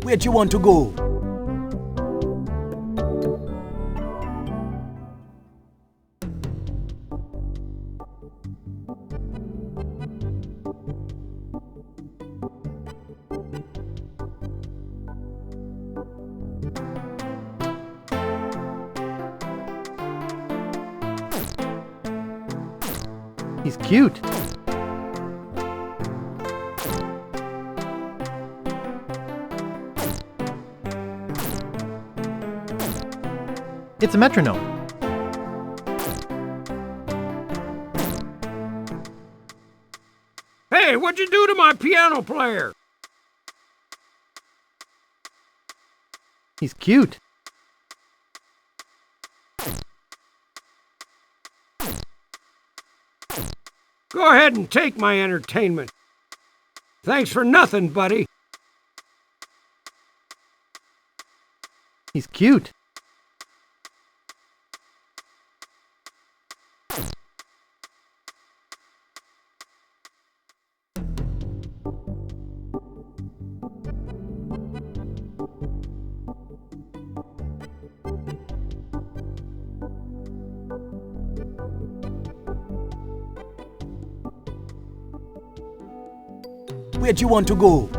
Where'd you want to go? He's cute. It's a metronome. Hey, what'd you do to my piano player? He's cute. Go ahead and take my entertainment. Thanks for nothing, buddy. He's cute. Where'd you want to go?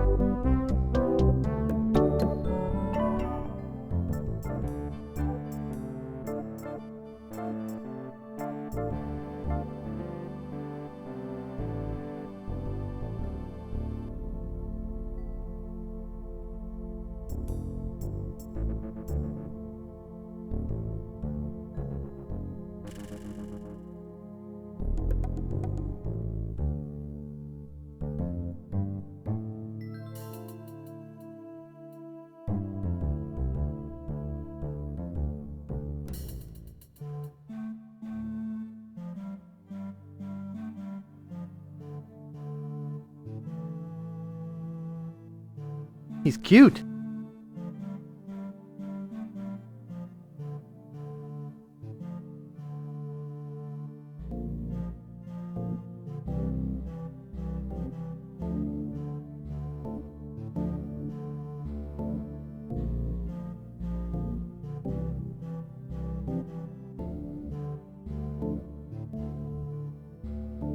He's cute.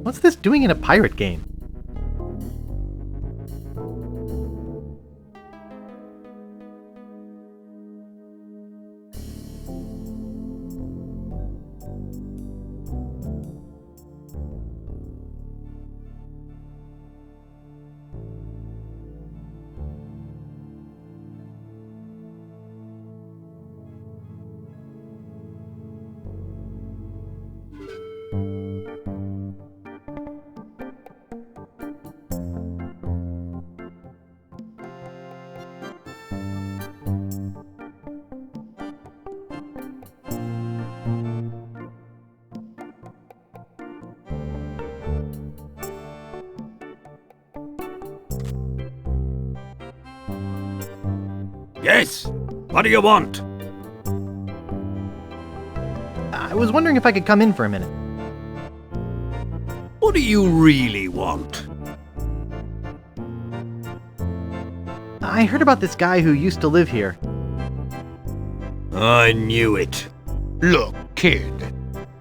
What's this doing in a pirate game? Yes? What do you want? I was wondering if I could come in for a minute. What do you really want? I heard about this guy who used to live here. I knew it. Look, kid.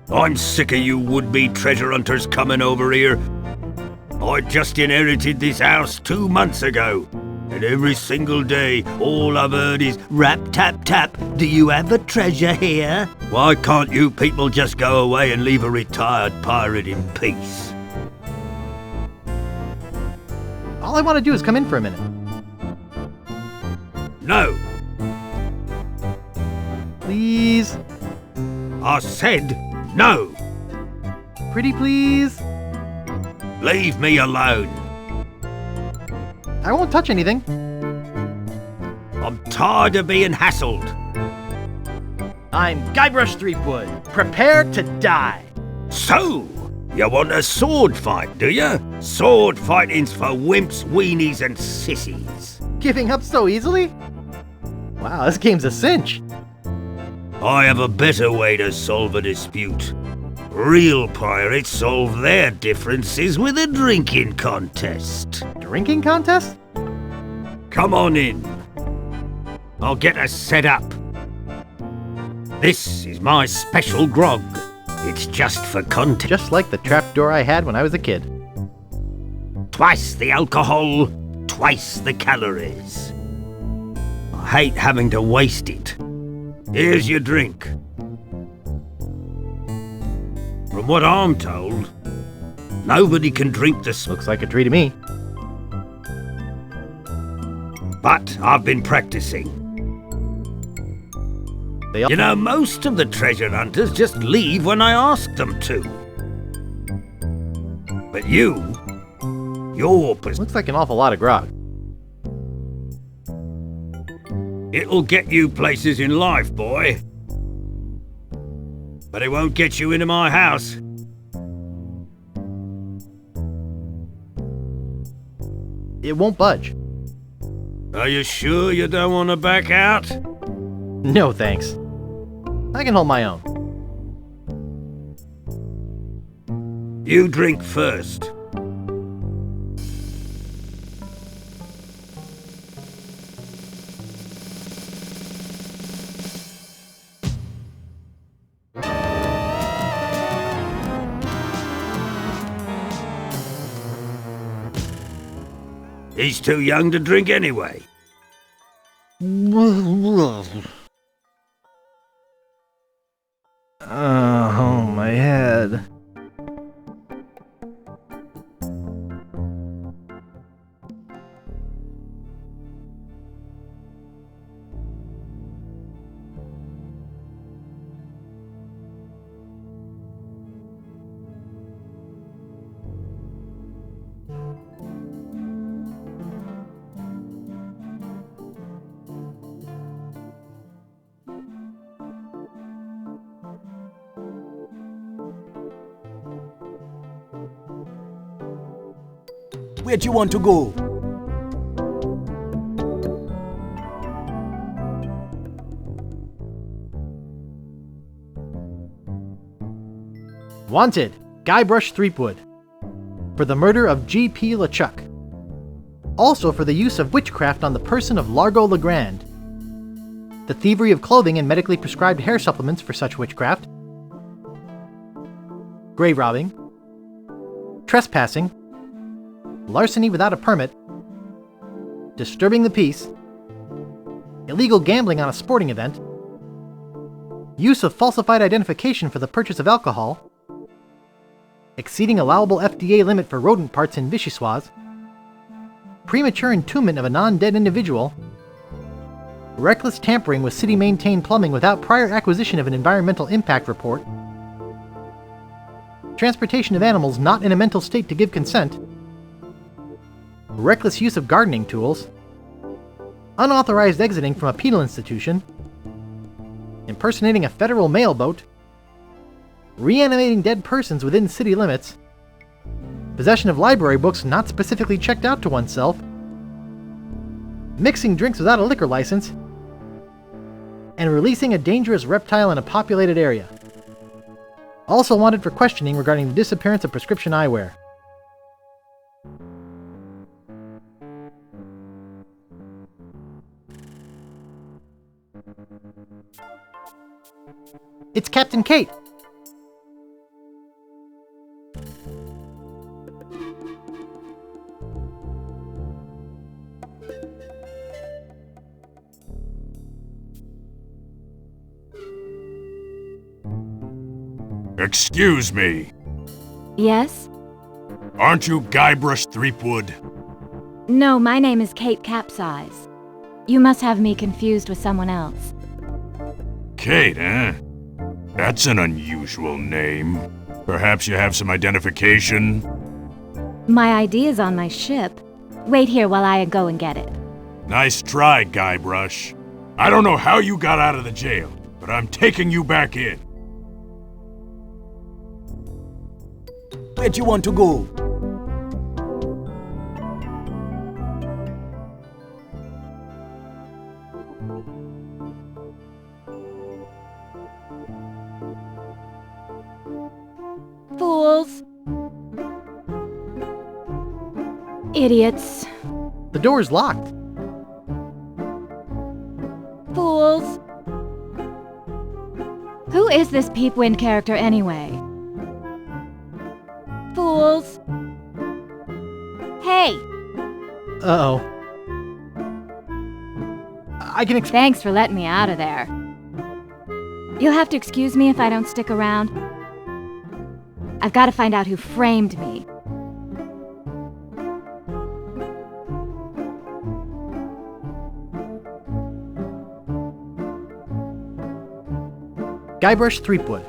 I'm sick of you would-be treasure hunters coming over here. I just inherited this house 2 months ago. And every single day, all I've heard is rap tap tap, do you have a treasure here? Why can't you people just go away and leave a retired pirate in peace? All I want to do is come in for a minute. No. Please? I said no. Pretty please? Leave me alone. I won't touch anything. I'm tired of being hassled. I'm Guybrush Threepwood. Prepare to die. So, you want a sword fight, do you? Sword fighting's for wimps, weenies, and sissies. Giving up so easily? Wow, this game's a cinch. I have a better way to solve a dispute. Real pirates solve their differences with a drinking contest. Drinking contest? Come on in. I'll get us set up. This is my special grog. It's just for contest. Just like the trapdoor I had when I was a kid. Twice the alcohol, twice the calories. I hate having to waste it. Here's your drink. From what I'm told, nobody can drink this. Looks like a tree to me. But I've been practicing. You know, most of the treasure hunters just leave when I ask them to. But you're... Looks like an awful lot of grog. It'll get you places in life, boy. But it won't get you into my house. It won't budge. Are you sure you don't want to back out? No, thanks. I can hold my own. You drink first. He's too young to drink anyway. Oh, my head. Where do you want to go? Wanted, Guybrush Threepwood, for the murder of G.P. LeChuck. Also for the use of witchcraft on the person of Largo Legrand. The thievery of clothing and medically prescribed hair supplements for such witchcraft. Grave robbing. Trespassing. Larceny without a permit, disturbing the peace, illegal gambling on a sporting event, use of falsified identification for the purchase of alcohol, exceeding allowable FDA limit for rodent parts in Vichyssoise, premature entombment of a non-dead individual, reckless tampering with city-maintained plumbing without prior acquisition of an environmental impact report, transportation of animals not in a mental state to give consent, reckless use of gardening tools, unauthorized exiting from a penal institution, impersonating a federal mail boat, reanimating dead persons within city limits, possession of library books not specifically checked out to oneself, mixing drinks without a liquor license, and releasing a dangerous reptile in a populated area. Also wanted for questioning regarding the disappearance of prescription eyewear. It's Captain Kate! Excuse me. Yes? Aren't you Guybrush Threepwood? No, my name is Kate Capsize. You must have me confused with someone else. Kate, eh? That's an unusual name. Perhaps you have some identification? My ID is on my ship. Wait here while I go and get it. Nice try, Guybrush. I don't know how you got out of the jail, but I'm taking you back in. Where'd you want to go? Fools. Idiots. The door's locked. Fools. Who is this Peepwind character anyway? Fools. Hey! Uh-oh. I can Thanks for letting me out of there. You'll have to excuse me if I don't stick around. I've got to find out who framed me. Guybrush Threepwood.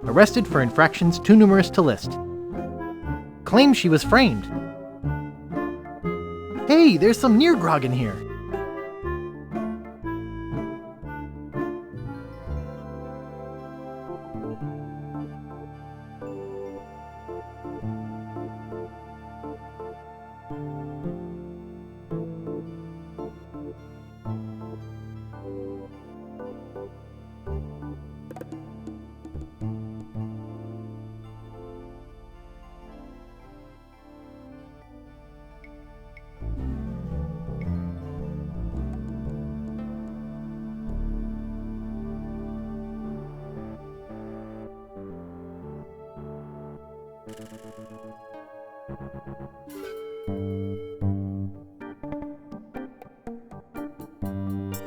Arrested for infractions too numerous to list. Claims she was framed. Hey, there's some near grog in here.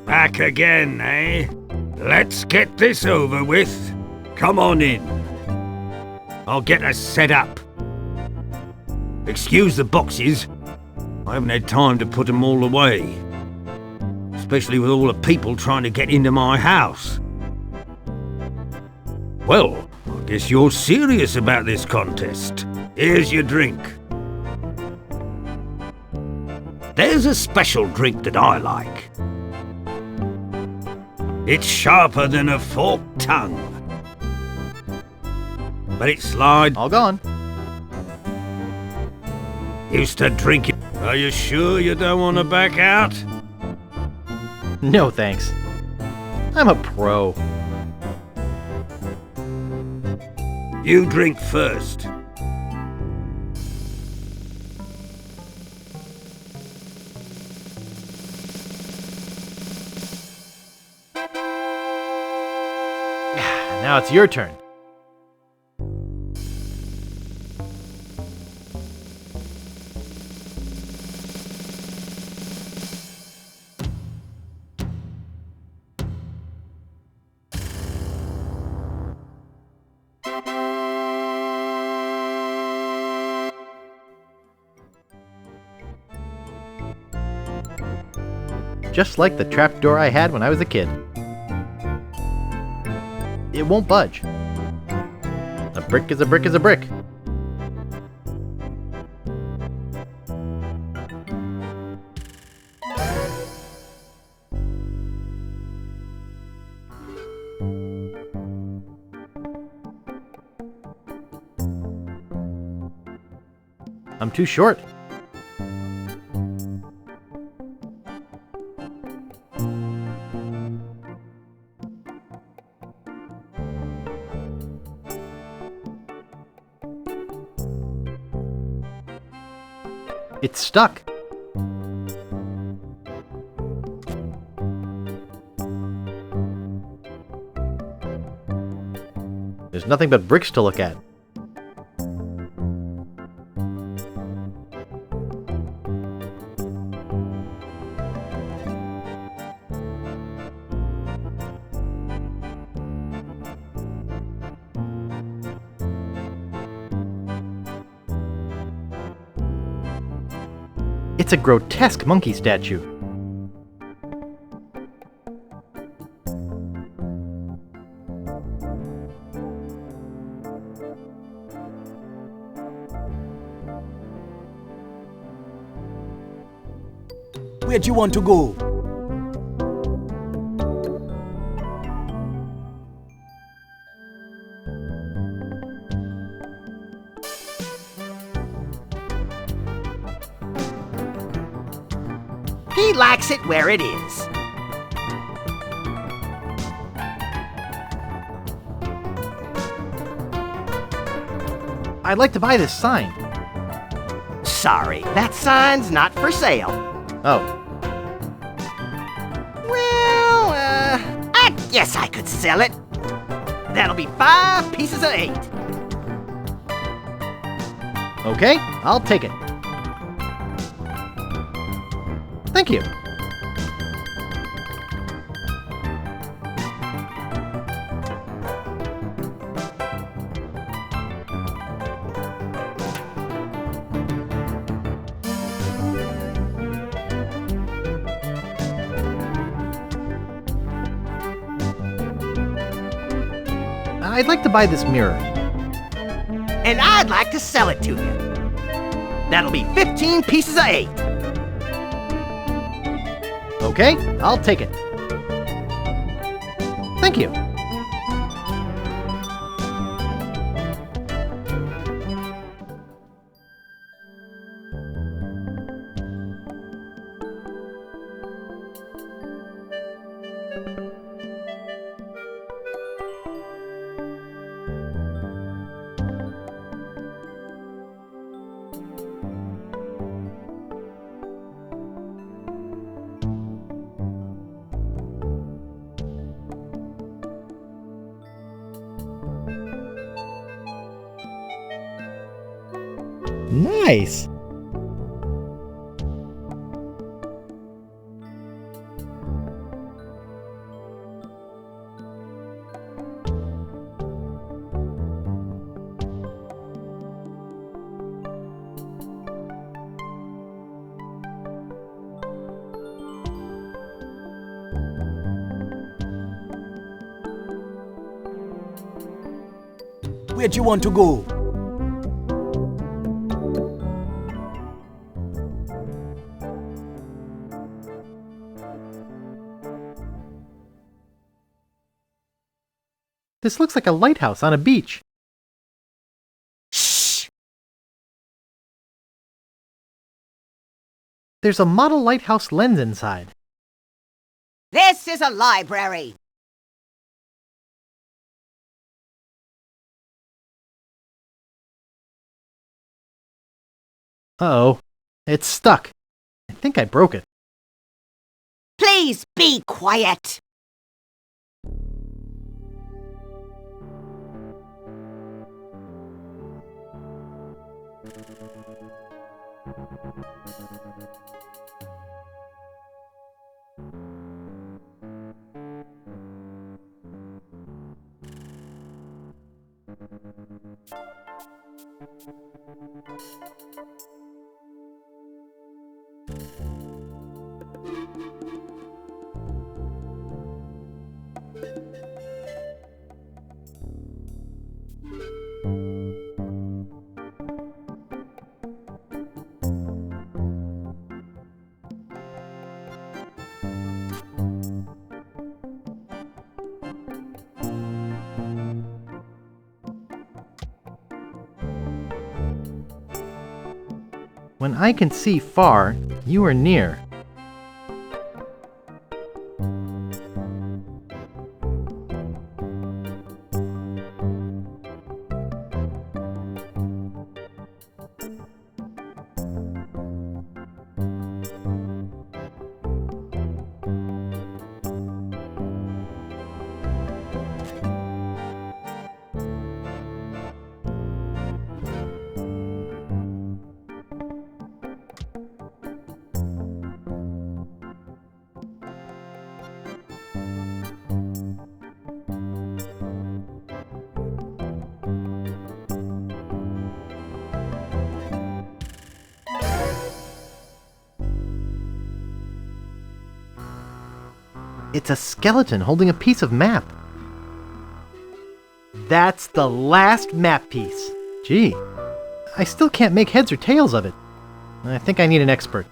Back again, eh? Let's get this over with. Come on in. I'll get us set up. Excuse the boxes. I haven't had time to put them all away. Especially with all the people trying to get into my house. Well, I guess you're serious about this contest. Here's your drink. There's a special drink that I like. It's sharper than a forked tongue. But it slides. All gone. Used to drink it. Are you sure you don't want to back out? No thanks. I'm a pro. You drink first. Now it's your turn. Just like the trapdoor I had when I was a kid. It won't budge. A brick is a brick is a brick. I'm too short. It's stuck. There's nothing but bricks to look at. It's a grotesque monkey statue. Where'd you want to go? He likes it where it is. I'd like to buy this sign. Sorry, that sign's not for sale. Oh. Well, I guess I could sell it. That'll be 5 pieces of 8. Okay, I'll take it. Thank you. I'd like to buy this mirror. And I'd like to sell it to you. That'll be 15 pieces of 8. Okay, I'll take it. Thank you. Nice! Where'd you want to go? This looks like a lighthouse on a beach. Shh! There's a model lighthouse lens inside. This is a library. Uh-oh. It's stuck. I think I broke it. Please be quiet. When I can see far, you are near. It's a skeleton holding a piece of map. That's the last map piece. Gee, I still can't make heads or tails of it. I think I need an expert.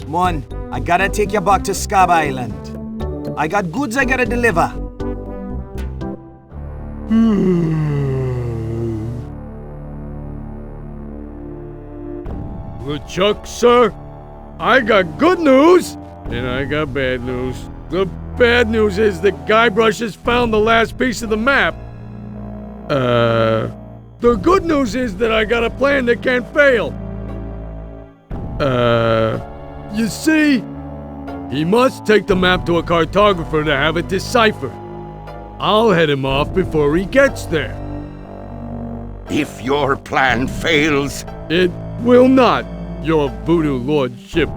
Come on, I gotta take you back to Scab Island. I got goods I gotta deliver. LeChuck's, sir, I got good news, and I got bad news. The bad news is that Guybrush has found the last piece of the map. The good news is that I got a plan that can't fail. You see, he must take the map to a cartographer to have it deciphered. I'll head him off before he gets there. If your plan fails... It will not, your voodoo lordship.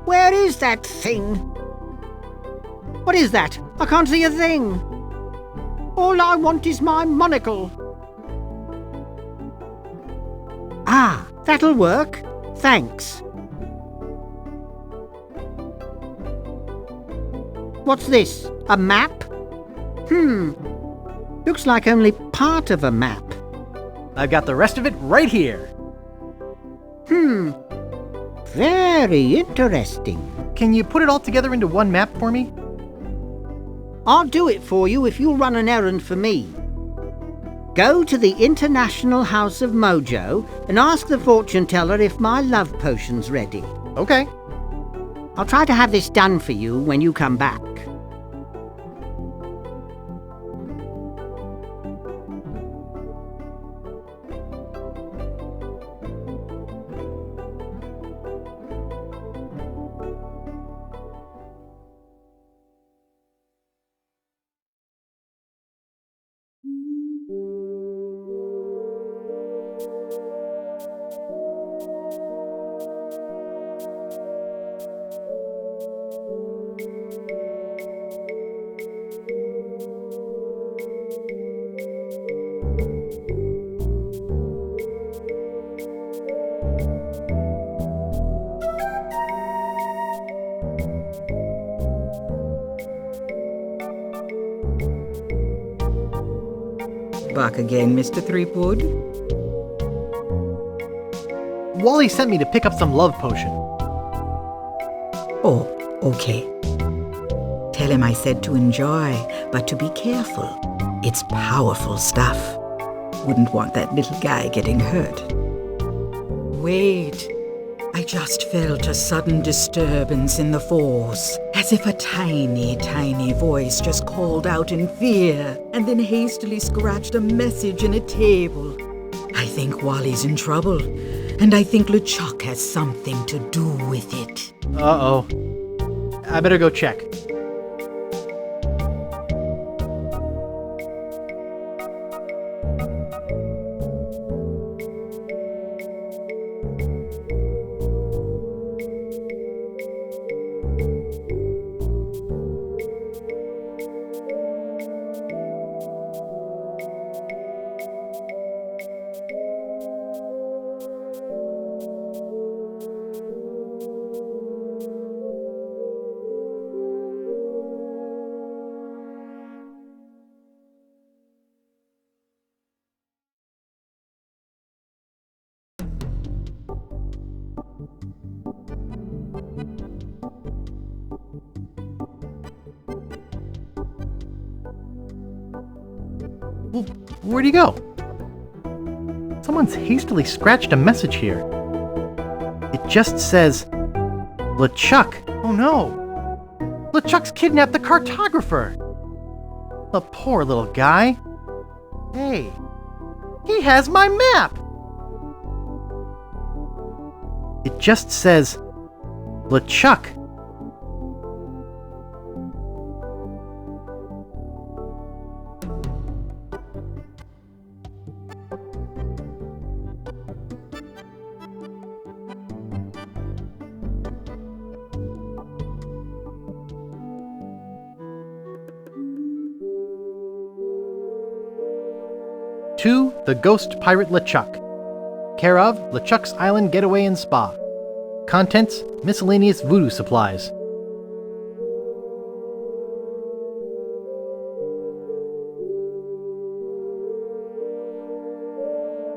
Where is that thing? What is that? I can't see a thing. All I want is my monocle. Ah, that'll work. Thanks. What's this? A map? Looks like only part of a map. I've got the rest of it right here. Very interesting. Can you put it all together into one map for me? I'll do it for you if you'll run an errand for me. Go to the International House of Mojo and ask the fortune teller if my love potion's ready. Okay. I'll try to have this done for you when you come back. Back again, Mr. Threepwood? Wally sent me to pick up some love potion. Oh, okay. Tell him I said to enjoy, but to be careful. It's powerful stuff. Wouldn't want that little guy getting hurt. Wait. I just felt a sudden disturbance in the force, as if a tiny, tiny voice just called out in fear, and then hastily scratched a message in a table. I think Wally's in trouble, and I think LeChuck has something to do with it. Uh-oh. I better go check. Well, where'd he go? Someone's hastily scratched a message here. It just says, LeChuck. Oh no! LeChuck's kidnapped the cartographer! The poor little guy. Hey, he has my map! It just says, LeChuck. To the Ghost Pirate LeChuck. Care of LeChuck's Island Getaway and Spa. Contents, miscellaneous voodoo supplies.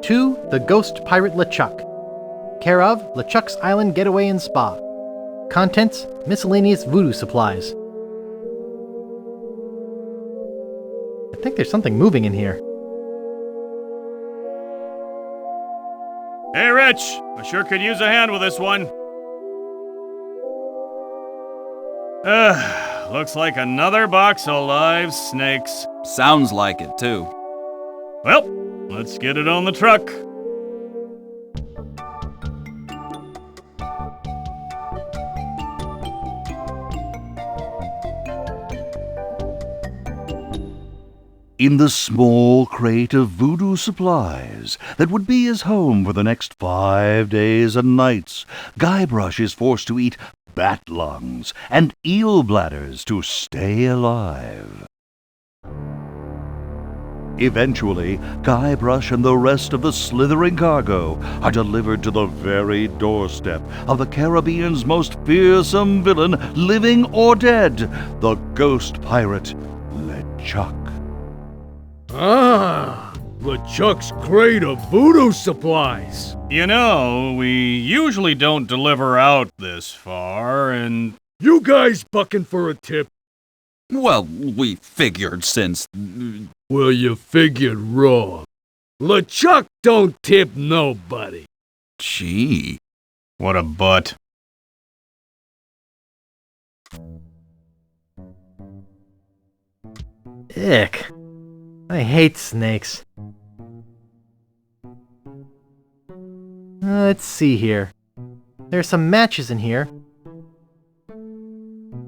To the Ghost Pirate LeChuck. Care of LeChuck's Island Getaway and Spa. Contents, miscellaneous voodoo supplies. I think there's something moving in here. Hey, Rich! I sure could use a hand with this one. Looks like another box of live snakes. Sounds like it, too. Well, let's get it on the truck. In the small crate of voodoo supplies that would be his home for the next 5 days and nights, Guybrush is forced to eat bat lungs and eel bladders to stay alive. Eventually, Guybrush and the rest of the slithering cargo are delivered to the very doorstep of the Caribbean's most fearsome villain, living or dead, the ghost pirate, LeChuck. Ah, LeChuck's crate of voodoo supplies. You know, we usually don't deliver out this far, and... You guys bucking for a tip? Well, we figured since... Well, you figured wrong. LeChuck don't tip nobody. Gee. What a butt. Ick. I hate snakes. Let's see here. There's some matches in here.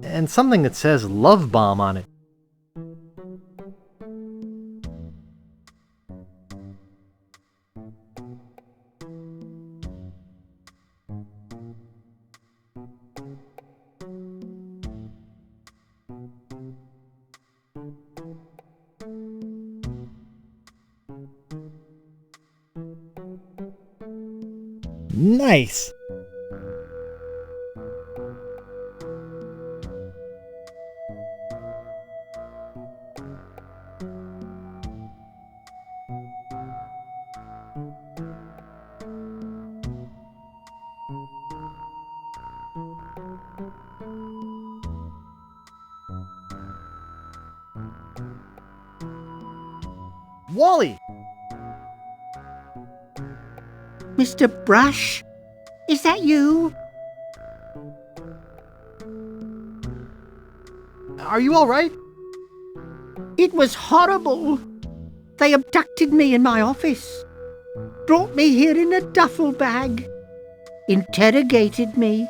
And something that says Love Bomb on it. Nice! Wally! Mr. Brush? Is that you? Are you all right? It was horrible. They abducted me in my office, brought me here in a duffel bag, interrogated me,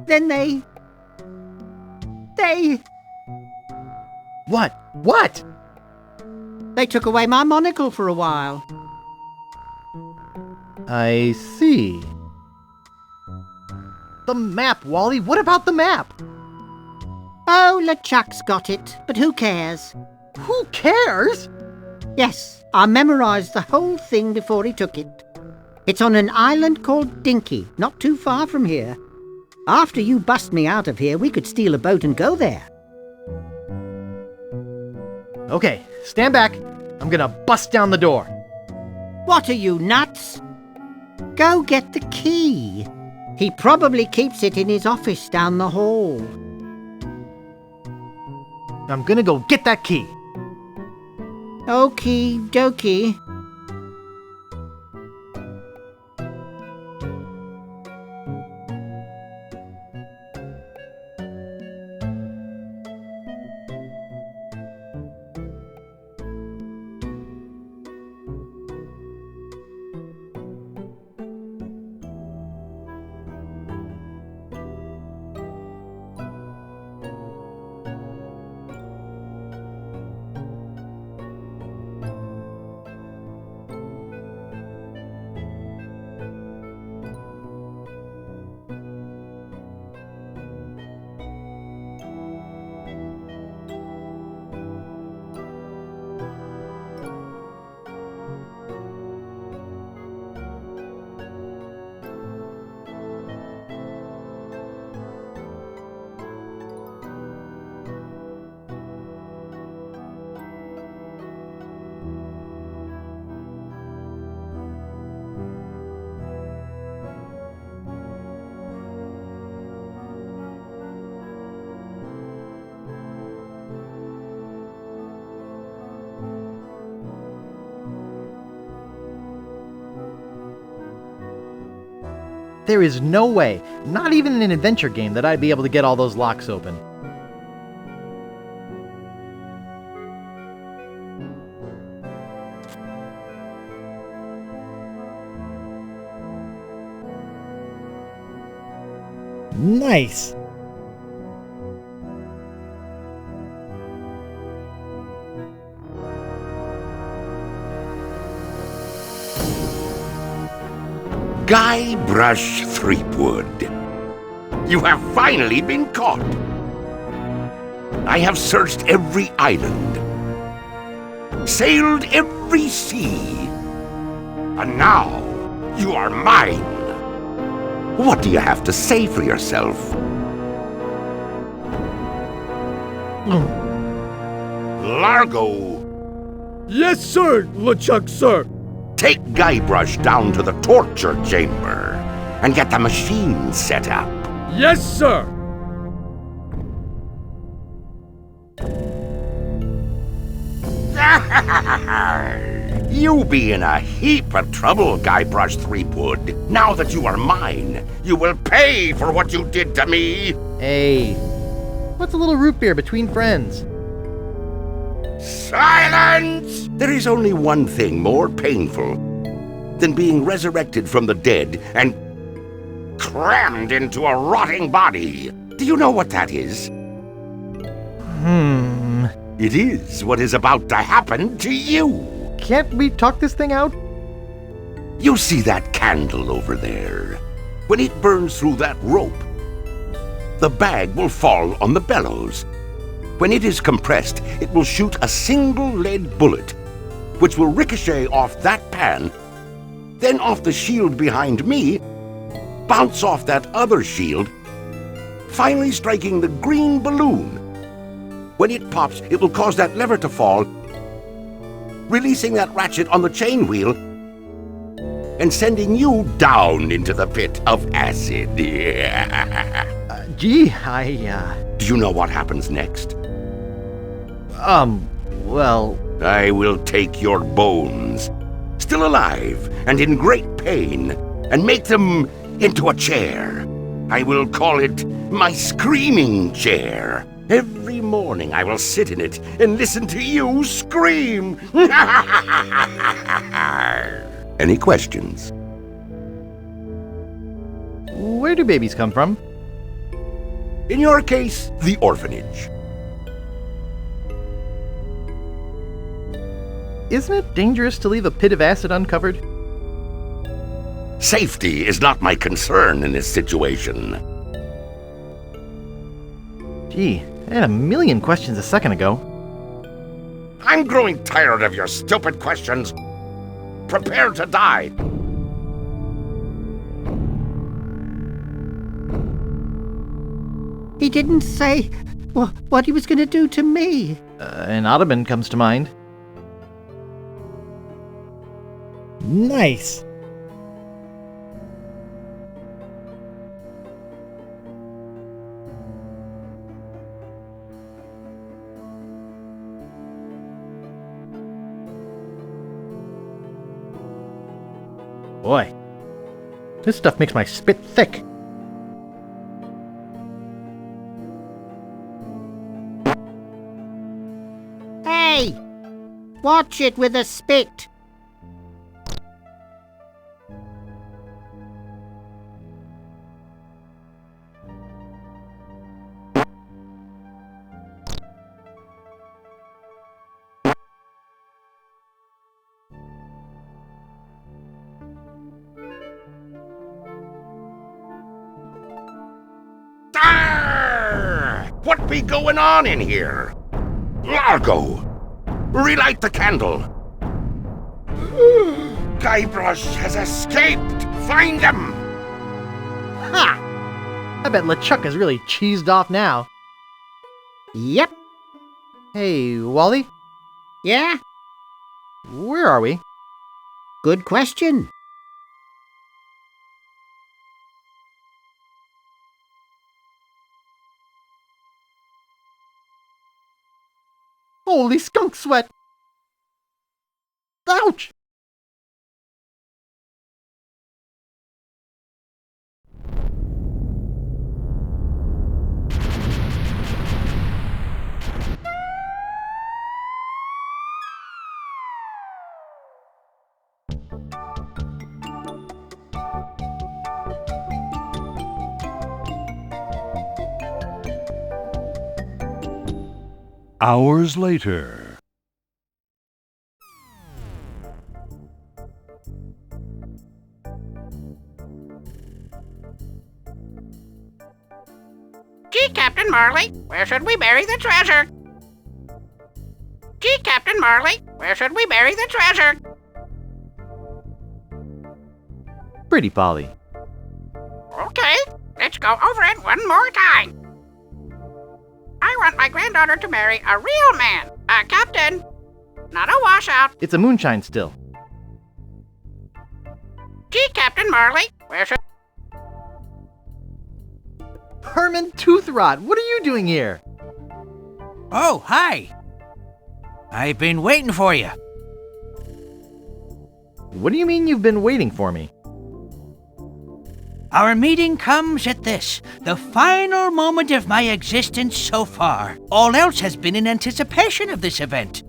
then they... What? What? They took away my monocle for a while. I see. The map, Wally! What about the map? Oh, LeChuck's got it, but who cares? Who cares? Yes, I memorized the whole thing before he took it. It's on an island called Dinky, not too far from here. After you bust me out of here, we could steal a boat and go there. Okay, stand back. I'm gonna bust down the door. What are you, nuts? Go get the key. He probably keeps it in his office down the hall. I'm gonna go get that key. Okie dokie. There is no way, not even in an adventure game, that I'd be able to get all those locks open. Nice! Guybrush Threepwood, you have finally been caught. I have searched every island, sailed every sea, and now you are mine. What do you have to say for yourself? Largo! Yes, sir, LeChuck's, sir. Take Guybrush down to the torture chamber and get the machine set up. Yes, sir. You be in a heap of trouble, Guybrush Threepwood. Now that you are mine, you will pay for what you did to me. Hey, what's a little root beer between friends? Silence! There is only one thing more painful than being resurrected from the dead and crammed into a rotting body. Do you know what that is? It is what is about to happen to you. Can't we talk this thing out? You see that candle over there? When it burns through that rope, the bag will fall on the bellows. When it is compressed, it will shoot a single lead bullet, which will ricochet off that pan, then off the shield behind me, bounce off that other shield, finally striking the green balloon. When it pops, it will cause that lever to fall, releasing that ratchet on the chain wheel, and sending you down into the pit of acid. Gee, Do you know what happens next? Well... I will take your bones, still alive and in great pain, and make them into a chair. I will call it my screaming chair. Every morning I will sit in it and listen to you scream. Any questions? Where do babies come from? In your case, the orphanage. Isn't it dangerous to leave a pit of acid uncovered? Safety is not my concern in this situation. Gee, I had a million questions a second ago. I'm growing tired of your stupid questions. Prepare to die. He didn't say what he was going to do to me. An ottoman comes to mind. Nice. Boy, this stuff makes my spit thick. Hey! Watch it with the spit! What be going on in here? Largo! Relight the candle! Guybrush has escaped! Find him! Ha! I bet LeChuck is really cheesed off now. Yep. Hey, Wally? Yeah? Where are we? Good question. Holy skunk sweat! Ouch! Hours later. Gee, Captain Marley, where should we bury the treasure? Gee, Captain Marley, where should we bury the treasure? Pretty Polly. Okay, let's go over it one more time. I want my granddaughter to marry a real man, a captain, not a washout. It's a moonshine still. Gee, Captain Marley, where should... Herman Toothrot, what are you doing here? Oh, hi. I've been waiting for you. What do you mean you've been waiting for me? Our meeting comes at this, the final moment of my existence so far. All else has been in anticipation of this event.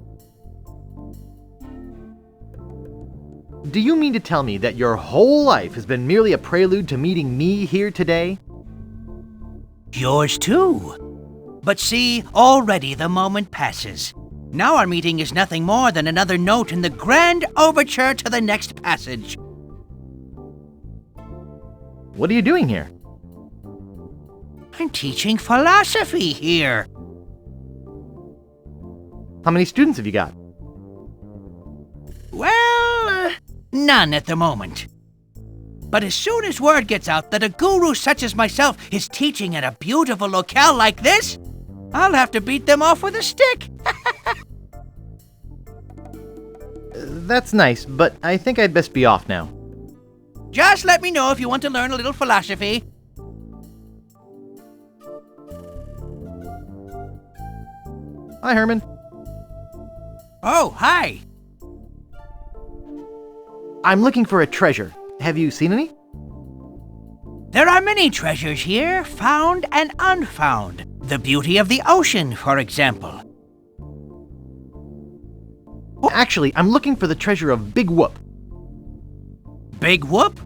Do you mean to tell me that your whole life has been merely a prelude to meeting me here today? Yours too. But see, already the moment passes. Now our meeting is nothing more than another note in the grand overture to the next passage. What are you doing here? I'm teaching philosophy here. How many students have you got? Well, none at the moment. But as soon as word gets out that a guru such as myself is teaching at a beautiful locale like this, I'll have to beat them off with a stick. That's nice, but I think I'd best be off now. Just let me know if you want to learn a little philosophy. Hi, Herman. Oh, hi. I'm looking for a treasure. Have you seen any? There are many treasures here, found and unfound. The beauty of the ocean, for example. Actually, I'm looking for the treasure of Big Whoop. Big Whoop?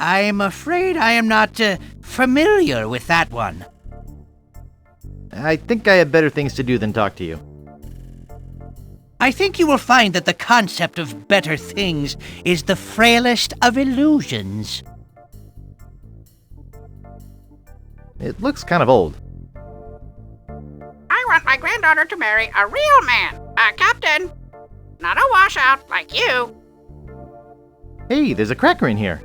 I'm afraid I am not familiar with that one. I think I have better things to do than talk to you. I think you will find that the concept of better things is the frailest of illusions. It looks kind of old. I want my granddaughter to marry a real man, a captain, not a washout like you. Hey, there's a cracker in here.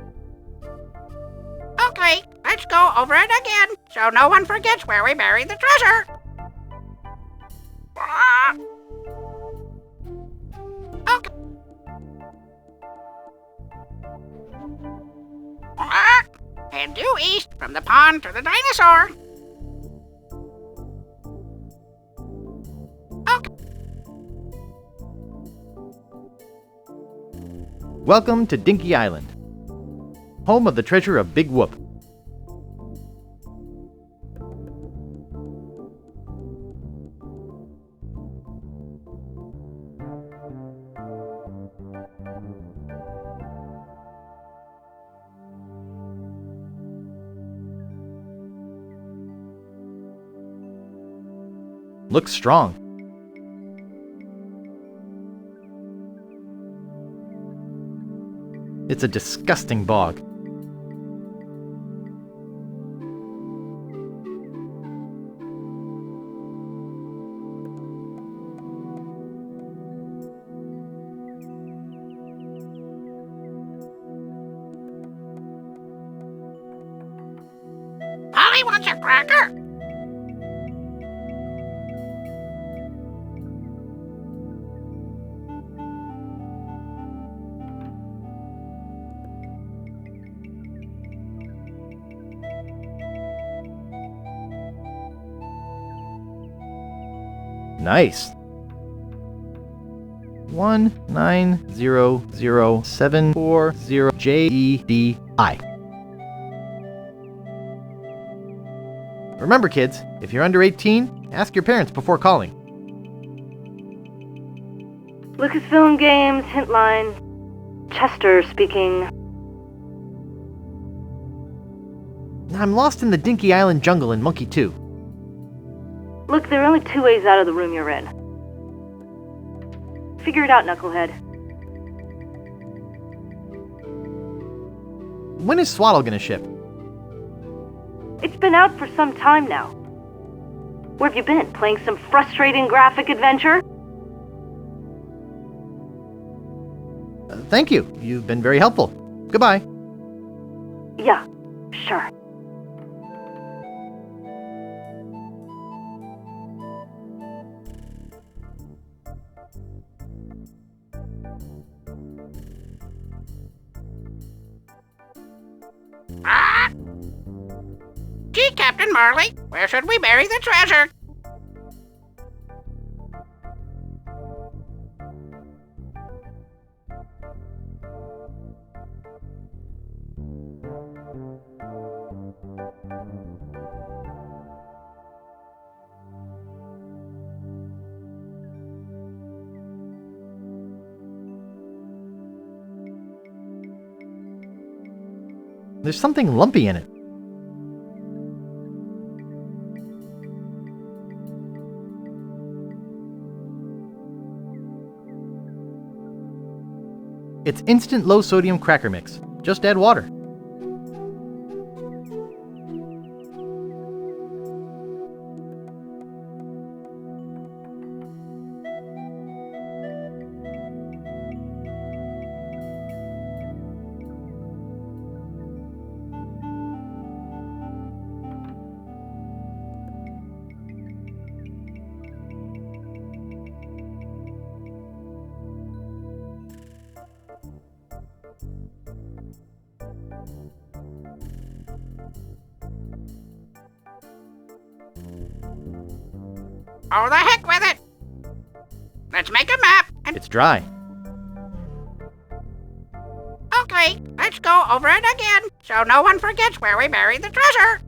Okay, let's go over it again, so no one forgets where we buried the treasure. Okay. And due east from the pond to the dinosaur. Okay. Welcome to Dinky Island. home of the treasure of Big Whoop. Looks strong. It's a disgusting bog. Polly wants a cracker. Nice. 1900740JEDI. Remember, kids, if you're under 18, ask your parents before calling. Lucasfilm Games, hint line. Chester speaking. I'm lost in the Dinky Island jungle in Monkey 2. Look, there are only 2 ways out of the room you're in. Figure it out, Knucklehead. When is Swaddle gonna ship? It's been out for some time now. Where have you been? Playing some frustrating graphic adventure? Thank you. You've been very helpful. Goodbye. Yeah, sure. Gee, Captain Marley, where should we bury the treasure? There's something lumpy in it. It's instant low-sodium cracker mix. Just add water. Oh, the heck with it! Let's make a map and... It's dry. Okay, let's go over it again, so no one forgets where we buried the treasure.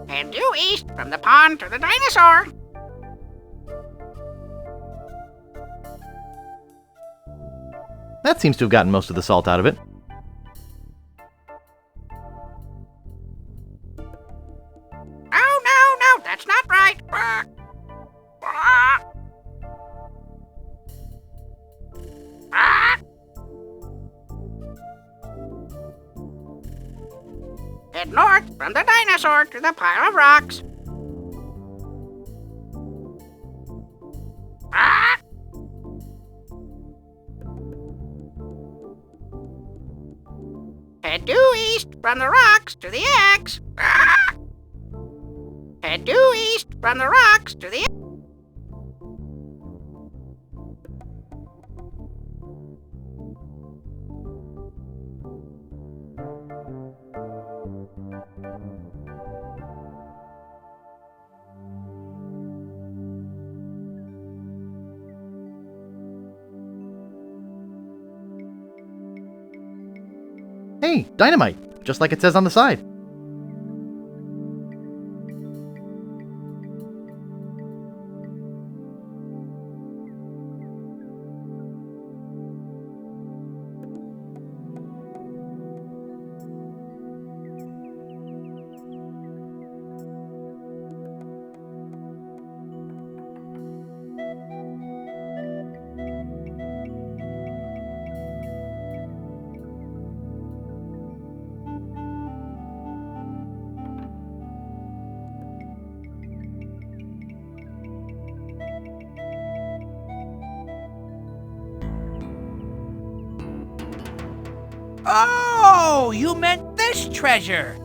And due east from the pond to the dinosaur. That seems to have gotten most of the salt out of it. No, that's not right. Head north from the dinosaur to the pile of rocks. Head due east from the rocks to the X. Head due east from the rocks to the... Hey, dynamite, just like it says on the side. Oh, you meant this treasure.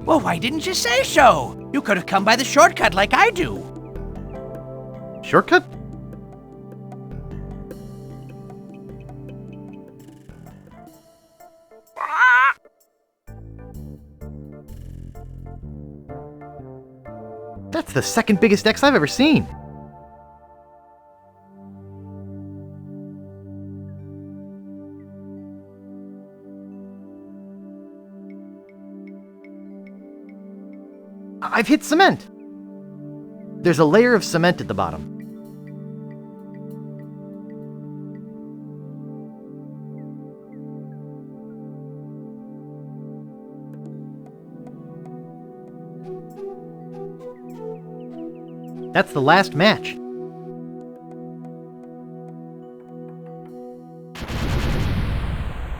Well, why didn't you say so? You could have come by the shortcut like I do. Shortcut? That's the second biggest X I've ever seen. I've hit cement. There's a layer of cement at the bottom. That's the last match.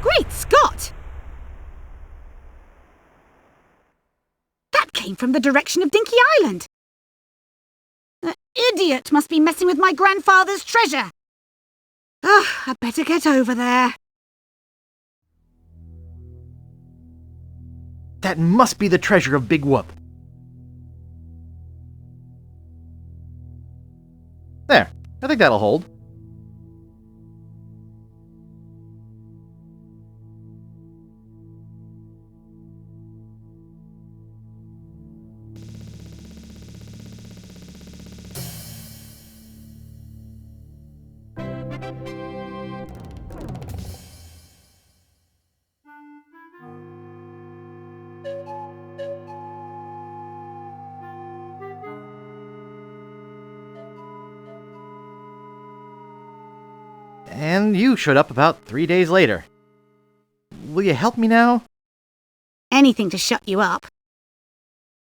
Great Scott! That came from the direction of Dinky Island. The idiot must be messing with my grandfather's treasure. Ugh, I better get over there. That must be the treasure of Big Whoop. There, I think that'll hold. And you showed up about 3 days later. Will you help me now? Anything to shut you up.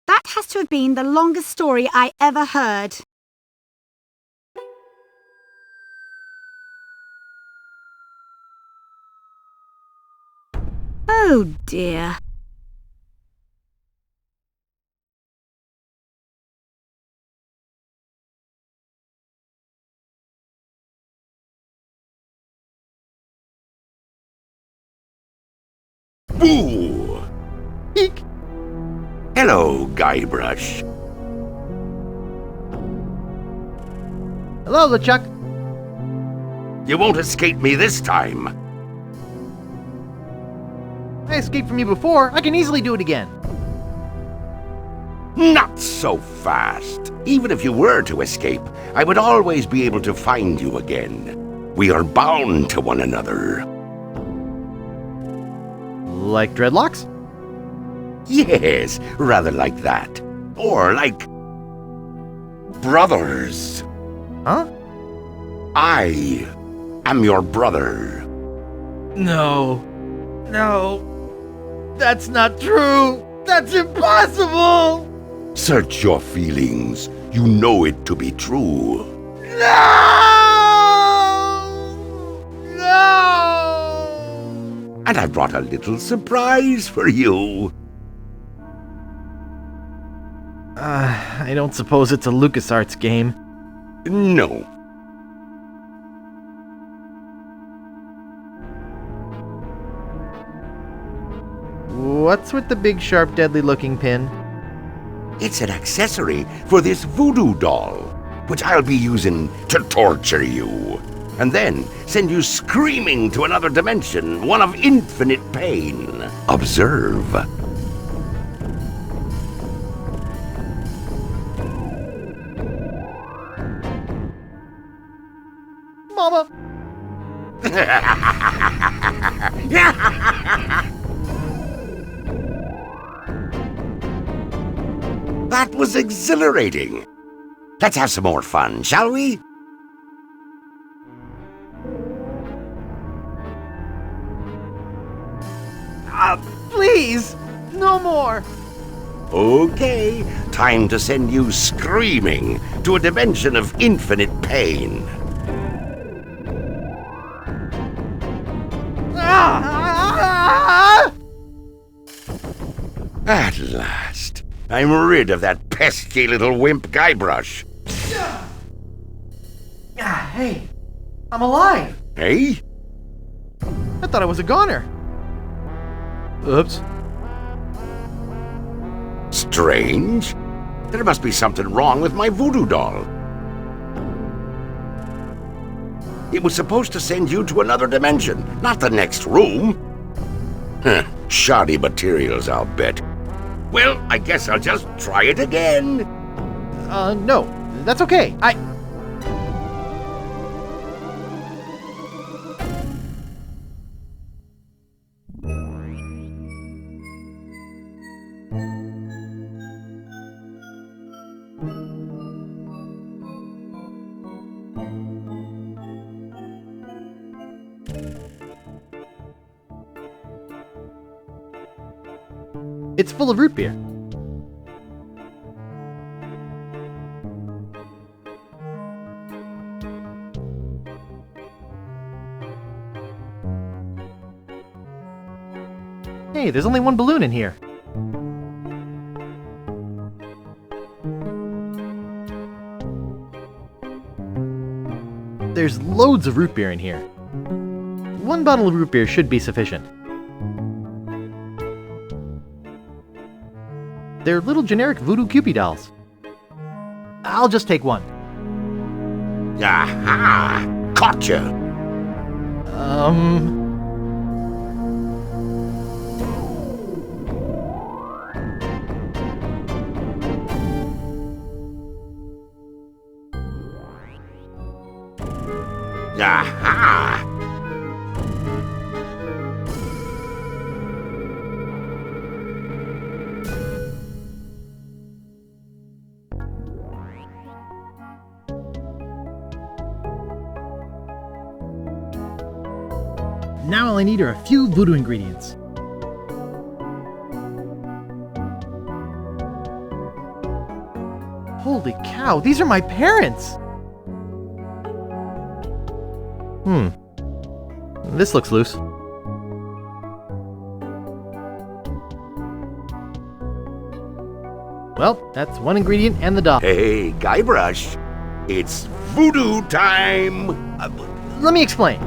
That has to have been the longest story I ever heard. Oh dear. Boo! Eek! Hello, Guybrush. Hello, LeChuck. You won't escape me this time. I escaped from you before. I can easily do it again. Not so fast. Even if you were to escape, I would always be able to find you again. We are bound to one another. Like dreadlocks? Yes, rather like that. Or like... brothers. Huh? I am your brother. No. No. That's not true. That's impossible. Search your feelings. You know it to be true. No! And I brought a little surprise for you. I don't suppose it's a Lucasarts game. No. What's with the big, sharp, deadly-looking pin? It's an accessory for this voodoo doll, which I'll be using to torture you, and then send you screaming to another dimension, one of infinite pain. Observe. Mama! That was exhilarating. Let's have some more fun, shall we? Please! No more! Okay, time to send you screaming to a dimension of infinite pain. At last, I'm rid of that pesky little wimp Guybrush. Hey, I'm alive! Hey? I thought I was a goner. Oops. Strange. There must be something wrong with my voodoo doll. It was supposed to send you to another dimension, not the next room. Shoddy materials, I'll bet. Well, I guess I'll just try it again. No. That's okay. It's full of root beer. Hey, there's only one balloon in here. There's loads of root beer in here. One bottle of root beer should be sufficient. They're little generic voodoo Cupid dolls. I'll just take one. Aha! Gotcha! Aha! Now all I need are a few voodoo ingredients. Holy cow, these are my parents! This looks loose. Well, that's one ingredient and the doll. Hey, Guybrush, it's voodoo time! Let me explain.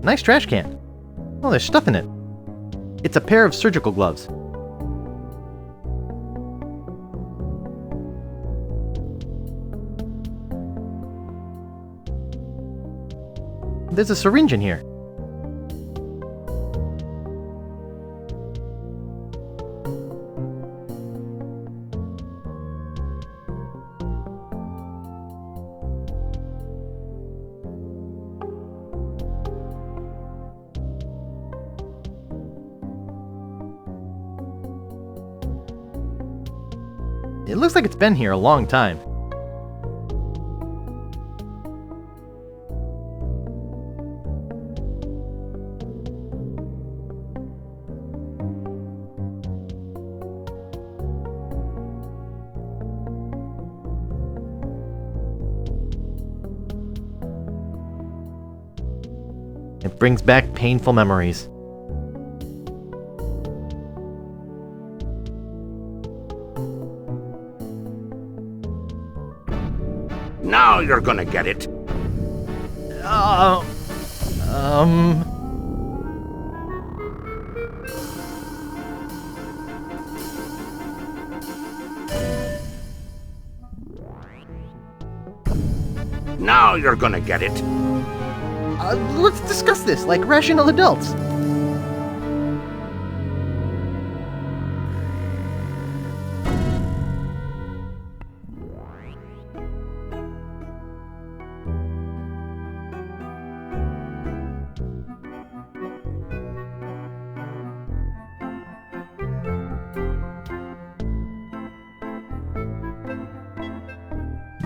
Nice trash can. Oh, there's stuff in it. It's a pair of surgical gloves. There's a syringe in here. It looks like it's been here a long time. It brings back painful memories. Now you're gonna get it. Now you're gonna get it. Let's discuss this like rational adults.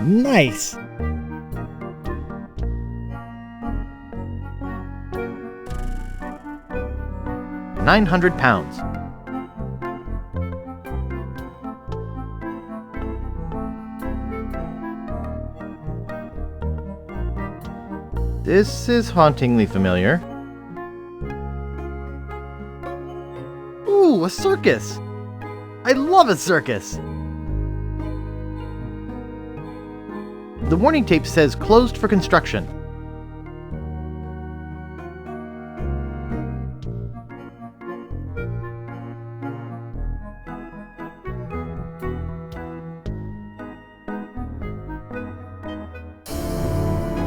Nice. £900. This is hauntingly familiar. Ooh, a circus! I love a circus! The warning tape says closed for construction.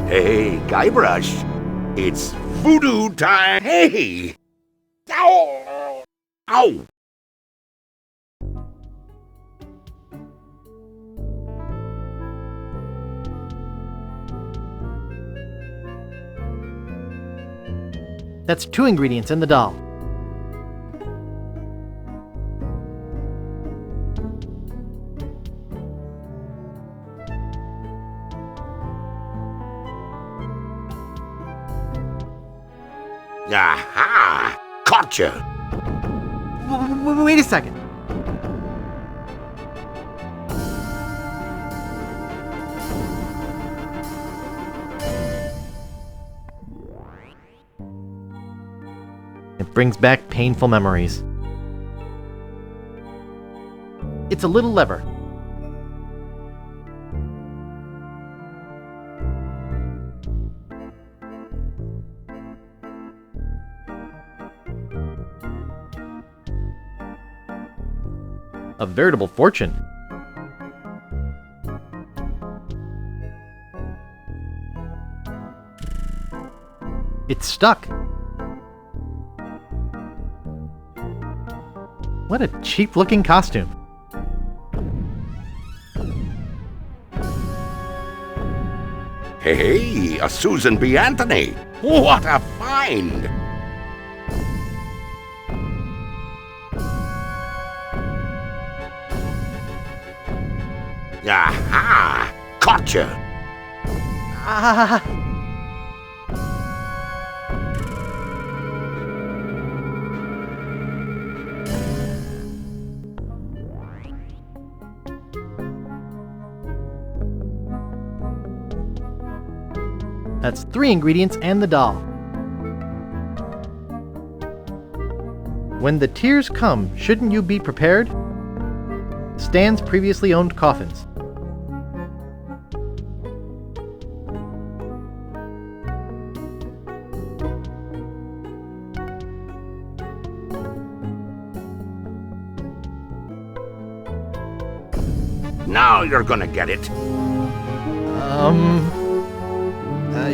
Hey, Guybrush. It's voodoo time. Hey! Ow! Ow! That's 2 ingredients in the doll. Aha! Gotcha! Wait a second. It brings back painful memories. It's a little lever. A veritable fortune. It's stuck. What a cheap-looking costume. Hey, a Susan B. Anthony. What a find! Aha! Gotcha! That's 3 ingredients and the doll. When the tears come, shouldn't you be prepared? Stan's previously owned coffins. Now you're gonna get it.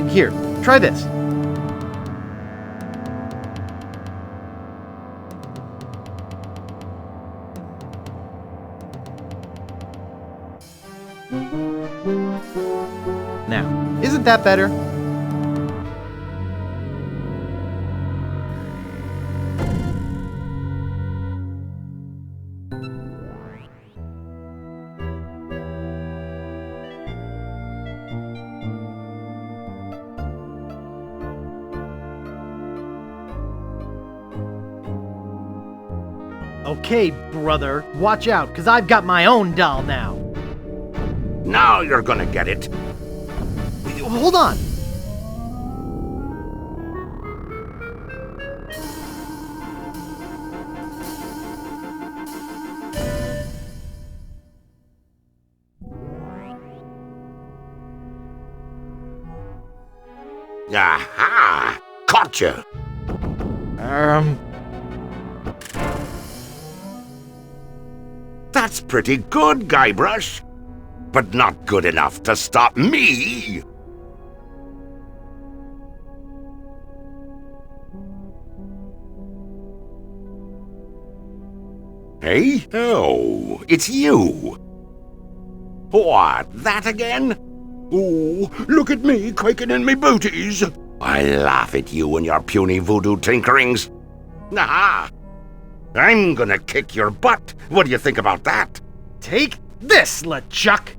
Here, try this. Now, isn't that better? Okay, brother, watch out, 'cause I've got my own doll now. Now you're gonna get it. Hold on. Aha! Gotcha! That's pretty good, Guybrush. But not good enough to stop me! Hey? Oh, it's you. What, that again? Oh, look at me quaking in me booties. I laugh at you and your puny voodoo tinkerings. Aha! I'm gonna kick your butt. What do you think about that? Take this, LeChuck!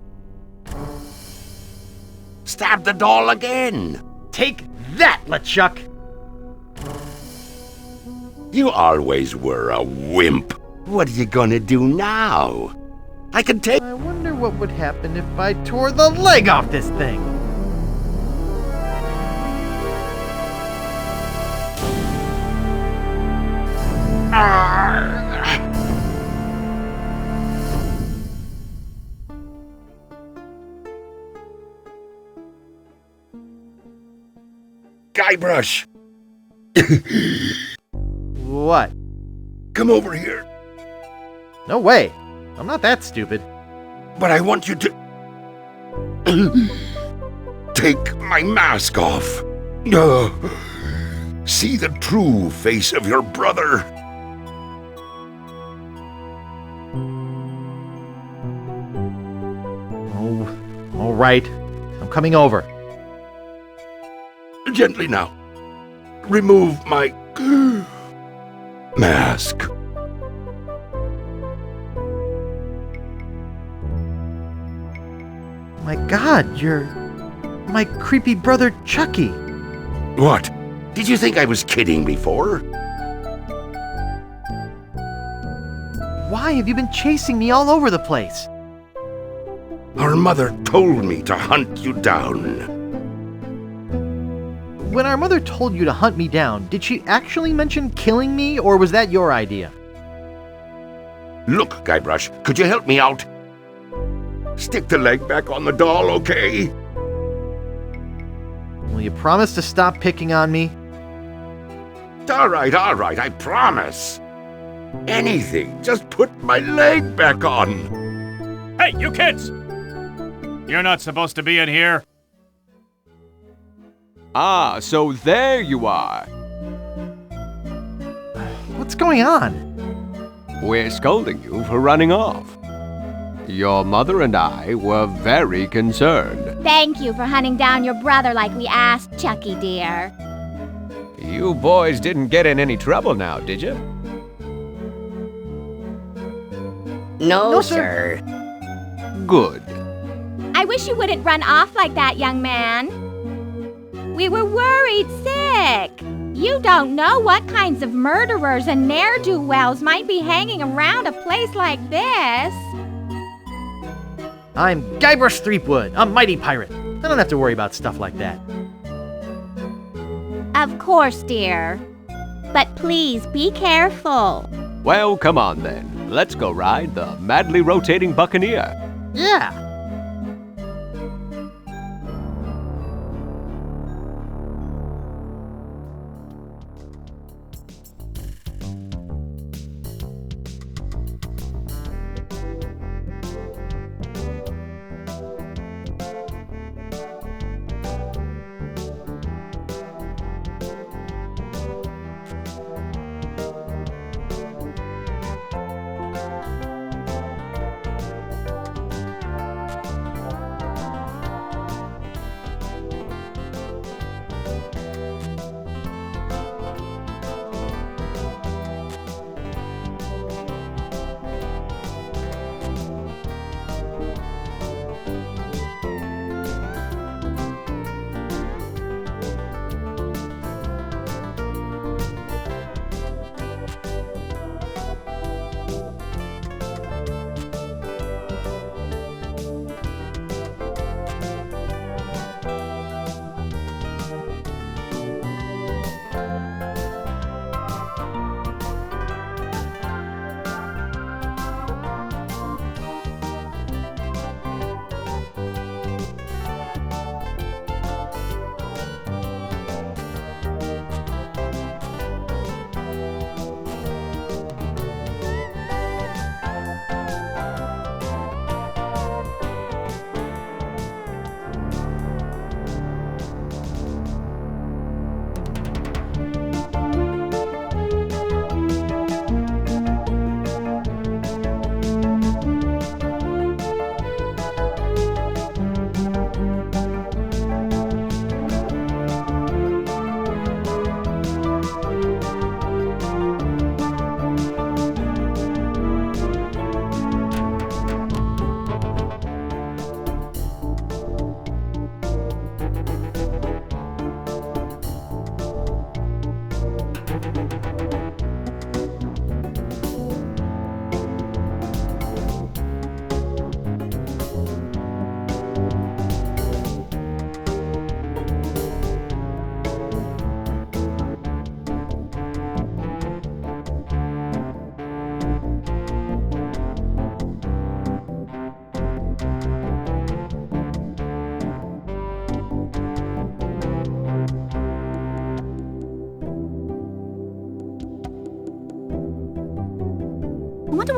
Stab the doll again. Take that, LeChuck! You always were a wimp. What are you gonna do now? I can take... I wonder what would happen if I tore the leg off this thing. Guybrush! What? Come over here. No way. I'm not that stupid. But I want you to... take my mask off. See the true face of your brother. Oh, all right. I'm coming over. Gently now. Remove my... mask. My God, you're my creepy brother Chucky. What? Did you think I was kidding before? Why have you been chasing me all over the place? Our mother told me to hunt you down. When our mother told you to hunt me down, did she actually mention killing me, or was that your idea? Look, Guybrush, could you help me out? Stick the leg back on the doll, okay? Will you promise to stop picking on me? All right, I promise. Anything, just put my leg back on. Hey, you kids! You're not supposed to be in here. Ah, so there you are. What's going on? We're scolding you for running off. Your mother and I were very concerned. Thank you for hunting down your brother like we asked, Chucky dear. You boys didn't get in any trouble now, did you? No, sir. Good. I wish you wouldn't run off like that, young man. We were worried sick. You don't know what kinds of murderers and ne'er-do-wells might be hanging around a place like this. I'm Guybrush Threepwood, a mighty pirate. I don't have to worry about stuff like that. Of course, dear. But please be careful. Well, come on then. Let's go ride the madly rotating Buccaneer. Yeah.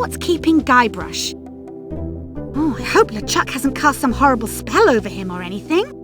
what's keeping Guybrush. Oh, I hope LeChuck hasn't cast some horrible spell over him or anything.